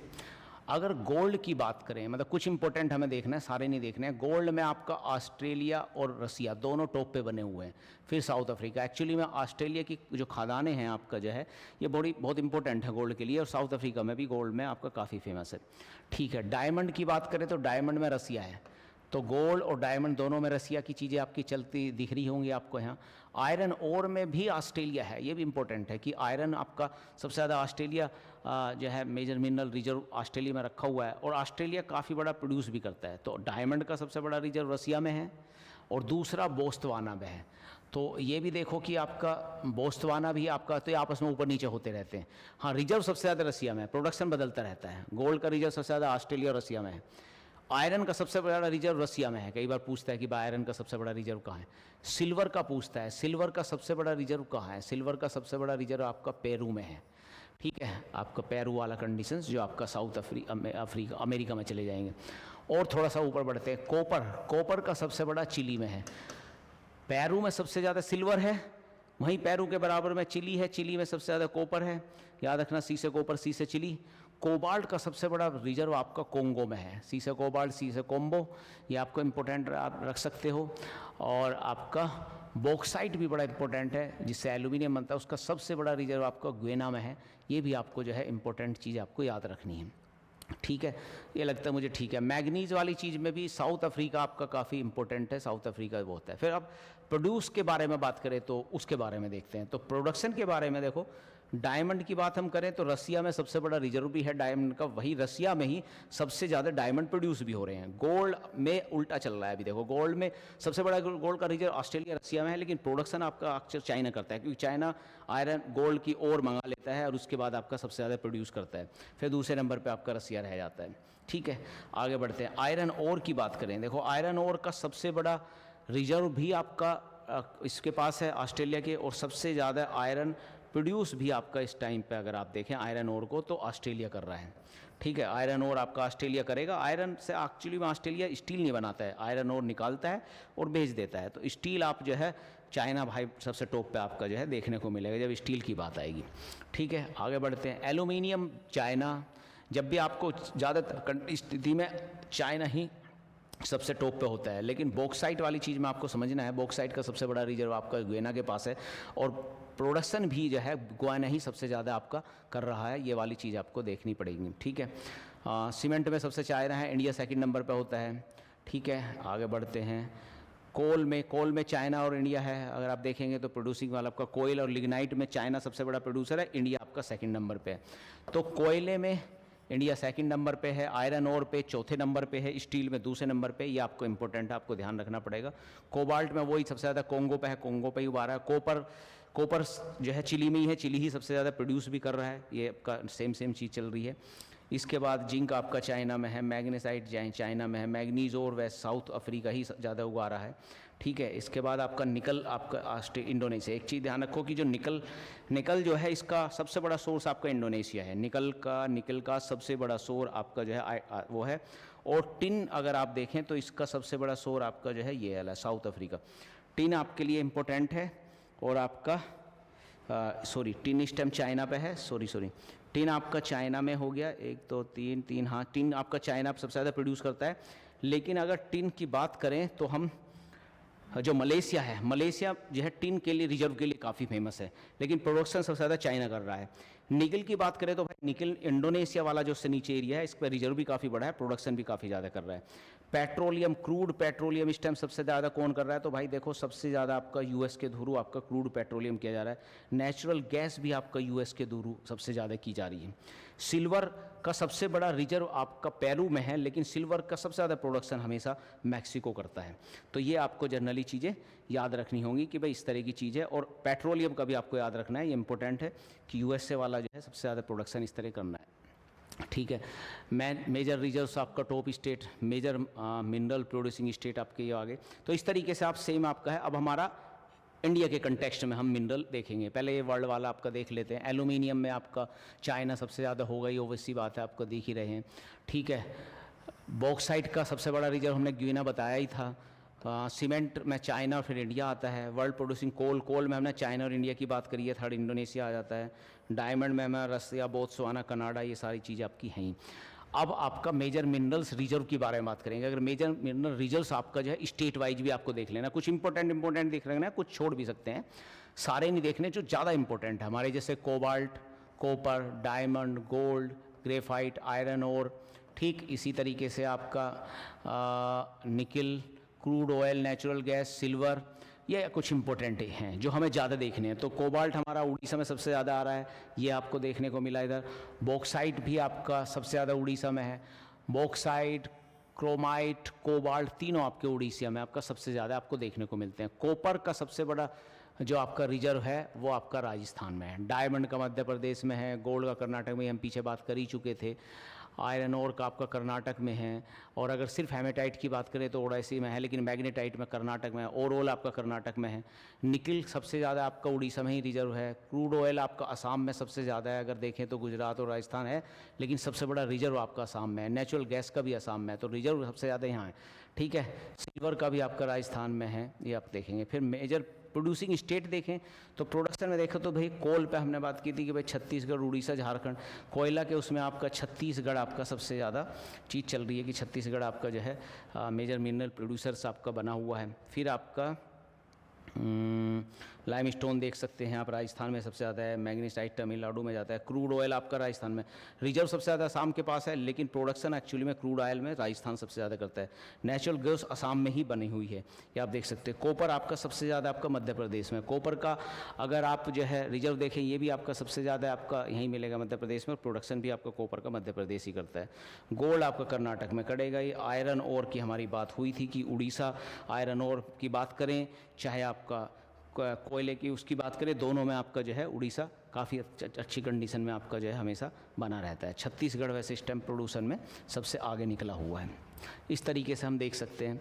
अगर गोल्ड की बात करें, मतलब कुछ इंपॉर्टेंट हमें देखना है, सारे नहीं देखने हैं। गोल्ड में आपका ऑस्ट्रेलिया और रसिया दोनों टॉप पे बने हुए हैं, फिर साउथ अफ्रीका। एक्चुअली में ऑस्ट्रेलिया की जो खदानें हैं आपका जो है ये बहुत इंपॉर्टेंट है गोल्ड के लिए, और साउथ अफ्रीका में भी गोल्ड में आपका काफ़ी फेमस है। ठीक है, डायमंड की बात करें तो डायमंड में रसिया है, तो गोल्ड और डायमंड दोनों में रसिया की चीज़ें आपकी चलती दिख रही होंगी आपको यहाँ। आयरन ओर में भी ऑस्ट्रेलिया है, ये भी इंपॉर्टेंट है कि आयरन आपका सबसे ज़्यादा ऑस्ट्रेलिया जो है मेजर मिनरल रिजर्व ऑस्ट्रेलिया में रखा हुआ है, और ऑस्ट्रेलिया काफ़ी बड़ा प्रोड्यूस भी करता है। तो डायमंड का सबसे बड़ा रिजर्व रसिया में है और दूसरा बोस्टवाना में है। तो ये भी देखो कि आपका बोस्टवाना भी आपका, तो ये आपस में ऊपर नीचे होते रहते हैं। हाँ, रिजर्व सबसे ज़्यादा रसिया में है, प्रोडक्शन बदलता रहता है। गोल्ड का रिजर्व सबसे ज़्यादा ऑस्ट्रेलिया और रसिया में है। आयरन का सबसे बड़ा रिजर्व रसिया में है। कई बार पूछता है कि भाई आयरन का सबसे बड़ा रिजर्व कहाँ है। सिल्वर का पूछता है, सिल्वर का सबसे बड़ा रिजर्व कहाँ है। सिल्वर का सबसे बड़ा रिजर्व आपका पेरू में है। ठीक है, आपका पेरू वाला कंडीशंस जो आपका साउथ अफ्रीका अमेरिका में चले जाएंगे। और थोड़ा सा ऊपर बढ़ते हैं, कॉपर का सबसे बड़ा चिली में है। पेरू में सबसे ज़्यादा सिल्वर है, वहीं पेरू के बराबर में चिली है, चिली में सबसे ज़्यादा कॉपर है। याद रखना, सी से कॉपर, सी से चिली। कोबाल्ट का सबसे बड़ा रिजर्व आपका कोंगो में है, सी से कोबाल्ट, सी से कोम्बो, ये आपको इम्पोर्टेंट आप रख सकते हो। और आपका बॉक्साइट भी बड़ा इंपॉर्टेंट है, जिससे एल्यूमिनियम बनता है, उसका सबसे बड़ा रिजर्व आपका गुयेना में है। ये भी आपको जो है इंपॉर्टेंट चीज़ आपको याद रखनी है। ठीक है, ये लगता है मुझे ठीक है। मैग्नीज वाली चीज़ में भी साउथ अफ्रीका आपका काफ़ी इंपॉर्टेंट है, साउथ अफ्रीका बहुत है। फिर अब प्रोड्यूस के बारे में बात करें तो उसके बारे में देखते हैं। तो प्रोडक्शन के बारे में देखो, डायमंड की बात हम करें तो रसिया में सबसे बड़ा रिजर्व भी है डायमंड का, वही रसिया में ही सबसे ज़्यादा डायमंड प्रोड्यूस भी हो रहे हैं। गोल्ड में उल्टा चल रहा है अभी देखो, गोल्ड में सबसे बड़ा गोल्ड का रिजर्व ऑस्ट्रेलिया रसिया में है, लेकिन प्रोडक्शन आपका अक्सर चाइना करता है, क्योंकि चाइना आयरन गोल्ड की ओर मंगा लेता है और उसके बाद आपका सबसे ज़्यादा प्रोड्यूस करता है। फिर दूसरे नंबर पर आपका रसिया रह जाता है। ठीक है, आगे बढ़ते हैं। आयरन ओर की बात करें, देखो आयरन ओर का सबसे बड़ा रिजर्व भी आपका इसके पास है ऑस्ट्रेलिया के, और सबसे ज़्यादा आयरन प्रोड्यूस भी आपका इस टाइम पे अगर आप देखें आयरन ओर को तो ऑस्ट्रेलिया कर रहा है। ठीक है, आयरन ओर आपका ऑस्ट्रेलिया करेगा। आयरन से एक्चुअली में ऑस्ट्रेलिया स्टील नहीं बनाता है, आयरन ओर निकालता है और बेच देता है। तो स्टील आप जो है चाइना भाई सबसे टॉप पे आपका जो है देखने को मिलेगा जब स्टील की बात आएगी। ठीक है, आगे बढ़ते हैं। एल्यूमिनियम चाइना, जब भी आपको ज़्यादातर स्थिति में चाइना ही सबसे टॉप पे होता है, लेकिन बॉक्साइट वाली चीज़ में आपको समझना है, बॉक्साइट का सबसे बड़ा रिजर्व आपका गुयेना के पास है, और प्रोडक्शन भी जो है गुयेना ही सबसे ज़्यादा आपका कर रहा है। ये वाली चीज़ आपको देखनी पड़ेगी। ठीक है, सीमेंट में सबसे चाइना है, इंडिया सेकंड नंबर पे होता है। ठीक है, आगे बढ़ते हैं। कोल में चाइना और इंडिया है। अगर आप देखेंगे तो प्रोड्यूसिंग वाला आपका कोयल और लिग्नाइट में चाइना सबसे बड़ा प्रोड्यूसर है, इंडिया आपका सेकंड नंबर पे है। तो कोयले में इंडिया सेकंड नंबर पे है, आयरन ओर पे चौथे नंबर पे है, स्टील में दूसरे नंबर पे। ये आपको इंपॉर्टेंट है, आपको ध्यान रखना पड़ेगा। कोबाल्ट में वही सबसे ज़्यादा कोंगो पे है, कोंगो पे ही उभा रहा है। कॉपर जो है चिली में ही है, चिली ही सबसे ज़्यादा प्रोड्यूस भी कर रहा है। ये आपका सेम चीज़ चल रही है। इसके बाद जिंक आपका चाइना में है, मैग्नेसाइट चाइना में है, मैग्नीज और वेस्ट साउथ अफ्रीका ही ज़्यादा उगा रहा है। ठीक है, इसके बाद आपका निकल आपका इंडोनेशिया। एक चीज़ ध्यान रखो कि जो निकल जो है इसका सबसे बड़ा सोर्स आपका इंडोनेशिया है। निकल का सबसे बड़ा सोर्स आपका जो है वो है। और टिन अगर आप देखें तो इसका सबसे बड़ा सोर्स आपका जो है ये वाला साउथ अफ्रीका। टिन आपके लिए इम्पोर्टेंट है। और आपका टिन इस टाइम चाइना पे है, टिन आपका चाइना में हो गया। 1 2 3 हाँ, टिन आपका चाइना सबसे ज़्यादा प्रोड्यूस करता है। लेकिन अगर टिन की बात करें तो हम जो मलेशिया है, मलेशिया जो है टिन के लिए रिजर्व के लिए काफ़ी फेमस है, लेकिन प्रोडक्शन सबसे ज़्यादा चाइना कर रहा है। निकल की बात करें तो भाई निकल इंडोनेशिया वाला जो से नीचे एरिया है, इस पर रिजर्व भी काफ़ी बड़ा है, प्रोडक्शन भी काफ़ी ज़्यादा कर रहा है। पेट्रोलियम, क्रूड पेट्रोलियम इस टाइम सबसे ज़्यादा कौन कर रहा है? तो भाई देखो सबसे ज़्यादा आपका यूएस के थ्रू आपका क्रूड पेट्रोलियम किया जा रहा है। नेचुरल गैस भी आपका यूएस के थ्रू सबसे ज़्यादा की जा रही है। सिल्वर का सबसे बड़ा रिजर्व आपका पेरू में है, लेकिन सिल्वर का सबसे ज़्यादा प्रोडक्शन हमेशा मैक्सिको करता है। तो ये आपको जनरली चीज़ें याद रखनी होंगी कि भाई इस तरह की चीज़ है। और पेट्रोलियम का भी आपको याद रखना है, ये इंपॉर्टेंट है कि यूएसए वाला जो है सबसे ज़्यादा प्रोडक्शन इस तरह करना है। ठीक है, मेजर रिजर्व्स आपका top state, major mineral producing state आपके ये आगे। तो इस तरीके से आप सेम आपका है। अब हमारा इंडिया के कंटेक्स्ट में हम मिनरल देखेंगे। पहले ये वर्ल्ड वाला आपका देख लेते हैं। एल्यूमिनियम में आपका चाइना सबसे ज़्यादा होगा, ये ओवैसी बात है, आपको देख ही रहे हैं। ठीक है, बॉक्साइट का सबसे बड़ा रिजर्व हमने गुयेना बताया ही था। सीमेंट में चाइना और फिर इंडिया आता है। वर्ल्ड प्रोड्यूसिंग कोल में हमने चाइना और इंडिया की बात करी है, थर्ड इंडोनेशिया आ जाता है। डायमंड में हमारा रसिया, बोत्सवाना, कनाडा, ये सारी चीज़ें आपकी हैं। अब आपका मेजर मिनरल्स रिजर्व के बारे में बात करेंगे। अगर मेजर मिनरल रिजर्व्स आपका जो है स्टेट वाइज भी आपको देख लेना, कुछ इंपॉर्टेंट देख लेना, कुछ छोड़ भी सकते हैं, सारे नहीं देखने, जो ज़्यादा इंपॉर्टेंट है हमारे, जैसे cobalt, copper, diamond, gold, graphite, iron और ठीक इसी तरीके से आपका निकल, crude oil, natural gas, silver, ये कुछ इंपॉर्टेंट हैं जो हमें ज़्यादा देखने हैं। तो कोबाल्ट हमारा उड़ीसा में सबसे ज़्यादा आ रहा है, ये आपको देखने को मिला इधर। बॉक्साइट भी आपका सबसे ज़्यादा उड़ीसा में है। बॉक्साइट, क्रोमाइट, कोबाल्ट तीनों आपके उड़ीसा में आपका सबसे ज़्यादा आपको देखने को मिलते हैं। कॉपर का सबसे बड़ा जो आपका रिजर्व है वो आपका राजस्थान में है। डायमंड का मध्य प्रदेश में है। गोल्ड का कर्नाटक में, हम पीछे बात कर ही चुके थे। आयरन ओर का आपका कर्नाटक में है। और अगर सिर्फ हेमेटाइट की बात करें तो ओडिशा में है, लेकिन मैग्नेटाइट में कर्नाटक में है। ओरोल आपका कर्नाटक में है। निकल सबसे ज़्यादा आपका उड़ीसा में ही रिजर्व है। क्रूड ऑयल आपका असम में सबसे ज़्यादा है, अगर देखें तो गुजरात और राजस्थान है, लेकिन सबसे बड़ा रिजर्व आपका असम में है। नेचुरल गैस का भी असम में है, तो रिजर्व सबसे ज़्यादा यहाँ है, ठीक है। सिल्वर का भी आपका राजस्थान में है, ये आप देखेंगे। फिर मेजर प्रोड्यूसिंग स्टेट देखें तो प्रोडक्शन में देखो तो भाई कोल पे हमने बात की थी कि भाई छत्तीसगढ़, उड़ीसा, झारखंड। कोयला के उसमें आपका छत्तीसगढ़ आपका सबसे ज़्यादा चीज़ चल रही है कि छत्तीसगढ़ आपका जो है मेजर मिनरल प्रोड्यूसर्स आपका बना हुआ है। फिर आपका लाइमस्टोन देख सकते हैं आप, राजस्थान में सबसे ज़्यादा है। मैग्नीसाइट तमिलनाडु में जाता है। क्रूड ऑयल आपका राजस्थान में, रिजर्व सबसे ज़्यादा असम के पास है, लेकिन प्रोडक्शन एक्चुअली में क्रूड ऑयल में राजस्थान सबसे ज़्यादा करता है। नेचुरल गैस असम में ही बनी हुई है, ये आप देख सकते हैं। कॉपर आपका सबसे ज़्यादा आपका मध्य प्रदेश में। कॉपर का अगर आप जो है रिजर्व देखें, ये भी आपका सबसे ज़्यादा आपका यहीं मिलेगा मध्य प्रदेश में। प्रोडक्शन भी आपका कॉपर का मध्य प्रदेश ही करता है। गोल्ड आपका कर्नाटक में करेगा ही। आयरन ओर की हमारी बात हुई थी कि उड़ीसा आयरन ओर की बात करें, चाहे आपका कोयले की उसकी बात करें, दोनों में आपका जो है उड़ीसा काफ़ी अच्छी कंडीशन में आपका जो है हमेशा बना रहता है। छत्तीसगढ़ वैसे स्टेम प्रोड्यूसन में सबसे आगे निकला हुआ है। इस तरीके से हम देख सकते हैं।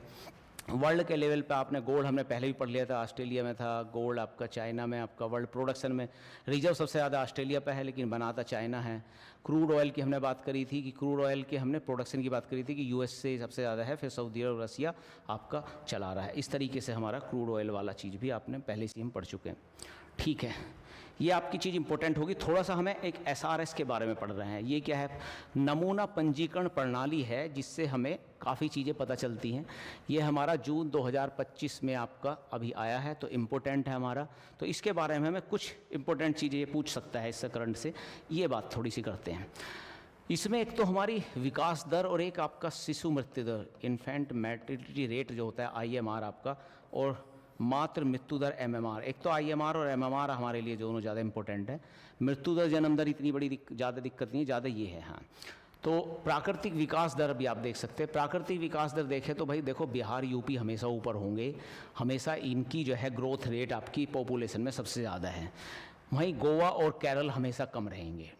वर्ल्ड के लेवल पे आपने गोल्ड हमने पहले भी पढ़ लिया था, ऑस्ट्रेलिया में था गोल्ड आपका, चाइना में आपका। वर्ल्ड प्रोडक्शन में रिजर्व सबसे ज़्यादा ऑस्ट्रेलिया पे है, लेकिन बनाता चाइना है। क्रूड ऑयल की हमने बात करी थी कि क्रूड ऑयल के हमने प्रोडक्शन की बात करी थी कि यूएस से सबसे ज़्यादा है, फिर सऊदी अरब, रसिया आपका चला रहा है। इस तरीके से हमारा क्रूड ऑयल वाला चीज़ भी आपने पहले से हम पढ़ चुके हैं, ठीक है। ये आपकी चीज़ इंपॉर्टेंट होगी। थोड़ा सा हमें एक एसआरएस के बारे में पढ़ रहे हैं। ये क्या है? नमूना पंजीकरण प्रणाली है, जिससे हमें काफ़ी चीज़ें पता चलती हैं। ये हमारा जून 2025 में आपका अभी आया है, तो इम्पोर्टेंट है हमारा। तो इसके बारे में हमें कुछ इंपॉर्टेंट चीज़ें ये पूछ सकता है इससे करंट से, ये बात थोड़ी सी करते हैं। इसमें एक तो हमारी विकास दर और एक आपका शिशु मृत्यु दर, इन्फेंट मैर्टिलिटी रेट जो होता है, आईएमआर आपका, और मातृ मृत्यु दर एमएमआर। एक तो आईएमआर और एमएमआर हमारे लिए दोनों ज़्यादा इंपॉर्टेंट है। मृत्यु दर, जन्म दर इतनी बड़ी ज़्यादा दिक्कत नहीं है, ज़्यादा ये है। हाँ, तो प्राकृतिक विकास दर भी आप देख सकते हैं। प्राकृतिक विकास दर देखें तो भाई देखो, बिहार यूपी हमेशा ऊपर होंगे, हमेशा इनकी जो है ग्रोथ रेट आपकी पॉपुलेशन में सबसे ज़्यादा है। वहीं गोवा और केरल हमेशा कम रहेंगे।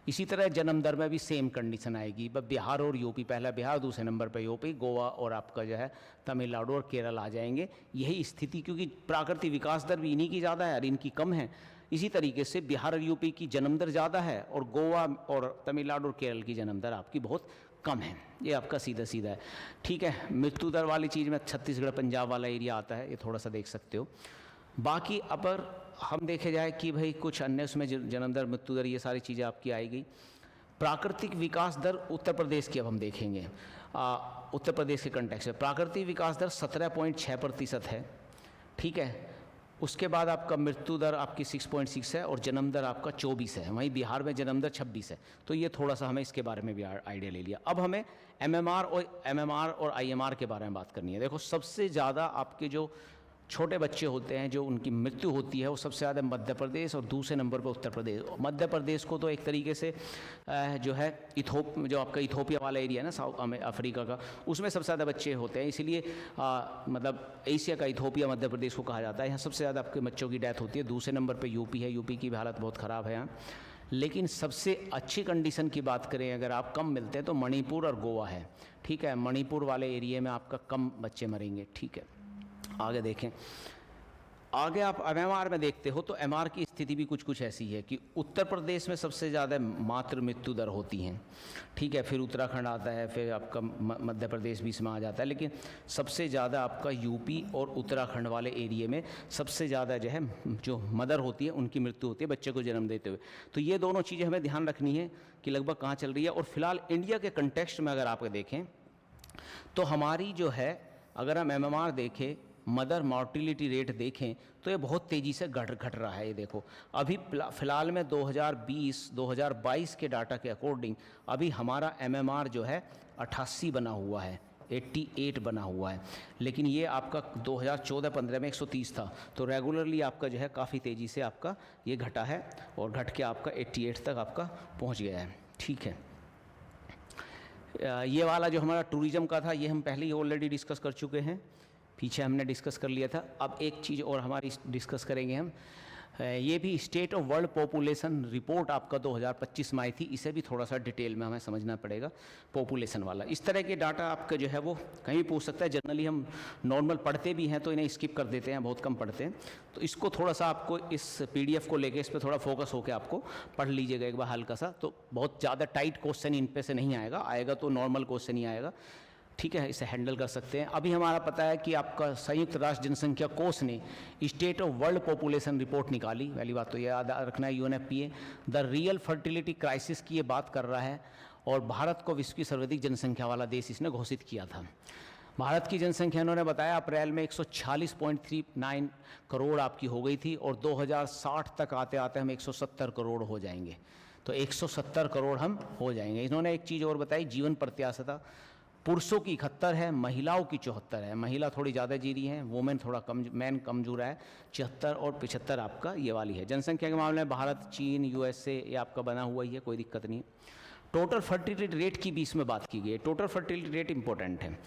इसी तरह जन्म दर में भी सेम कंडीशन आएगी, बस बिहार और यूपी, पहला बिहार, दूसरे नंबर पर यूपी, गोवा और आपका जो है तमिलनाडु और केरल आ जाएंगे। यही स्थिति, क्योंकि प्राकृतिक विकास दर भी इन्हीं की ज़्यादा है और इनकी कम है। इसी तरीके से बिहार और यूपी की जन्म दर ज़्यादा है और गोवा और तमिलनाडु और केरल की जन्म दर आपकी बहुत कम है। ये आपका सीधा सीधा है, ठीक है। मृत्यु दर वाली चीज़ में छत्तीसगढ़ पंजाब वाला एरिया आता है, ये थोड़ा सा देख सकते हो। बाकी अगर हम देखे जाए कि भाई कुछ अन्य उसमें जन्म दर, मृत्यु दर, ये सारी चीज़ें आपकी आएगी। प्राकृतिक विकास दर उत्तर प्रदेश की अब हम देखेंगे। उत्तर प्रदेश के कंटेक्स्ट में प्राकृतिक विकास दर 17.6% है, ठीक है। उसके बाद आपका मृत्यु दर आपकी 6.6 है और जन्म दर आपका 24 है। वहीं बिहार में जन्म दर 26 है। तो ये थोड़ा सा हमें इसके बारे में भी आइडिया ले लिया। अब हमें एमएमआर और आईएमआर के बारे में बात करनी है। देखो, सबसे ज़्यादा आपके जो छोटे बच्चे होते हैं जो उनकी मृत्यु होती है, वो सबसे ज़्यादा मध्य प्रदेश और दूसरे नंबर पर उत्तर प्रदेश। मध्य प्रदेश को तो एक तरीके से जो है जो आपका इथोपिया वाला एरिया है ना, साउथ अफ्रीका का, उसमें सबसे ज़्यादा बच्चे होते हैं, इसीलिए मतलब एशिया का इथोपिया मध्य प्रदेश को कहा जाता है। यहाँ सबसे ज़्यादा आपके बच्चों की डेथ होती है। दूसरे नंबर पर यूपी है, यूपी की भी हालत बहुत ख़राब है यहाँ। लेकिन सबसे अच्छी कंडीशन की बात करें, अगर आप कम मिलते हैं तो मणिपुर और गोवा है, ठीक है। मणिपुर वाले एरिया में आपका कम बच्चे मरेंगे, ठीक है। आगे देखें, आगे आप एमआर में देखते हो तो एमआर की स्थिति भी कुछ कुछ ऐसी है कि उत्तर प्रदेश में सबसे ज़्यादा मातृ मृत्यु दर होती हैं, ठीक है, फिर उत्तराखंड आता है, फिर आपका मध्य प्रदेश भी इसमें आ जाता है, लेकिन सबसे ज़्यादा आपका यूपी और उत्तराखंड वाले एरिया में सबसे ज़्यादा जो है जो मदर होती है उनकी मृत्यु होती है बच्चे को जन्म देते हुए। तो ये दोनों चीज़ें हमें ध्यान रखनी है कि लगभग कहाँ चल रही है। और फिलहाल इंडिया के कंटेक्स्ट में अगर आप देखें तो हमारी जो है, अगर हम एमएमआर देखें, मदर मॉर्टिलिटी रेट देखें तो ये बहुत तेज़ी से घट रहा है। ये देखो अभी फ़िलहाल में 2020-2022 के डाटा के अकॉर्डिंग अभी हमारा एमएमआर जो है 88 बना हुआ है, 88 बना हुआ है, लेकिन ये आपका 2014-15 में 130 था। तो रेगुलरली आपका जो है काफ़ी तेज़ी से आपका ये घटा है और घट के आपका 88 तक आपका पहुंच गया है, ठीक है। ये वाला जो हमारा टूरिज़्म का था ये हम पहले ही ऑलरेडी डिस्कस कर चुके हैं, पीछे हमने डिस्कस कर लिया था। अब एक चीज़ और हमारी डिस्कस करेंगे हम, ये भी state of world population report आपका 2025 में आई थी, इसे भी थोड़ा सा डिटेल में हमें समझना पड़ेगा, पॉपुलेशन वाला। इस तरह के डाटा आपका जो है वो कहीं भी पूछ सकता है। जनरली हम नॉर्मल पढ़ते भी हैं तो इन्हें स्किप कर देते हैं, बहुत कम पढ़ते हैं। तो इसको थोड़ा सा आपको इस PDF को लेके इस पर थोड़ा फोकस होकर आपको पढ़ लीजिएगा एक बार हल्का सा। तो बहुत ज़्यादा टाइट क्वेश्चन इन पे से नहीं आएगा, आएगा तो नॉर्मल क्वेश्चन ही आएगा, ठीक है, इसे हैंडल कर सकते हैं। अभी हमारा पता है कि आपका संयुक्त राष्ट्र जनसंख्या कोष ने state of world population report निकाली। पहली बात तो यह याद रखना है, UNFPA the real fertility crisis की ये बात कर रहा है और भारत को विश्व की सर्वाधिक जनसंख्या वाला देश इसने घोषित किया था। भारत की जनसंख्या इन्होंने बताया अप्रैल में 146.39 करोड़ आपकी हो गई थी और 2060 तक आते आते हम 170 करोड़ हो जाएंगे। तो 170 करोड़ हम हो जाएंगे। इन्होंने एक चीज़ और बताई, जीवन प्रत्याशा पुरुषों की 71 है, महिलाओं की 74 है। महिला थोड़ी ज़्यादा जी रही हैं, वोमेन थोड़ा कम, मैन कमजोर है। 74 और 75 आपका ये वाली है। जनसंख्या के मामले में भारत, चीन, USA ये आपका बना हुआ ही है, कोई दिक्कत नहीं। टोटल फर्टिलिटी रेट की भी इसमें बात की गई है। टोटल फर्टिलिटी रेट इंपॉर्टेंट है।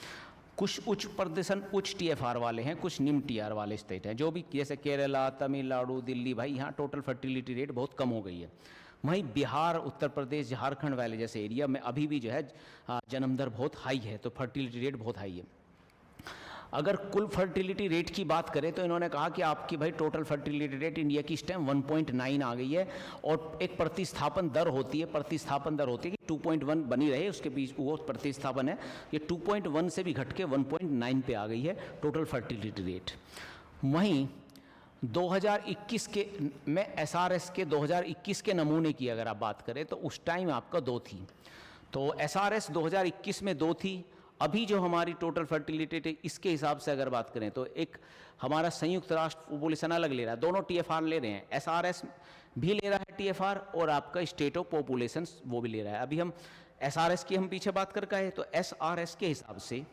कुछ उच्च प्रदर्शन उच्च TFR वाले हैं, कुछ निम्न TR वाले स्टेट हैं, जो भी जैसे केरला, तमिलनाडु, दिल्ली, भाई यहाँ टोटल फर्टिलिटी रेट बहुत कम हो गई है। वहीं बिहार, उत्तर प्रदेश, झारखंड वाले जैसे एरिया में अभी भी जो है जन्म दर बहुत हाई है, तो फर्टिलिटी रेट बहुत हाई है। अगर कुल फर्टिलिटी रेट की बात करें तो इन्होंने कहा कि आपकी भाई टोटल फर्टिलिटी रेट इंडिया की इस टाइम 1.9 आ गई है और एक प्रतिस्थापन दर होती है, कि 2.1 बनी रहे, उसके बीच वो प्रतिस्थापन है, ये 2.1 से भी घट के 1.9 पे आ गई है टोटल फर्टिलिटी रेट। वहीं 2021 के में SRS के 2021 के नमूने की अगर आप बात करें तो उस टाइम आपका 2 थी। तो SRS 2021 में 2 थी। अभी जो हमारी टोटल फर्टिलिटी इसके हिसाब से अगर बात करें तो एक हमारा संयुक्त राष्ट्र पॉपुलेशन अलग ले रहा है, दोनों TFR ले रहे हैं। SRS भी ले रहा है TFR और आपका स्टेट ऑफ पॉपुलेशन वो भी ले रहा है। अभी हम SRS की हम पीछे बात कर है, तो SRS के हिसाब से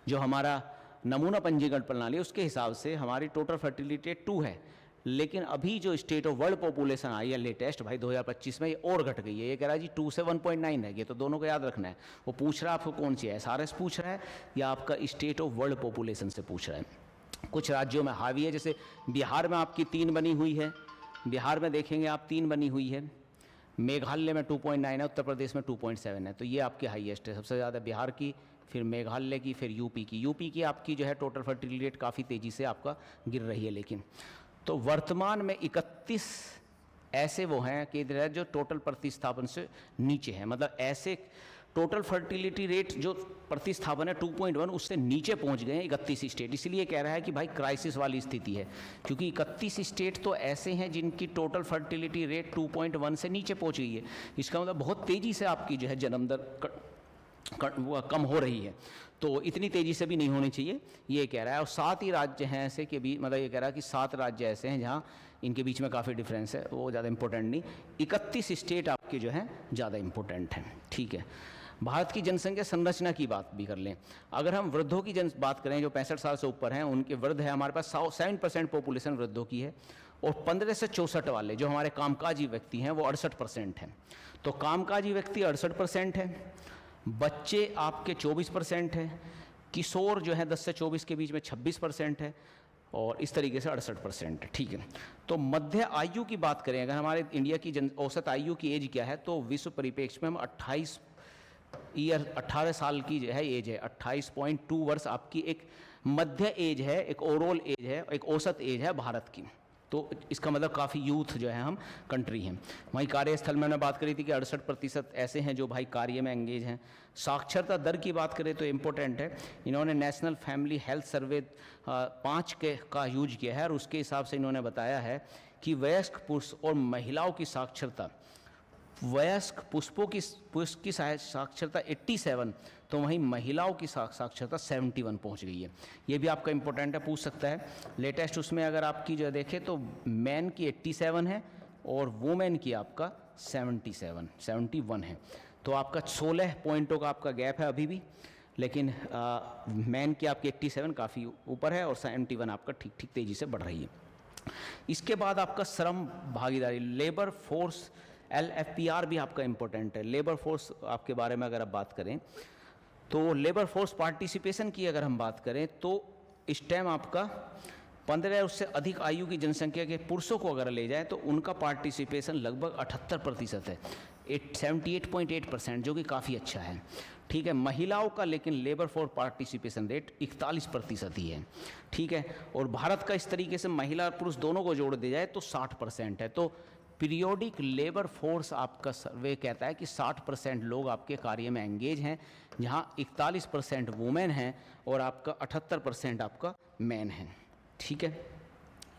जो हमारा नमूना पंजीकरण प्रणाली उसके हिसाब से हमारी टोटल फर्टिलिटी 2 है, लेकिन अभी जो स्टेट ऑफ वर्ल्ड पॉपुलेशन आई है लेटेस्ट भाई 2025 में, ये और घट गई है। ये कह रहा है जी 2 से 1.9 है। ये तो दोनों को याद रखना है। वो पूछ रहा है आपको कौन सी है, SRS पूछ रहा है या आपका स्टेट ऑफ वर्ल्ड पॉपुलेशन से पूछ रहा है। कुछ राज्यों में हावी है, जैसे बिहार में आपकी 3 बनी हुई है, बिहार में देखेंगे आप 3 बनी हुई है, मेघालय में 2.9 है, उत्तर प्रदेश में 2.7 है। तो ये आपकी हाईएस्ट है, सबसे ज़्यादा बिहार की, फिर मेघालय की, फिर यूपी की आपकी जो है टोटल फर्टिलिटी रेट काफ़ी तेज़ी से आपका गिर रही है। लेकिन तो वर्तमान में 31 ऐसे वो हैं केंद्र है जो टोटल प्रतिस्थापन से नीचे हैं, मतलब ऐसे टोटल फर्टिलिटी रेट जो प्रतिस्थापन है 2.1 उससे नीचे पहुंच गए हैं 31 स्टेट। इसलिए कह रहा है कि भाई क्राइसिस वाली स्थिति है, क्योंकि 31 स्टेट तो ऐसे हैं जिनकी टोटल फर्टिलिटी रेट 2.1 से नीचे पहुंच गई है। इसका मतलब बहुत तेज़ी से आपकी जो है जन्म दर कम हो रही है। तो इतनी तेज़ी से भी नहीं होनी चाहिए, ये कह रहा है। और 7 ही राज्य हैं ऐसे के बीच, मतलब ये कह रहा है कि 7 राज्य ऐसे हैं जहाँ इनके बीच में काफ़ी डिफरेंस है, वो ज़्यादा इंपॉर्टेंट नहीं। 31 स्टेट आपके जो हैं ज़्यादा इंपॉर्टेंट हैं, ठीक है। भारत की जनसंख्या संरचना की बात भी कर लें। अगर हम वृद्धों की बात करें जो 65 साल से ऊपर हैं, उनके वृद्ध है हमारे पास 7% पॉपुलेशन वृद्धों की है, और 15 से 64 वाले जो हमारे कामकाजी व्यक्ति हैं वो 68% हैं। तो कामकाजी व्यक्ति 68% है, बच्चे आपके 24% हैं, किशोर जो है 10 से 24 के बीच में 26% है, और इस तरीके से 68% है, ठीक है। तो मध्य आयु की बात करें, अगर हमारे इंडिया की औसत आयु की एज क्या है, तो विश्व परिप्रेक्ष्य में हम 18 साल की जो है एज है, 28.2 वर्ष आपकी एक मध्य एज है, एक ओवरऑल एज है, एक औसत एज है भारत की। तो इसका मतलब काफ़ी यूथ जो है हम कंट्री हैं। वहीं कार्यस्थल में हमने बात करी थी कि 68% ऐसे हैं जो भाई कार्य में एंगेज हैं। साक्षरता दर की बात करें तो इम्पोर्टेंट है, इन्होंने नेशनल फैमिली हेल्थ सर्वे 5 का यूज किया है और उसके हिसाब से इन्होंने बताया है कि वयस्क पुरुष और महिलाओं की साक्षरता, वयस्क पुरुष की साक्षरता 87, तो वहीं महिलाओं की साक्षरता 71 पहुंच गई है। ये भी आपका इंपॉर्टेंट है, पूछ सकता है। लेटेस्ट उसमें अगर आपकी जो देखें तो मैन की 87 है और वुमेन की आपका 71 है। तो आपका 16 पॉइंटों का आपका गैप है अभी भी, लेकिन मैन की आपकी 87 काफ़ी ऊपर है और 71 आपका ठीक ठीक तेज़ी से बढ़ रही है। इसके बाद आपका श्रम भागीदारी, लेबर फोर्स LFPR भी आपका इम्पोर्टेंट है। लेबर फोर्स आपके बारे में अगर आप बात करें तो लेबर फोर्स पार्टिसिपेशन की अगर हम बात करें तो इस टाइम आपका 15 उससे अधिक आयु की जनसंख्या के पुरुषों को अगर ले जाए तो उनका पार्टिसिपेशन लगभग 78% है, 78.8%, जो कि काफ़ी अच्छा है। ठीक है, महिलाओं का लेकिन लेबर फोर्स पार्टिसिपेशन रेट 41% ही है। ठीक है, और भारत का इस तरीके से महिला और पुरुष दोनों को जोड़ दिया जाए तो 60% है। तो पीरियोडिक लेबर फोर्स आपका सर्वे कहता है कि 60% लोग आपके कार्य में एंगेज हैं, जहां 41% वुमेन हैं और आपका 78% आपका मैन है। ठीक है,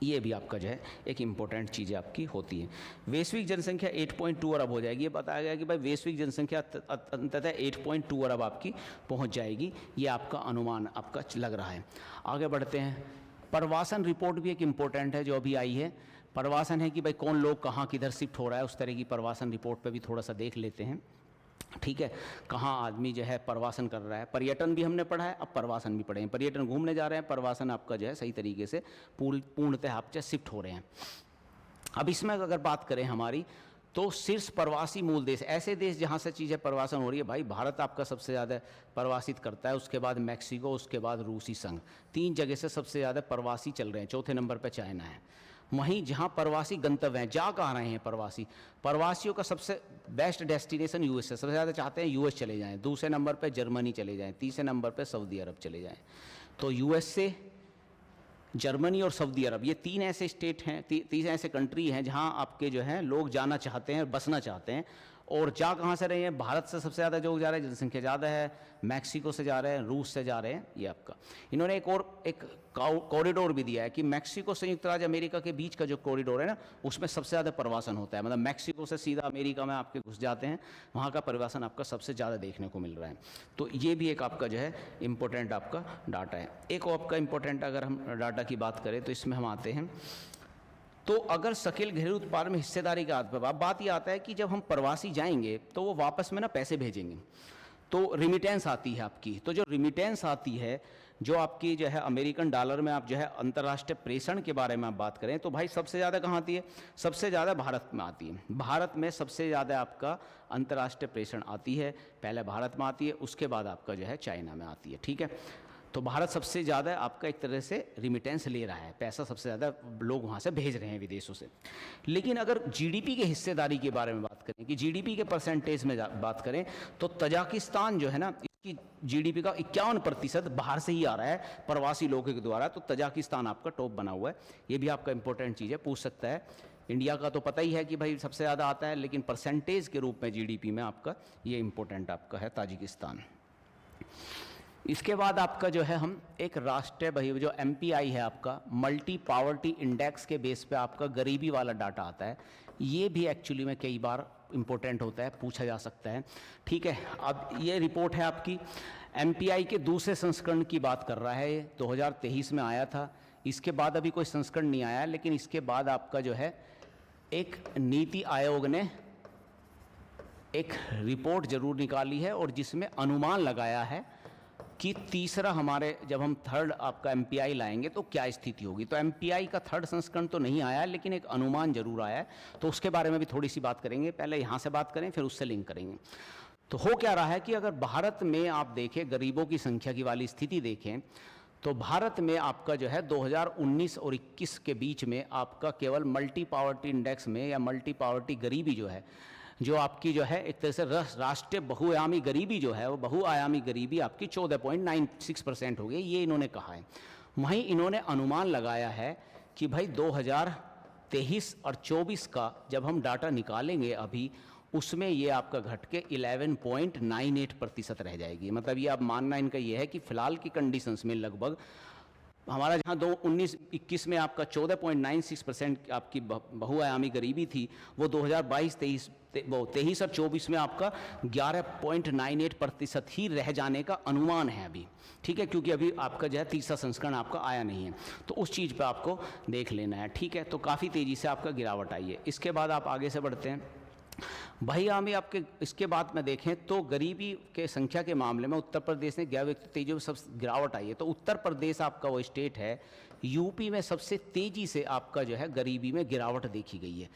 ये भी आपका जो है एक इम्पोर्टेंट चीज़ें आपकी होती है। वैश्विक जनसंख्या 8.2 अरब हो जाएगी। ये बताया गया कि भाई वैश्विक जनसंख्या अंततः 8.2 अरब आपकी पहुंच जाएगी, ये आपका अनुमान आपका लग रहा है। आगे बढ़ते हैं। प्रवासन रिपोर्ट भी एक इम्पोर्टेंट है जो अभी आई है। प्रवासन है कि भाई कौन लोग कहाँ किधर शिफ्ट हो रहा है, उस तरह की प्रवासन रिपोर्ट पे भी थोड़ा सा देख लेते हैं। ठीक है, कहाँ आदमी जो है प्रवासन कर रहा है। पर्यटन भी हमने पढ़ा है, अब प्रवासन भी पढ़े हैं। पर्यटन घूमने जा रहे हैं, प्रवासन आपका जो है सही तरीके से पूर्णतः आप जो शिफ्ट हो रहे हैं। अब इसमें अगर बात करें हमारी, तो शीर्ष प्रवासी मूल देश, ऐसे देश जहाँ से चीज़ें प्रवासन हो रही है, भाई भारत आपका सबसे ज़्यादा प्रवासित करता है, उसके बाद मैक्सिको, उसके बाद रूसी संघ, 3 जगह से सबसे ज़्यादा प्रवासी चल रहे हैं। चौथे नंबर पर चाइना है। वहीं जहाँ प्रवासी गंतव्य हैं, जा कहाँ रहे हैं प्रवासियों का सबसे बेस्ट डेस्टिनेशन यूएस है। सबसे ज़्यादा चाहते हैं यूएस चले जाएं, दूसरे नंबर पर जर्मनी चले जाएं, तीसरे नंबर पर सऊदी अरब चले जाएं। तो यूएस से, जर्मनी और सऊदी अरब, ये 3 ऐसे स्टेट हैं, 3 ऐसे कंट्री हैं जहां आपके जो है लोग जाना चाहते हैं, बसना चाहते हैं। और जा कहाँ से रहे हैं? भारत से सबसे ज़्यादा लोग जा रहे हैं, जनसंख्या ज़्यादा है, मैक्सिको से जा रहे हैं, रूस से जा रहे हैं। ये आपका इन्होंने एक कॉरिडोर भी दिया है कि मैक्सिको संयुक्त राज्य अमेरिका के बीच का जो कॉरिडोर है ना, उसमें सबसे ज़्यादा प्रवासन होता है। मतलब मैक्सिको से सीधा अमेरिका में आपके घुस जाते हैं, वहाँ का प्रवासन आपका सबसे ज़्यादा देखने को मिल रहा है। तो ये भी एक आपका जो है इम्पोर्टेंट आपका डाटा है। एक आपका इम्पोर्टेंट अगर हम डाटा की बात करें तो इसमें हम आते हैं, तो अगर सकल घरेलू उत्पाद में हिस्सेदारी का बात ये आता है कि जब हम प्रवासी जाएंगे तो वो वापस में ना पैसे भेजेंगे, तो रिमिटेंस आती है आपकी। तो जो रिमिटेंस आती है, जो आपकी जो है अमेरिकन डॉलर में आप जो है अंतर्राष्ट्रीय प्रेषण के बारे में आप बात करें तो भाई सबसे ज़्यादा कहाँ आती है? सबसे ज़्यादा भारत में आती है। भारत में सबसे ज़्यादा आपका अंतर्राष्ट्रीय प्रेषण आती है, पहले भारत में आती है, उसके बाद आपका जो है चाइना में आती है। ठीक है, तो भारत सबसे ज़्यादा आपका एक तरह से रिमिटेंस ले रहा है, पैसा सबसे ज़्यादा लोग वहाँ से भेज रहे हैं विदेशों से। लेकिन अगर जीडीपी के हिस्सेदारी के बारे में बात करें कि जीडीपी के परसेंटेज में बात करें तो तजाकिस्तान जो है ना, इसकी जीडीपी का 51% बाहर से ही आ रहा है, प्रवासी लोगों के द्वारा। तो तजाकिस्तान आपका टॉप बना हुआ है। ये भी आपका इंपॉर्टेंट चीज़ है, पूछ सकता है। इंडिया का तो पता ही है कि भाई सबसे ज़्यादा आता है, लेकिन परसेंटेज के रूप में जीडीपी में आपका ये इंपॉर्टेंट आपका है ताजिकिस्तान। इसके बाद आपका जो है हम एक राष्ट्रीय भाई जो MPI है आपका, मल्टी पावर्टी इंडेक्स के बेस पे आपका गरीबी वाला डाटा आता है। ये भी एक्चुअली में कई बार इम्पोर्टेंट होता है, पूछा जा सकता है। ठीक है, अब ये रिपोर्ट है आपकी MPI के दूसरे संस्करण की बात कर रहा है। 2023 में आया था, इसके बाद अभी कोई संस्करण नहीं आया। लेकिन इसके बाद आपका जो है एक नीति आयोग ने एक रिपोर्ट जरूर निकाली है और जिसमें अनुमान लगाया है कि तीसरा हमारे जब हम थर्ड आपका MPI लाएंगे तो क्या स्थिति होगी। तो MPI का थर्ड संस्करण तो नहीं आया, लेकिन एक अनुमान जरूर आया है, तो उसके बारे में भी थोड़ी सी बात करेंगे। पहले यहाँ से बात करें, फिर उससे लिंक करेंगे। तो हो क्या रहा है कि अगर भारत में आप देखें गरीबों की संख्या की वाली स्थिति देखें तो भारत में आपका जो है 2019 और 21 के बीच में आपका केवल मल्टी पावर्टी इंडेक्स में या मल्टी पावर्टी गरीबी जो है जो आपकी जो है एक तरह से राष्ट्रीय बहुआयामी गरीबी जो है वो बहुआयामी गरीबी आपकी 14.96% हो गई, ये इन्होंने कहा है। वहीं इन्होंने अनुमान लगाया है कि भाई 2023 और 24 का जब हम डाटा निकालेंगे अभी, उसमें ये आपका घट के 11.98% रह जाएगी। मतलब ये आप मानना इनका ये है कि फिलहाल की कंडीशंस में लगभग हमारा जहाँ 19-21 में आपका 14.96% आपकी बहुआयामी गरीबी थी, वो 2022-23 और 24 में आपका 11.98% ही रह जाने का अनुमान है अभी, ठीक है, क्योंकि अभी आपका जो है तीसरा संस्करण आपका आया नहीं है, तो उस चीज़ पे आपको देख लेना है, ठीक है। तो काफ़ी तेज़ी से आपका गिरावट आई है। इसके बाद आप आगे से बढ़ते हैं। बहुआयामी आपके इसके बाद में देखें तो गरीबी के संख्या के मामले में उत्तर प्रदेश ने तेजी में सबसे गिरावट आई है। तो उत्तर प्रदेश आपका वो स्टेट है, यूपी में सबसे तेज़ी से आपका जो है गरीबी में गिरावट देखी गई है,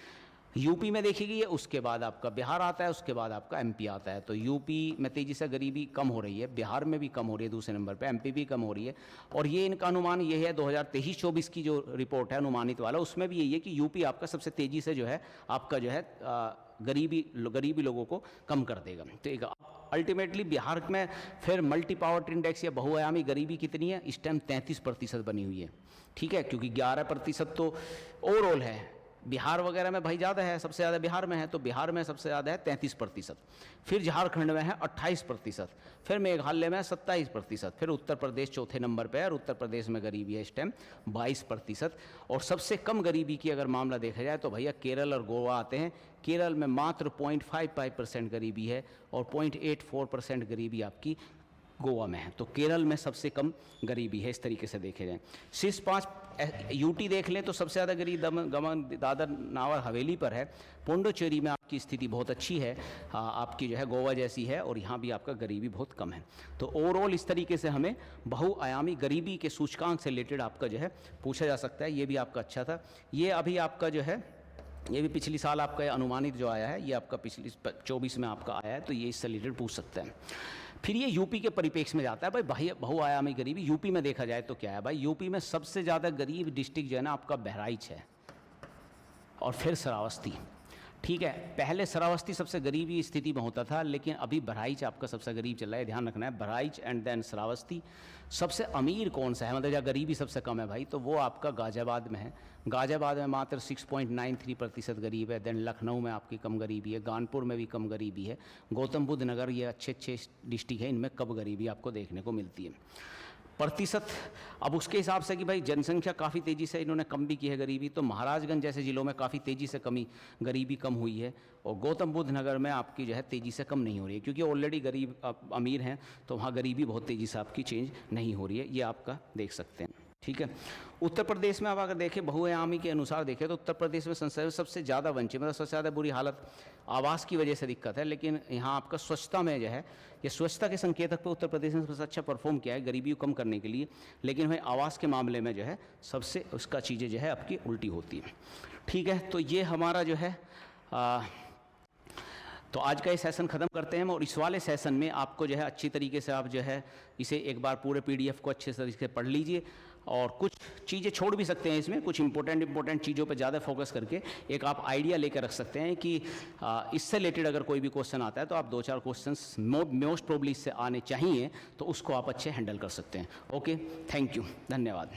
यूपी में देखी गई है, उसके बाद आपका बिहार आता है, उसके बाद आपका एमपी आता है। तो यूपी में तेज़ी से गरीबी कम हो रही है, बिहार में भी कम हो रही है दूसरे नंबर पे, एमपी भी कम हो रही है। और ये इनका अनुमान ये है 2023-24 की जो रिपोर्ट है अनुमानित वाला, उसमें भी यही है कि यूपी आपका सबसे तेज़ी से जो है आपका जो है गरीबी लोगों को कम कर देगा। तो एक अल्टीमेटली बिहार में फिर मल्टी पावर्टी इंडेक्स या बहुआयामी गरीबी कितनी है इस टाइम 33% बनी हुई है, ठीक है, क्योंकि 11% तो ओवरऑल है, बिहार वगैरह में भाई ज़्यादा है, सबसे ज़्यादा बिहार में है, तो बिहार में सबसे ज़्यादा है 33%, फिर झारखंड में है 28%, फिर मेघालय में 27%, फिर उत्तर प्रदेश चौथे नंबर पे है और उत्तर प्रदेश में गरीबी है इस टाइम 22%। और सबसे कम गरीबी की अगर मामला देखा जाए तो भैया केरल और गोवा आते हैं। केरल में मात्र 0.55% गरीबी है और 0.84% गरीबी आपकी गोवा में है। तो केरल में सबसे कम गरीबी है इस तरीके से देखे जाएँ। शीर्ष 5 यूटी देख लें तो सबसे ज़्यादा गरीब दादर नावर हवेली पर है। पुडुचेरी में आपकी स्थिति बहुत अच्छी है, आपकी जो है गोवा जैसी है, और यहाँ भी आपका गरीबी बहुत कम है। तो ओवरऑल इस तरीके से हमें बहुआयामी गरीबी के सूचकांक से रिलेटेड आपका जो है पूछा जा सकता है। ये भी आपका अच्छा था। ये अभी आपका जो है ये भी पिछली साल आपका अनुमानित जो आया है, ये आपका पिछली 24 में आपका आया है, तो ये इससे रिलेटेड पूछ सकते हैं। फिर ये यूपी के परिप्रेक्ष्य में जाता है। भाई बहुआयामी गरीबी यूपी में देखा जाए तो क्या है भाई, यूपी में सबसे ज़्यादा गरीब डिस्ट्रिक्ट जो है ना आपका बहराइच है और फिर श्रावस्ती, ठीक है। पहले श्रावस्ती सबसे गरीबी स्थिति में होता था, लेकिन अभी बहराइच आपका सबसे गरीब चल रहा है, ध्यान रखना है, बहराइच एंड देन श्रावस्ती। सबसे अमीर कौन सा है, मतलब जहाँ गरीबी सबसे कम है भाई, तो वो आपका गाजियाबाद में है। गाजियाबाद में मात्र 6.93% गरीब है। देन लखनऊ में आपकी कम गरीबी है, कानपुर में भी कम गरीबी है, गौतम बुद्ध नगर, ये अच्छे डिस्ट्रिक्ट है, इनमें कम गरीबी आपको देखने को मिलती है। प्रतिशत अब उसके हिसाब से कि भाई जनसंख्या काफ़ी तेज़ी से इन्होंने कम भी की है गरीबी, तो महाराजगंज जैसे ज़िलों में काफ़ी तेज़ी से गरीबी कम हुई है, और गौतम बुद्ध नगर में आपकी जो है तेज़ी से कम नहीं हो रही है, क्योंकि ऑलरेडी गरीब अमीर हैं, तो वहाँ गरीबी बहुत तेज़ी से आपकी चेंज नहीं हो रही है। ये आपका देख सकते हैं, ठीक है। उत्तर प्रदेश में आप अगर देखें बहुआयामी के अनुसार देखें तो उत्तर प्रदेश में संख्या सबसे ज़्यादा वंचित, मतलब सबसे ज़्यादा बुरी हालत आवास की वजह से दिक्कत है, लेकिन यहाँ आपका स्वच्छता में जो है, ये स्वच्छता के संकेतक पे उत्तर प्रदेश ने सबसे अच्छा परफॉर्म किया है गरीबी को कम करने के लिए, लेकिन वही आवास के मामले में जो है सबसे उसका चीज़ें जो है आपकी उल्टी होती है, ठीक है। तो ये हमारा जो है तो आज का ये सेशन ख़त्म करते हैं, और इस वाले सेशन में आपको जो है अच्छी तरीके से आप जो है इसे एक बार पूरे PDF को अच्छे तरीके से पढ़ लीजिए, और कुछ चीज़ें छोड़ भी सकते हैं इसमें, कुछ इंपॉर्टेंट चीज़ों पे ज़्यादा फोकस करके एक आप आइडिया लेकर रख सकते हैं कि इससे रिलेटेड अगर कोई भी क्वेश्चन आता है तो आप 2-4 क्वेश्चंस मोस्ट प्रोबेबली इससे आने चाहिए, तो उसको आप अच्छे हैंडल कर सकते हैं। ओके, थैंक यू, धन्यवाद।